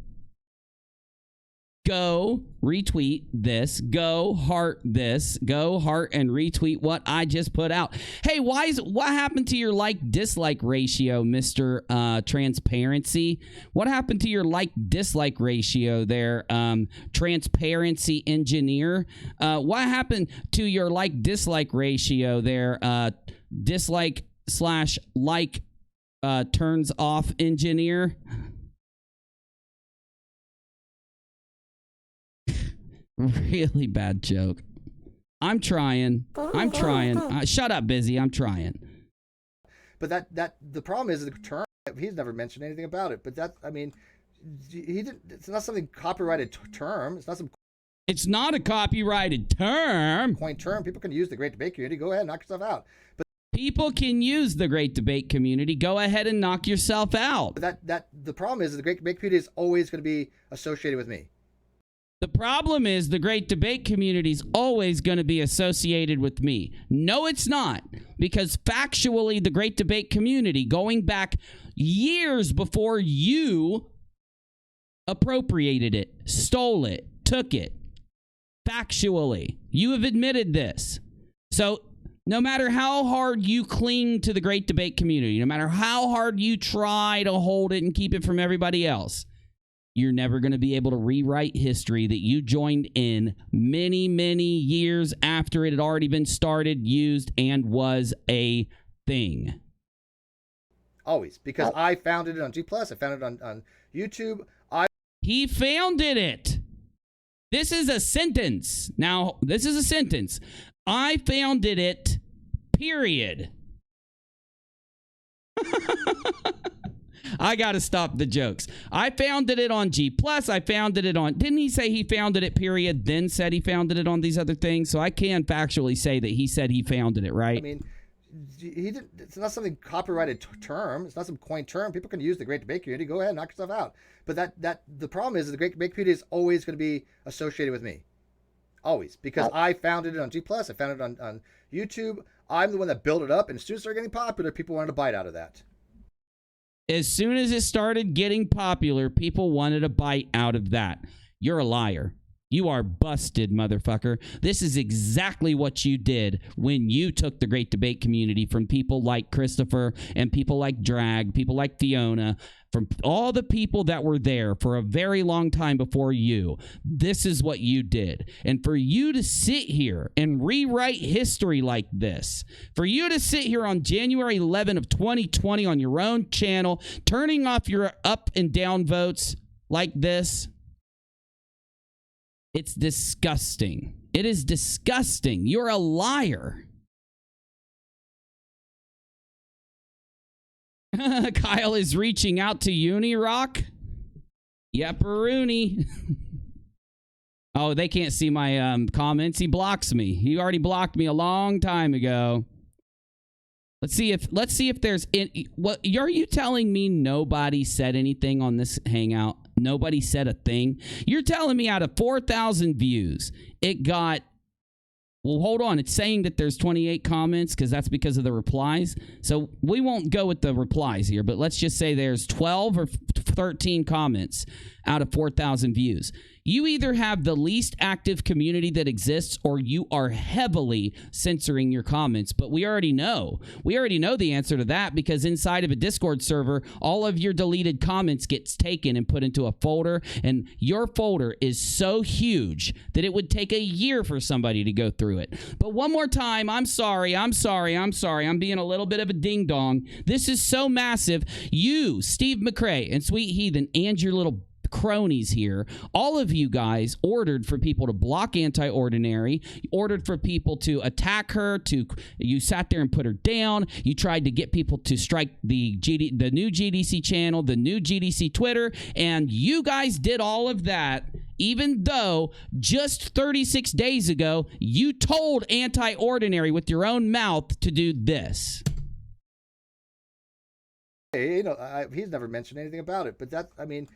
Go retweet this. Go heart this. Go heart and retweet what I just put out. Hey, what happened to your like-dislike ratio, Mr. Transparency? What happened to your like-dislike ratio there, Transparency Engineer? What happened to your like-dislike ratio there, dislike/like turns off engineer? Really bad joke. I'm trying. Shut up, Busy. I'm trying. But that the problem is the term. He's never mentioned anything about it. But that, I mean, he didn't. It's not something copyrighted term. It's not some. It's not a copyrighted term. Point term. People can use the Great Debate Community. Go ahead, knock yourself out. But people can use the Great Debate Community. Go ahead and knock yourself out. But that the problem is the Great Debate Community is always going to be associated with me. The problem is the Great Debate Community is always going to be associated with me. No, it's not. Because factually, the Great Debate Community, going back years before you appropriated it, stole it, took it, factually, you have admitted this. So no matter how hard you cling to the Great Debate Community, no matter how hard you try to hold it and keep it from everybody else, you're never going to be able to rewrite history that you joined in many, many years after it had already been started, used, and was a thing. Always. Because I founded it on G+. I found it on YouTube. He founded it. This is a sentence. Now, this is a sentence. I founded it, period. I got to stop the jokes. I founded it on G+. I founded it on... Didn't he say he founded it, period, then said he founded it on these other things? So I can factually say that he said he founded it, right? I mean, he didn't. It's not something copyrighted term. It's not some coined term. People can use the Great Debate Community. Go ahead, knock yourself out. But that the problem is the Great Debate Community is always going to be associated with me. Always. Because I founded it on G+. I founded it on YouTube. I'm the one that built it up. And as soon as it started getting popular, people wanted to bite out of that. As soon as it started getting popular, people wanted a bite out of that. You're a liar. You are busted, motherfucker. This is exactly what you did when you took the Great Debate Community from people like Christopher and people like Drag, people like Fiona, from all the people that were there for a very long time before you. This is what you did. And for you to sit here and rewrite history like this, for you to sit here on January 11 of 2020 on your own channel, turning off your up and down votes like this, it's disgusting. It is disgusting. You're a liar. Kyle is reaching out to UNIRock. Yepperoonie. Oh, they can't see my comments. He blocks me. He already blocked me a long time ago. Let's see if there's what are you telling me nobody said anything on this hangout? Nobody said a thing. You're telling me out of 4,000 views, it got, well, hold on. It's saying that there's 28 comments because that's because of the replies. So we won't go with the replies here, but let's just say there's 12 or 13 comments out of 4,000 views. You either have the least active community that exists, or you are heavily censoring your comments. But we already know. We already know the answer to that, because inside of a Discord server, all of your deleted comments gets taken and put into a folder, and your folder is so huge that it would take a year for somebody to go through it. But one more time, I'm sorry. I'm being a little bit of a ding-dong. This is so massive. You, Steve McRae, and Sweet Heathen, and your little cronies here, all of you guys ordered for people to block Anti-Ordinary, ordered for people to attack her, you sat there and put her down, you tried to get people to strike the new GDC channel, the new GDC Twitter, and you guys did all of that, even though just 36 days ago, you told Anti-Ordinary with your own mouth to do this. Hey, you know, he's never mentioned anything about it, but that, I mean,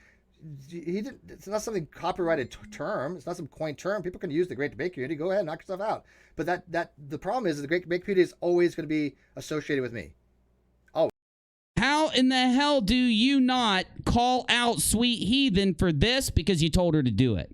he didn't. It's not something copyrighted term. It's not some coined term. People can use the Great Debate Community. Go ahead, knock yourself out. But the problem is the Great Debate Community is always going to be associated with me. Oh, how in the hell do you not call out Sweet Heathen for this because you told her to do it?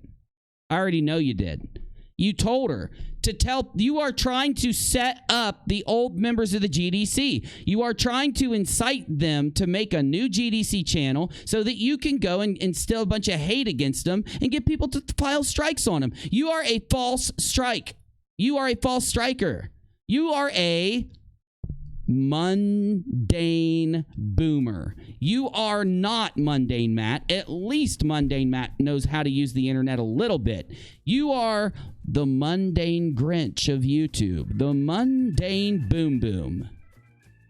I already know you did. You told her to tell. You are trying to set up the old members of the GDC. You are trying to incite them to make a new GDC channel so that you can go and instill a bunch of hate against them and get people to file strikes on them. You are a false strike. You are a false striker. You are a mundane boomer. You are not mundane Matt. At least mundane Matt knows how to use the internet a little bit. You are the mundane Grinch of YouTube, the mundane boom boom.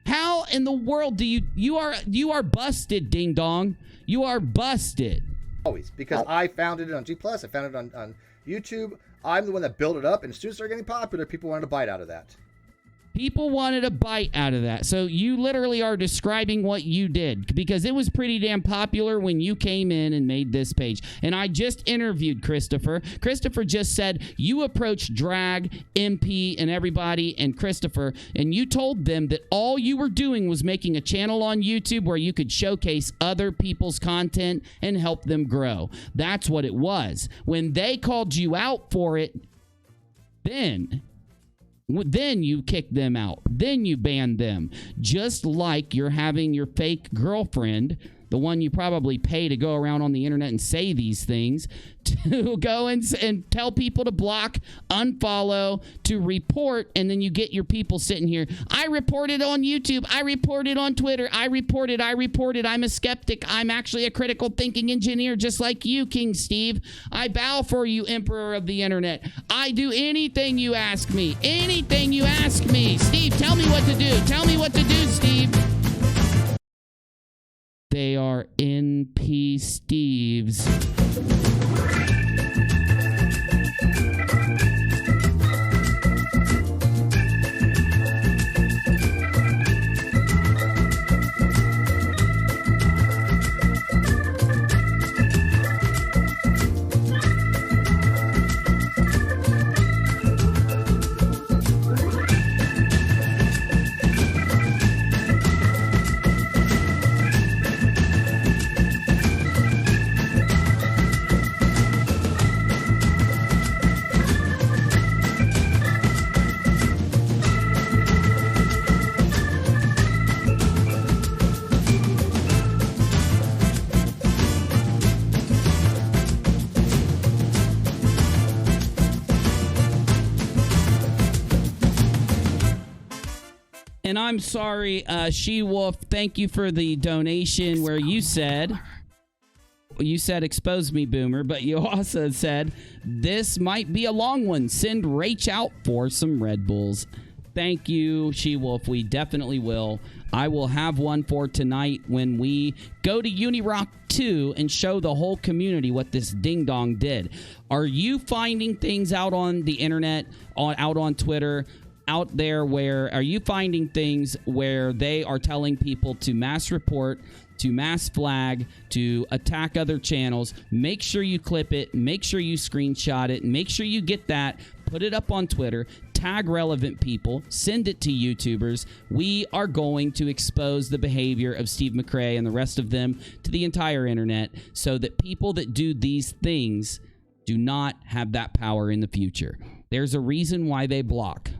How in the world do you are busted, ding dong. You are busted. Always, because I founded it on G+, I found it on YouTube. I'm the one that built it up, and as soon as it started getting popular, people wanted to bite out of that. People wanted a bite out of that. So you literally are describing what you did, because it was pretty damn popular when you came in and made this page. And I just interviewed Christopher. Christopher just said you approached Drag, MP, and everybody, and Christopher, and you told them that all you were doing was making a channel on YouTube where you could showcase other people's content and help them grow. That's what it was. When they called you out for it, then you kick them out. Then you ban them. Just like you're having your fake girlfriend, the one you probably pay to go around on the internet and say these things, to go and tell people to block, unfollow, to report, and then you get your people sitting here. I reported on YouTube. I reported on Twitter. I reported. I'm a skeptic. I'm actually a critical thinking engineer, just like you, King Steve. I bow for you, Emperor of the Internet. I do anything you ask me. Anything you ask me. Steve, tell me what to do. Tell me what to do, Steve. They are NP Steves. And I'm sorry, She-Wolf, thank you for the donation where you said expose me, boomer, but you also said this might be a long one. Send Rach out for some Red Bulls. Thank you, She-Wolf. We definitely will. I will have one for tonight when we go to UNIRock 2 and show the whole community what this ding-dong did. Are you finding things out on the internet, out on Twitter, out there where are you finding things where they are telling people to mass report, to mass flag, to attack other channels? Make sure you clip it, make sure you screenshot it, make sure you get that, put it up on Twitter, tag relevant people, send it to YouTubers. We are going to expose the behavior of Steve McRae and the rest of them to the entire internet so that people that do these things do not have that power in the future. There's a reason why they block.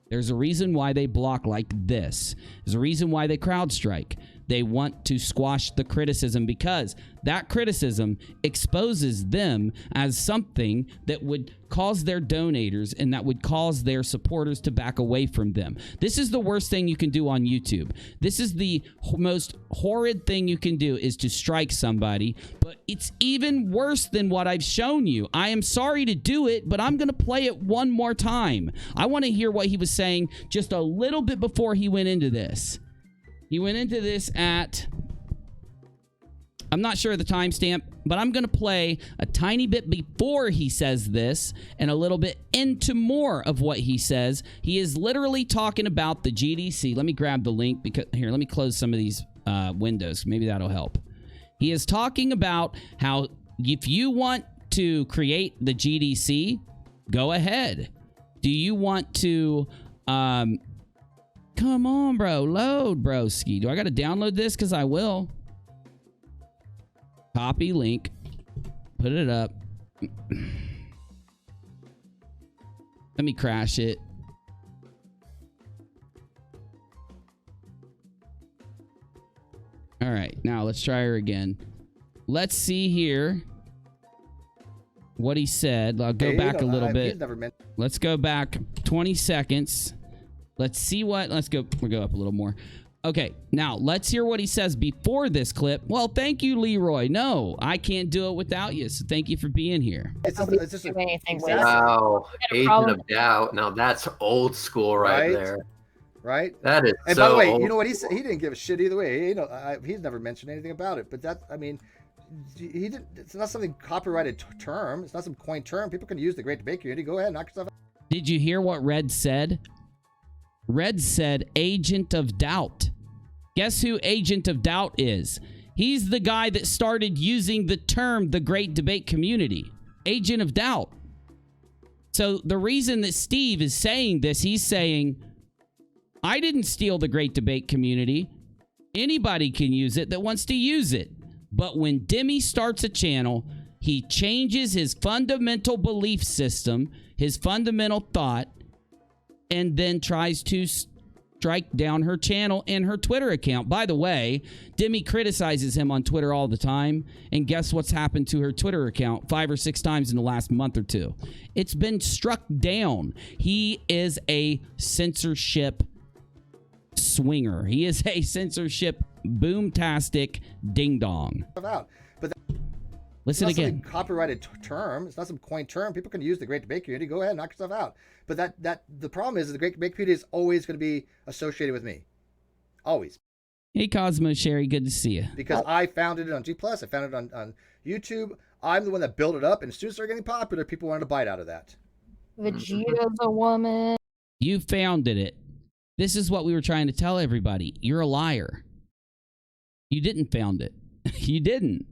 There's a reason why they block like this. There's a reason why they CrowdStrike. They want to squash the criticism because that criticism exposes them as something that would cause their donators and that would cause their supporters to back away from them. This is the worst thing you can do on YouTube. This is the most horrid thing you can do, is to strike somebody, but it's even worse than what I've shown you. I am sorry to do it, but I'm going to play it one more time. I want to hear what he was saying just a little bit before he went into this. He went into this at, I'm not sure of the timestamp, but I'm going to play a tiny bit before he says this and a little bit into more of what he says. He is literally talking about the GDC. Let me grab the link because here, let me close some of these windows. Maybe that'll help. He is talking about how if you want to create the GDC, go ahead. Do you want to, come on, bro. Load, broski. Do I got to download this? Because I will. Copy link. Put it up. Let me crash it. All right. Now let's try her again. Let's see here what he said. I'll go back a little bit. Let's go back 20 seconds. Let's see what, we'll go up a little more. Okay, now let's hear what he says before this clip. Well, thank you, Leroy. No, I can't do it without you, so thank you for being here. Wow, Agent of Doubt. Now that's old school right there. Right? That is and so by the way, old. you know what he said? He didn't give a shit either way. He's never mentioned anything about it. But that, I mean, he didn't. It's not something copyrighted term. It's not some coined term. People can use the Great Debate Community. Go ahead, knock yourself out. Did you hear what Red said? Red said Agent of Doubt. Guess who Agent of Doubt is? He's the guy that started using the term the Great Debate Community. Agent of Doubt. So the reason that Steve is saying this, he's saying, I didn't steal the Great Debate Community. Anybody can use it that wants to use it. But when Demi starts a channel, he changes his fundamental belief system, his fundamental thought, and then tries to strike down her channel and her Twitter account. By the way, Demi criticizes him on Twitter all the time, and guess what's happened to her Twitter account 5 or 6 times in the last month or two? It's been struck down. He is a censorship swinger. He is a censorship boomtastic ding-dong. Listen again. Copyrighted term. It's not some coined term. People can use the Great Debate Community. Go ahead, knock yourself out. But the problem is the Great Debate Community is always going to be associated with me. Always. Hey, Cosmo Sherry, good to see you. Because I founded it on G+. I founded it on YouTube. I'm the one that built it up, and as soon as they're getting popular, people wanted to bite out of that. Vegeta's a woman. You founded it. This is what we were trying to tell everybody. You're a liar. You didn't found it. You didn't.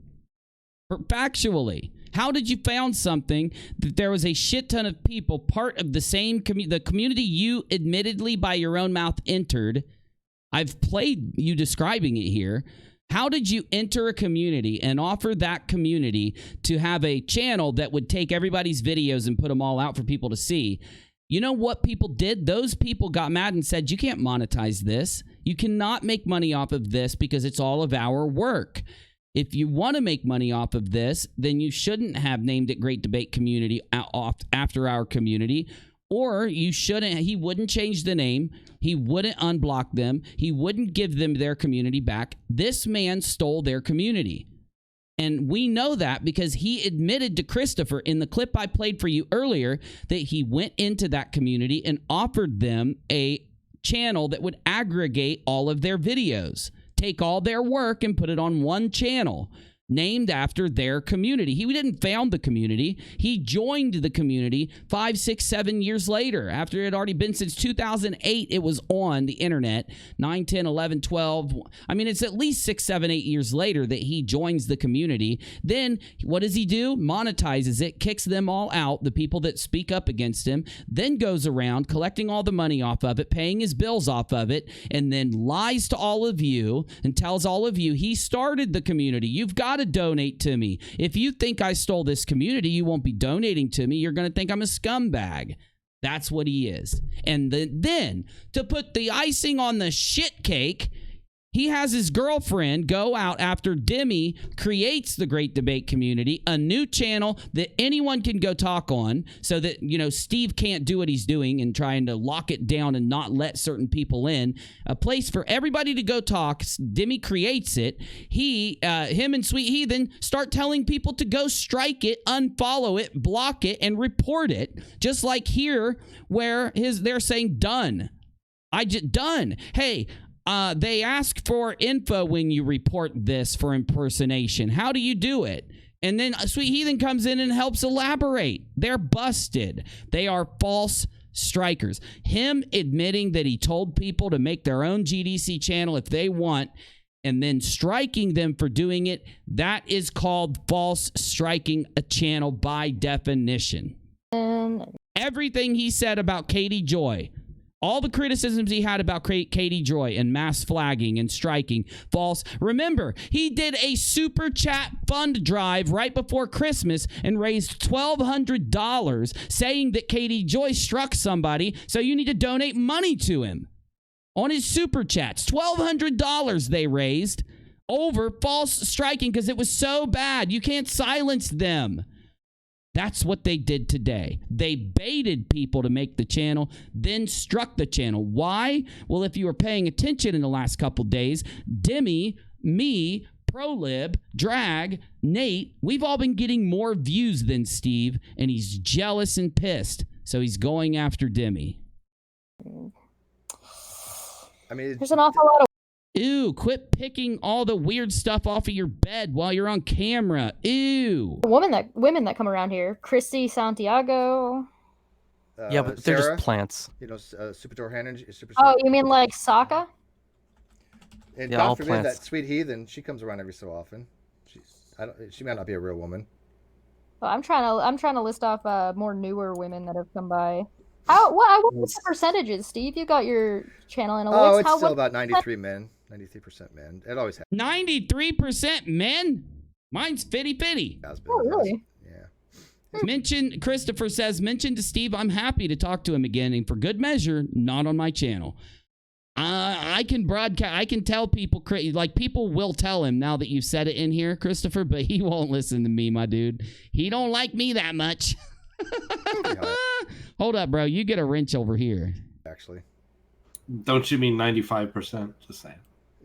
Factually, how did you found something that there was a shit ton of people part of the same the community you admittedly by your own mouth entered? I've played you describing it here. How did you enter a community and offer that community to have a channel that would take everybody's videos and put them all out for people to see? You know what people did? Those people got mad and said, you can't monetize this. You cannot make money off of this because it's all of our work. If you want to make money off of this, then you shouldn't have named it Great Debate Community after our community, or you shouldn't. He wouldn't change the name. He wouldn't unblock them. He wouldn't give them their community back. This man stole their community. And we know that because he admitted to Christopher in the clip I played for you earlier that he went into that community and offered them a channel that would aggregate all of their videos. Take all their work and put it on one channel named after their community. He didn't found the community. He joined the community 5, 6, 7 years later. After it had already been since 2008, it was on the internet. 9, 10, 11, 12. I mean, it's at least 6, 7, 8 years later that he joins the community. Then what does he do? Monetizes it, kicks them all out, the people that speak up against him, then goes around collecting all the money off of it, paying his bills off of it, and then lies to all of you and tells all of you he started the community. You've got got to donate to me. If you think I stole this community, you won't be donating to me. You're going to think I'm a scumbag. That's what he is. And then to put the icing on the shit cake, he has his girlfriend go out after Demi creates the Great Debate Community, a new channel that anyone can go talk on so that, you know, Steve can't do what he's doing and trying to lock it down and not let certain people in. A place for everybody to go talk. Demi creates it. Him and Sweet Heathen start telling people to go strike it, unfollow it, block it, and report it. Just like here where they're saying done. Done. Hey, they ask for info when you report this for impersonation. How do you do it? And then Sweet Heathen comes in and helps elaborate. They're busted. They are false strikers. Him admitting that he told people to make their own GDC channel if they want, and then striking them for doing it, that is called false striking a channel by definition. Everything he said about katiejoy, all the criticisms he had about katiejoy and mass flagging and striking, false. Remember, he did a super chat fund drive right before Christmas and raised $1,200 saying that katiejoy struck somebody, so you need to donate money to him. On his super chats, $1,200 they raised over false striking because it was so bad. You can't silence them. That's what they did today. They baited people to make the channel, then struck the channel. Why? Well, if you were paying attention in the last couple days, Demi, me, ProLib, Drag, Nate, we've all been getting more views than Steve, and he's jealous and pissed. So he's going after Demi. I mean, there's an awful lot of. Ew, quit picking all the weird stuff off of your bed while you're on camera. Ew. Women that come around here. Christy Santiago. Yeah, but they're Sarah, just plants. You know, Super Hannah. Oh, you mean like Sokka? And Yeah, God all forbid plants. that Sweet Heathen, she comes around every so often. She might not be a real woman. Well, I'm trying to list off more newer women that have come by. What's the percentages, Steve? You got your channel analytics. Oh, it's still about 93 men. 93% men. It always has. 93% men? Mine's 50-50. Oh, really? Yeah. Christopher says, mention to Steve, I'm happy to talk to him again, and for good measure, not on my channel. I can broadcast, I can tell people, like people will tell him now that you've said it in here, Christopher, but he won't listen to me, my dude. He don't like me that much. Hold up, bro. You get a wrench over here. Actually. Don't you mean 95%? Just saying.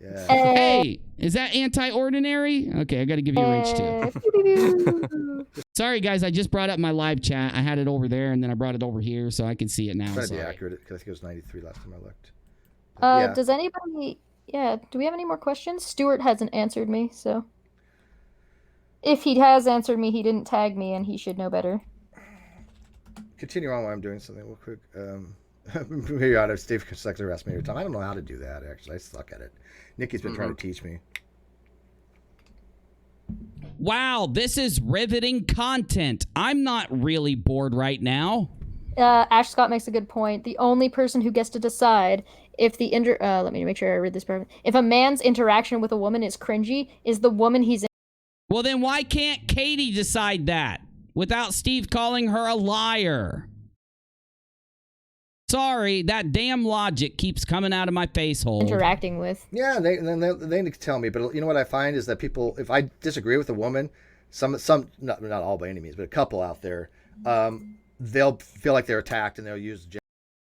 Yeah. Hey, is that anti-ordinary? Okay, I got to give you a wrench too. Sorry, guys. I just brought up my live chat. I had it over there, and then I brought it over here so I can see it now. Trying to be accurate because I think it was 93 last time I looked. Does anybody? Yeah. Do we have any more questions? Stuart hasn't answered me, so if he has answered me, he didn't tag me, and he should know better. Continue on while I'm doing something real quick. Maybe out of Steve Seckler asked me every time. I don't know how to do that, actually. I suck at it. Nikki's been trying to teach me. Wow, this is riveting content. I'm not really bored right now. Ash Scott makes a good point. The only person who gets to decide if the let me make sure I read this part. If a man's interaction with a woman is cringy, is the woman he's in. Well, then why can't Katie decide that without Steve calling her a liar? Sorry, that damn logic keeps coming out of my face hole. Interacting with. Yeah, they tell me, but you know what I find is that people, if I disagree with a woman, some not all by any means, but a couple out there, they'll feel like they're attacked and they'll use.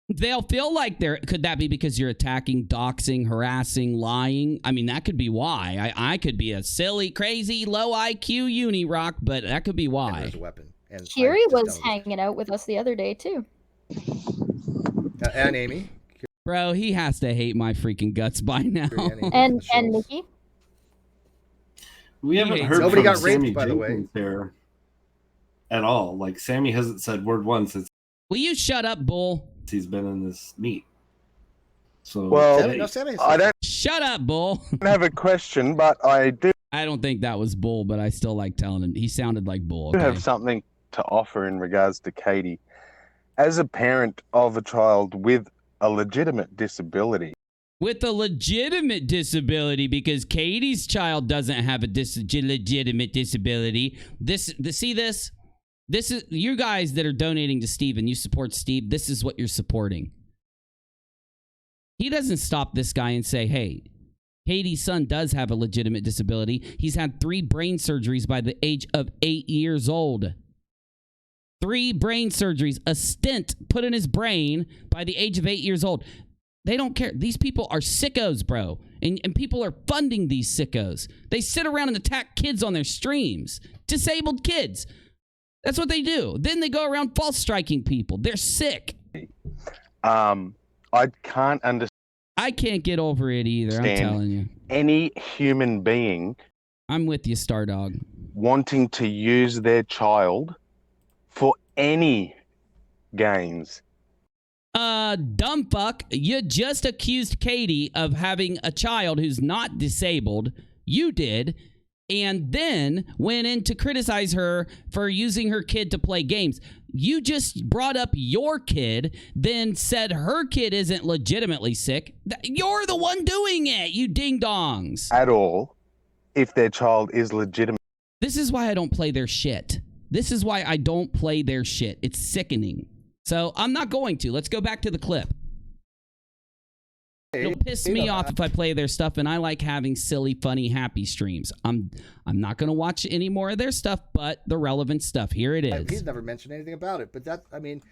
They'll feel like could that be because you're attacking, doxing, harassing, lying? I mean, that could be why. I could be a silly, crazy, low IQ UNIRock, but that could be why. There's a weapon. And Kiri was hanging out with us the other day too. And Amy. Bro, he has to hate my freaking guts by now. And Nikki. We haven't heard Nobody from got raped, Sammy by the way. Jenkins there at all. Like, Sammy hasn't said word one since Will you shut up, Bull? He's been in this meet. So, well, I don't. Shut up, Bull. Have a question, but I do. I don't think that was Bull, but I still like telling him. He sounded like Bull. Okay? Have something to offer in regards to Katie. As a parent of a child with a legitimate disability, with a legitimate disability, because Katie's child doesn't have a legitimate disability. See this? This is you guys that are donating to Steve and you support Steve. This is what you're supporting. He doesn't stop this guy and say, hey, Katie's son does have a legitimate disability. He's had 3 brain surgeries by the age of 8 years old. 3 brain surgeries, a stent put in his brain by the age of 8 years old. They don't care. These people are sickos, bro. And people are funding these sickos. They sit around and attack kids on their streams. Disabled kids. That's what they do. Then they go around false striking people. They're sick. I can't understand. I can't get over it either, I'm telling you. Any human being... I'm with you, Stardog. ...wanting to use their child for any gains. Dumb fuck. You just accused Katie of having a child who's not disabled. You did. And then went in to criticize her for using her kid to play games. You just brought up your kid, then said her kid isn't legitimately sick. You're the one doing it, you ding-dongs. At all, if their child is legitimate. This is why I don't play their shit. This is why I don't play their shit. It's sickening. So I'm not going to. Let's go back to the clip. It'll piss me off if I play their stuff, and I like having silly, funny, happy streams. I'm not going to watch any more of their stuff, but the relevant stuff. Here it is. He's never mentioned anything about it, but that, I mean,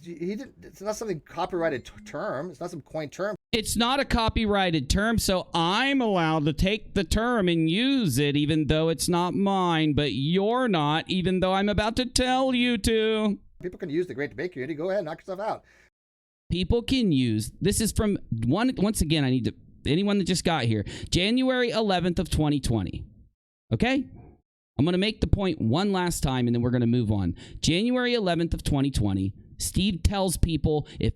he didn't. It's not something copyrighted term. It's not some coined term. It's not a copyrighted term, so I'm allowed to take the term and use it, even though it's not mine. But you're not, even though I'm about to tell you to. People can use the Great Debate Community. Go ahead, knock yourself out. People can use, this is from, once again, I need to, anyone that just got here, January 11th of 2020. Okay? I'm going to make the point one last time, and then we're going to move on. January 11th of 2020, Steve tells people if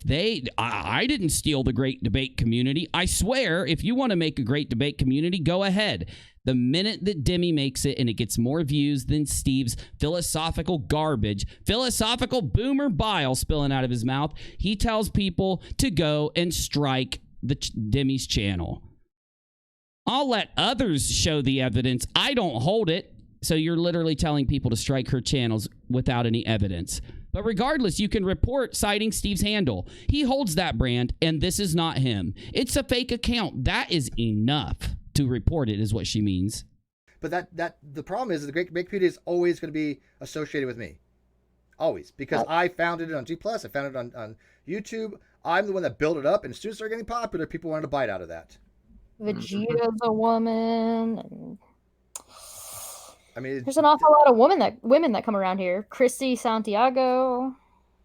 I didn't steal the Great Debate Community. I swear, if you want to make a Great Debate Community, go ahead. The minute that Demi makes it and it gets more views than Steve's philosophical garbage, philosophical boomer bile spilling out of his mouth, he tells people to go and strike Demi's channel. I'll let others show the evidence. I don't hold it. So you're literally telling people to strike her channels without any evidence. But regardless, you can report citing Steve's handle. He holds that brand, and this is not him. It's a fake account. That is enough to report it, is what she means. But that the problem is the Great Debate Community is always going to be associated with me. Always. Because I founded it on G+, I founded it on YouTube. I'm the one that built it up, and as soon as it started getting popular, people wanted to bite out of that. Vegeta's a woman. I mean, there's an awful lot of women that come around here. Chrissy Santiago.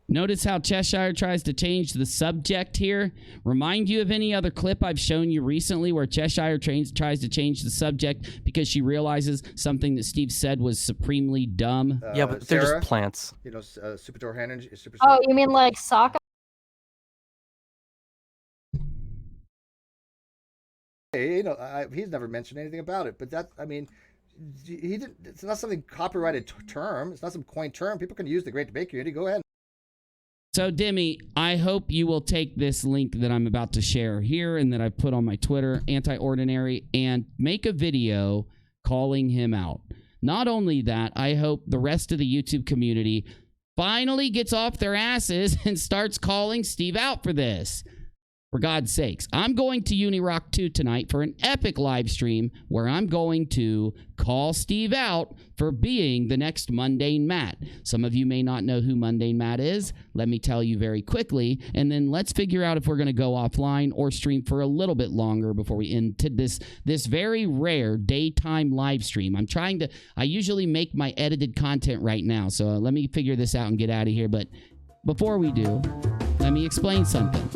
Notice how Cheshire tries to change the subject here. Remind you of any other clip I've shown you recently where Cheshire tries to change the subject because she realizes something that Steve said was supremely dumb. Yeah, but they're Sarah, just plants. You know, Super Energy. Oh, you mean like Sokka? You know, he's never mentioned anything about it, but that, I mean, he didn't. It's not something copyrighted term. It's not some coined term. People can use the Great Debate Community. Go ahead. So, Demi, I hope you will take this link that I'm about to share here and that I put on my Twitter, Anti-Ordinary, and make a video calling him out. Not only that, I hope the rest of the YouTube community finally gets off their asses and starts calling Steve out for this. For God's sakes, I'm going to UNIRock 2 tonight for an epic live stream where I'm going to call Steve out for being the next Mundane Matt. Some of you may not know who Mundane Matt is. Let me tell you very quickly, and then let's figure out if we're going to go offline or stream for a little bit longer before we end this very rare daytime live stream. I usually make my edited content right now, so let me figure this out and get out of here. But before we do, let me explain something.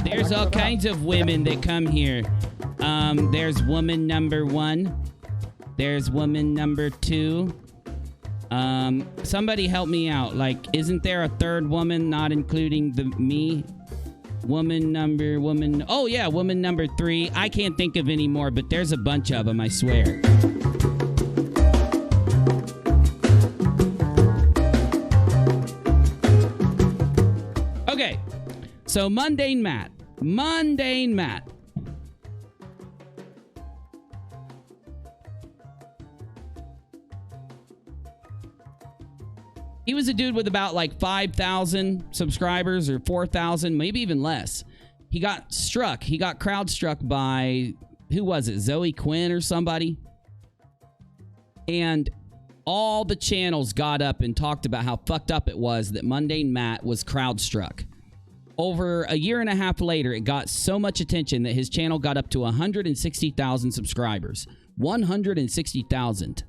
There's all kinds of women that come here. There's woman number 1. There's woman number 2. Somebody help me out. Like, isn't there a third woman, not including me? Woman number 3. I can't think of any more, but there's a bunch of them, I swear. So Mundane Matt. Mundane Matt. He was a dude with about like 5,000 subscribers or 4,000, maybe even less. He got struck. He got crowd struck by, who was it? Zoe Quinn or somebody? And all the channels got up and talked about how fucked up it was that Mundane Matt was crowd struck. Over a year and a half later, it got so much attention that his channel got up to 160,000 subscribers. 160,000.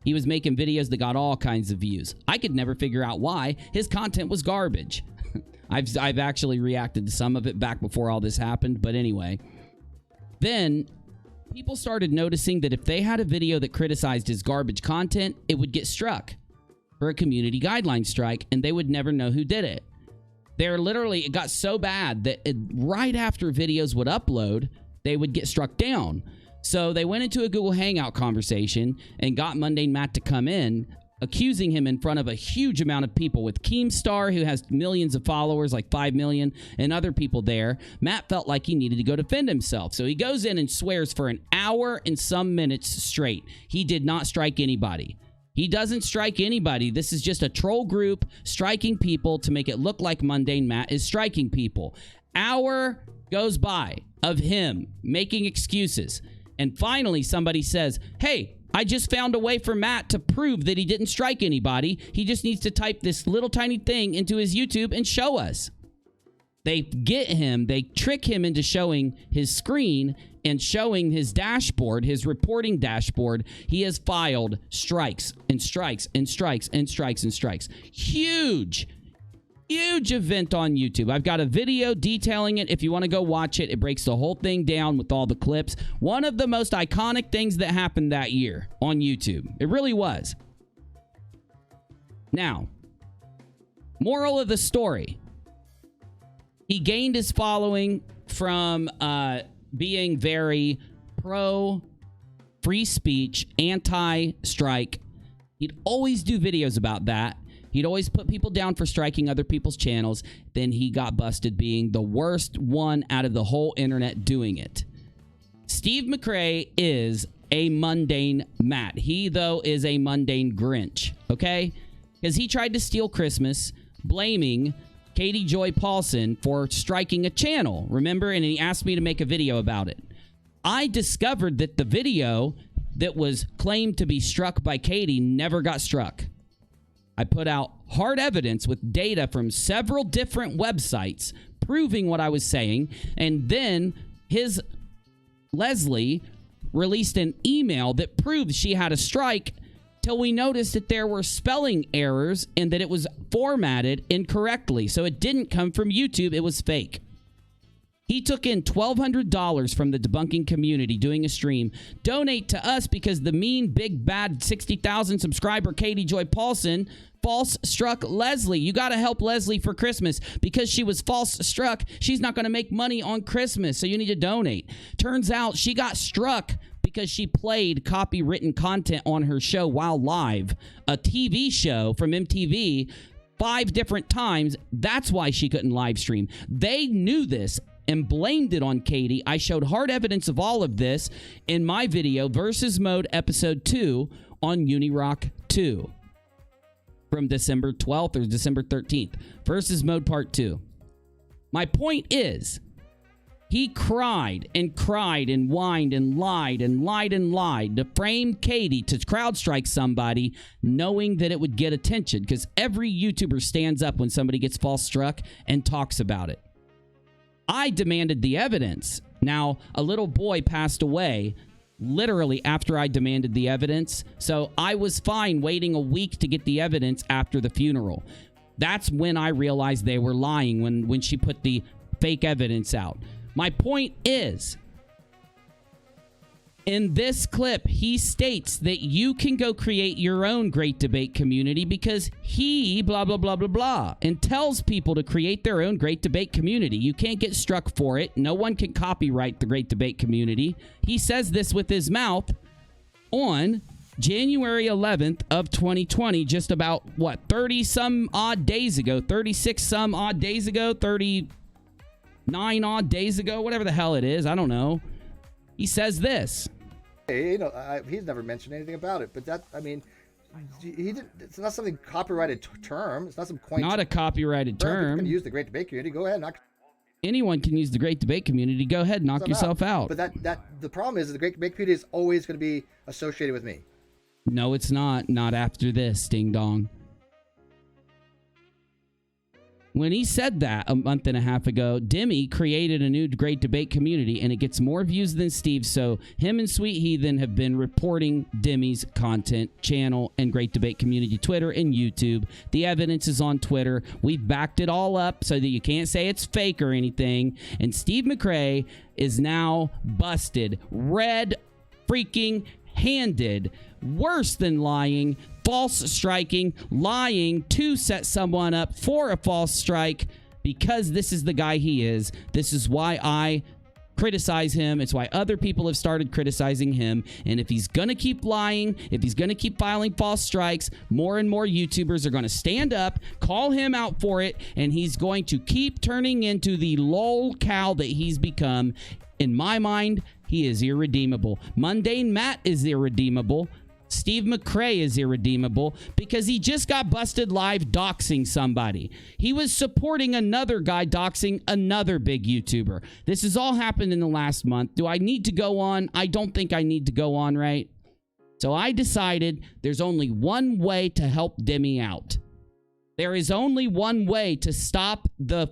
He was making videos that got all kinds of views. I could never figure out why. His content was garbage. I've actually reacted to some of it back before all this happened. But anyway, then people started noticing that if they had a video that criticized his garbage content, it would get struck for a community guideline strike, and they would never know who did it. It got so bad that right after videos would upload, they would get struck down. So they went into a Google Hangout conversation and got Mundane Matt to come in, accusing him in front of a huge amount of people with Keemstar, who has millions of followers, like 5 million, and other people there. Matt felt like he needed to go defend himself. So he goes in and swears for an hour and some minutes straight. He did not strike anybody. He doesn't strike anybody. This is just a troll group striking people to make it look like Mundane Matt is striking people. Hour goes by of him making excuses. And finally, somebody says, hey, I just found a way for Matt to prove that he didn't strike anybody. He just needs to type this little tiny thing into his YouTube and show us. They get him, they trick him into showing his screen and showing his dashboard, his reporting dashboard. He has filed strikes and strikes and strikes and strikes and strikes. Huge event on YouTube. I've got a video detailing it. If you want to go watch it, it breaks the whole thing down with all the clips. One of the most iconic things that happened that year on YouTube. It really was. Now, moral of the story. He gained his following from being very pro-free speech, anti-strike. He'd always do videos about that. He'd always put people down for striking other people's channels. Then he got busted being the worst one out of the whole internet doing it. Steve McRae is a Mundane Matt. He, though, is a Mundane Grinch, okay? Because he tried to steal Christmas, blaming katiejoy Paulson for striking a channel, remember? And he asked me to make a video about it. I discovered that the video that was claimed to be struck by Katie never got struck. I put out hard evidence with data from several different websites proving what I was saying, and then Leslie released an email that proved she had a strike till we noticed that there were spelling errors and that it was formatted incorrectly. So it didn't come from YouTube, it was fake. He took in $1,200 from the debunking community doing a stream. Donate to us because the mean, big, bad 60,000 subscriber katiejoy Paulson false struck Leslie. You got to help Leslie for Christmas because she was false struck. She's not going to make money on Christmas, so you need to donate. Turns out she got struck because she played copywritten content on her show while live, a TV show from MTV, 5 different times. That's why she couldn't live stream. They knew this and blamed it on Katie. I showed hard evidence of all of this in my video, Versus Mode Episode 2 on UNIRock 2 from December 12th or December 13th. Versus Mode Part 2. My point is, he cried and cried and whined and lied and lied and lied to frame Katie to crowd strike somebody, knowing that it would get attention, because every YouTuber stands up when somebody gets false struck and talks about it. I demanded the evidence. Now, a little boy passed away literally after I demanded the evidence, so I was fine waiting a week to get the evidence after the funeral. That's when I realized they were lying, when she put the fake evidence out. My point is, in this clip, he states that you can go create your own Great Debate Community because he blah, blah, blah, blah, blah, and tells people to create their own Great Debate Community. You can't get struck for it. No one can copyright the Great Debate Community. He says this with his mouth on January 11th of 2020, just about, 30 some odd days ago, 36 some odd days ago, 30 9 odd days ago, whatever the hell it is. I don't know. He says this. Hey, you know, he's never mentioned anything about it, but that, I mean, he didn't. It's not something copyrighted term. It's not some quaint. Not a copyrighted term. You can use the Great Debate Community. Go ahead, knock. Anyone can use the Great Debate Community. Go ahead, knock yourself out. But the problem is the Great Debate Community is always going to be associated with me. No, it's not. Not after this, ding dong. When he said that a month and a half ago, Demi created a new Great Debate Community, and it gets more views than Steve, so him and Sweet Heathen have been reporting Demi's content, channel, and Great Debate Community Twitter and YouTube. The evidence is on Twitter. We've backed it all up so that you can't say it's fake or anything, and Steve McRae is now busted. Red freaking handed. Worse than lying, false striking, lying to set someone up for a false strike, because this is the guy he is. This is why I criticize him. It's why other people have started criticizing him. And if he's going to keep lying, if he's going to keep filing false strikes, more and more YouTubers are going to stand up, call him out for it, and he's going to keep turning into the lol cow that he's become. In my mind, he is irredeemable. Mundane Matt is irredeemable. Steve McRae is irredeemable because he just got busted live doxing somebody. He was supporting another guy doxing another big YouTuber. This has all happened in the last month. Do I need to go on? I don't think I need to go on, right? So I decided there's only one way to help Demi out. There is only one way to stop the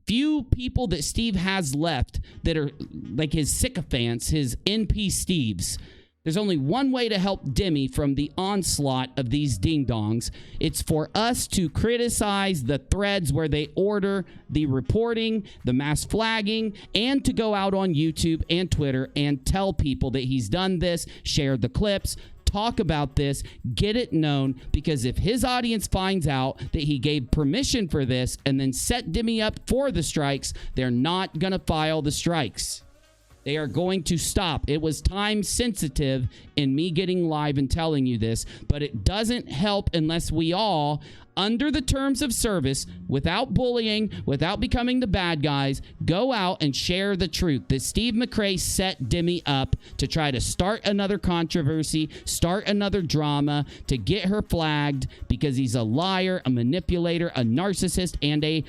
few people that Steve has left that are like his sycophants, his NP Steves. There's only one way to help Demi from the onslaught of these ding-dongs. It's for us to criticize the threads where they order the reporting, the mass flagging, and to go out on YouTube and Twitter and tell people that he's done this, share the clips, talk about this, get it known, because if his audience finds out that he gave permission for this and then set Demi up for the strikes, they're not going to file the strikes. They are going to stop. It was time sensitive in me getting live and telling you this, but it doesn't help unless we all, under the terms of service, without bullying, without becoming the bad guys, go out and share the truth that Steve McRae set Demi up to try to start another controversy, start another drama, to get her flagged because he's a liar, a manipulator, a narcissist, and a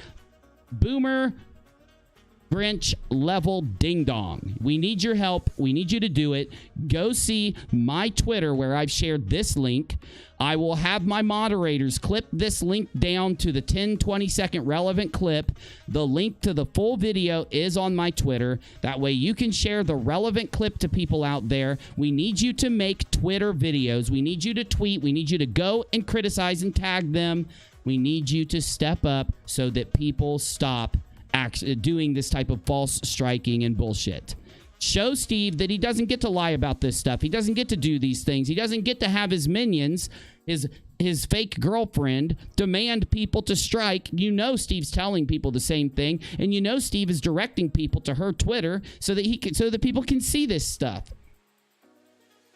boomer Grinch level ding dong. We need your help. We need you to do it. Go see my Twitter where I've shared this link. I will have my moderators clip this link down to the 10-20 second relevant clip. The link to the full video is on my Twitter. That way you can share the relevant clip to people out there. We need you to make Twitter videos. We need you to tweet. We need you to go and criticize and tag them. We need you to step up so that people stop doing this type of false striking and bullshit. Show Steve that he doesn't get to lie about this stuff. He doesn't get to do these things. He doesn't get to have his minions, his fake girlfriend, demand people to strike. You know Steve's telling people the same thing, and you know Steve is directing people to her Twitter so that people can see this stuff.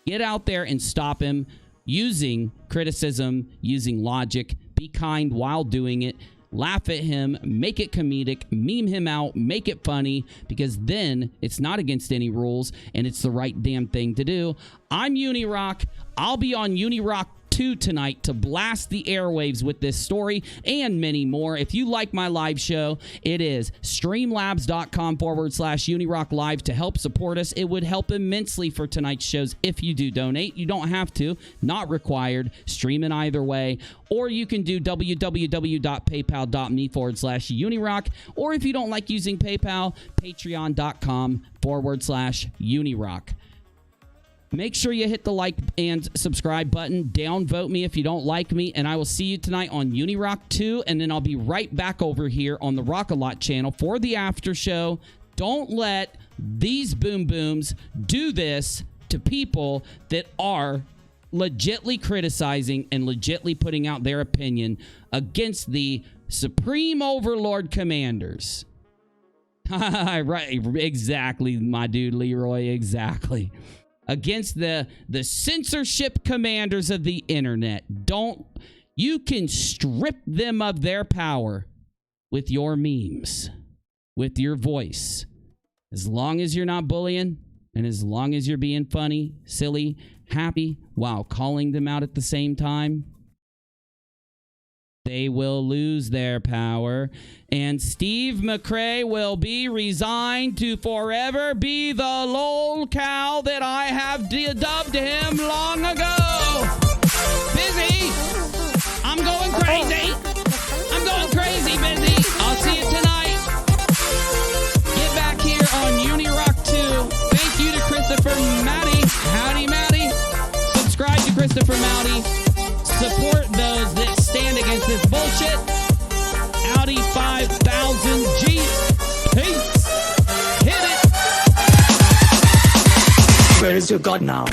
Get out there and stop him using criticism, using logic. Be kind while doing it. Laugh at him, make it comedic, meme him out, make it funny, because then it's not against any rules and it's the right damn thing to do. I'm UNIRock. I'll be on UNIRock 2 tonight to blast the airwaves with this story and many more. If you like my live show, it is streamlabs.com/UNIRock live to help support us. It would help immensely for tonight's shows if you do donate. You don't have to, not required. Stream in either way. Or you can do www.paypal.me/UNIRock. Or if you don't like using PayPal, patreon.com/UNIRock. Make sure you hit the like and subscribe button. Downvote me if you don't like me. And I will see you tonight on UNIRock 2. And then I'll be right back over here on the rockAlot channel for the after show. Don't let these boom booms do this to people that are legitly criticizing and legitly putting out their opinion against the Supreme Overlord Commanders. Right, exactly, my dude Leroy, exactly. Against the censorship commanders of the internet. You can strip them of their power with your memes. with your voice. As long as you're not bullying, and as long as you're being funny, silly, happy, while calling them out at the same time, they will lose their power. And Steve McRae will be resigned to forever be the lol cow that I have dubbed him long ago. Busy! I'm going crazy! I'm going crazy, Busy! I'll see you tonight. Get back here on UNIRock 2. Thank you to Christopher Mowdy. Howdy, Mowdy. Subscribe to Christopher Mowdy. Support those that stand against this bullshit. Audi 5000G. Peace. Hit it. Where is your God now?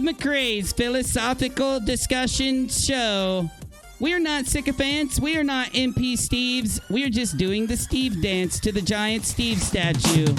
McRae's philosophical discussion show. We're not sycophants. We are not MP Steves. We're just doing the Steve dance to the giant Steve statue.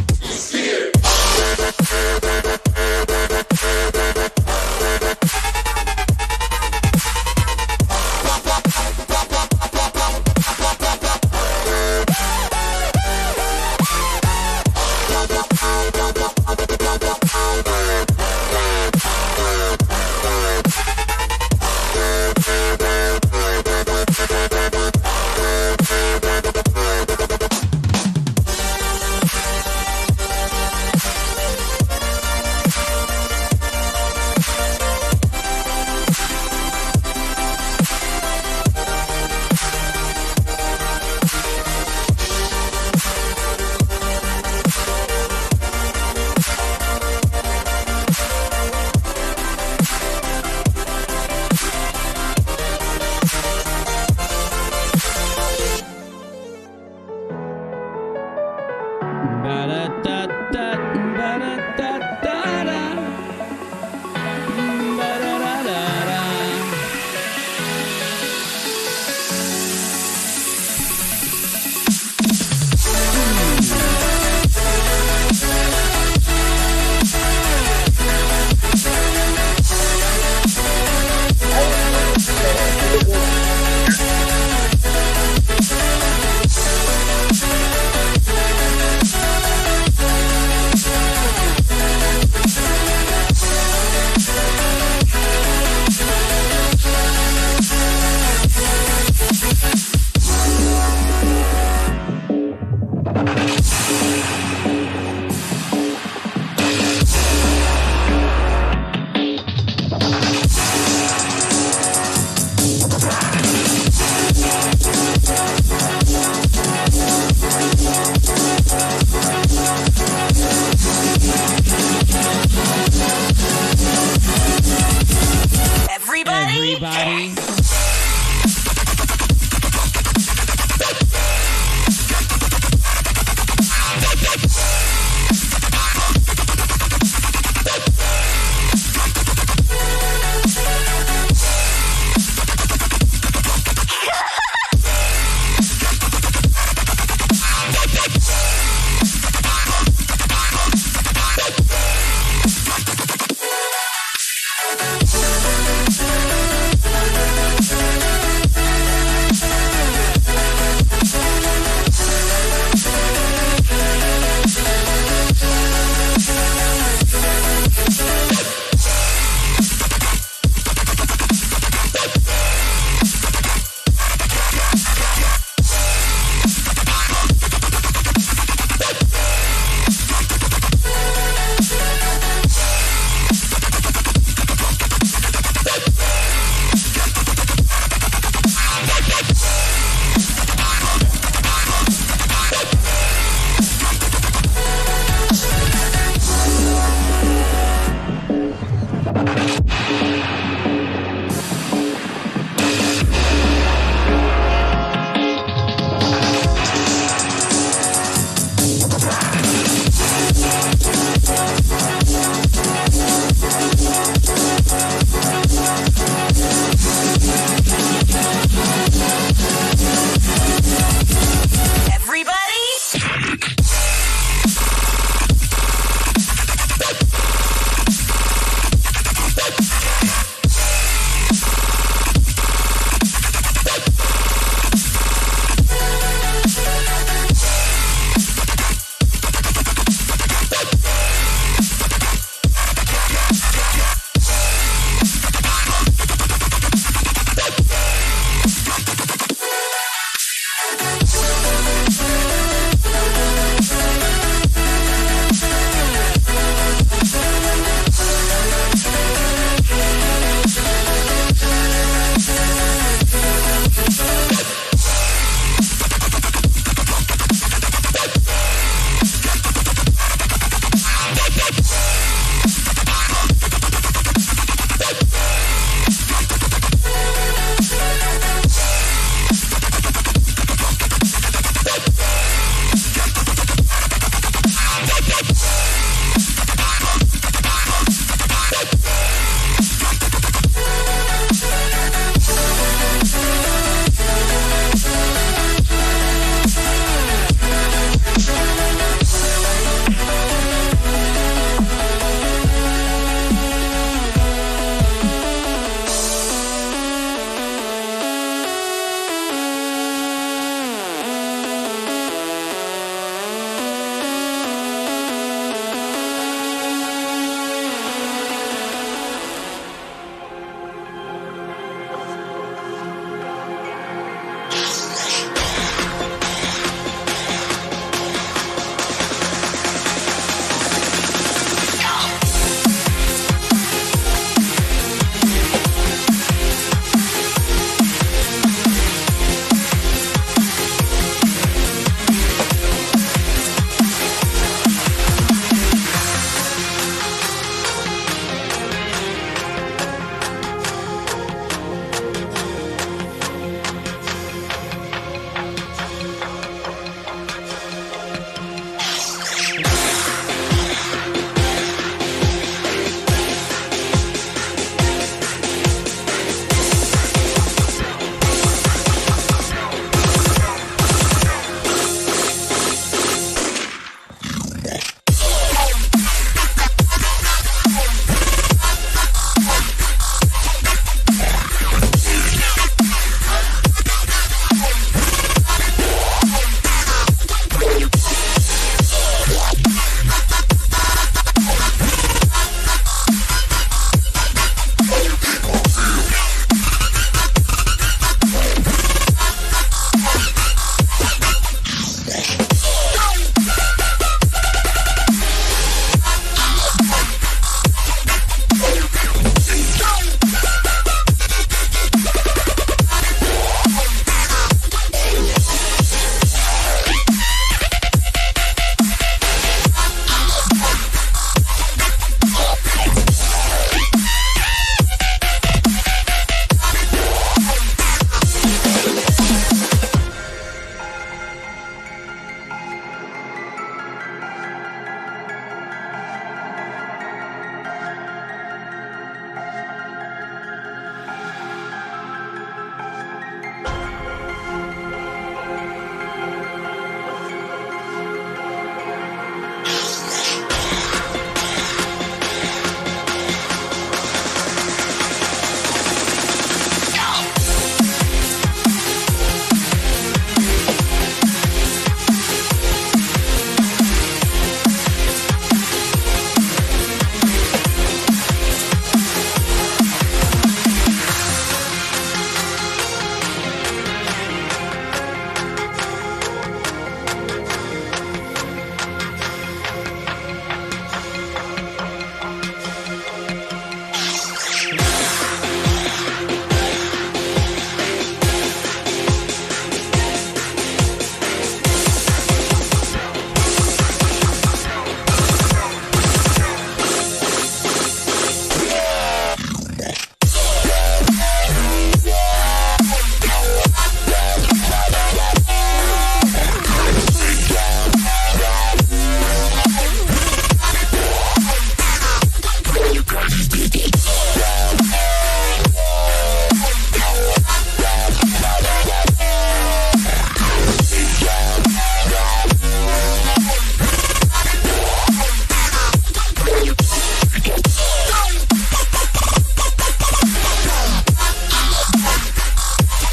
Da da da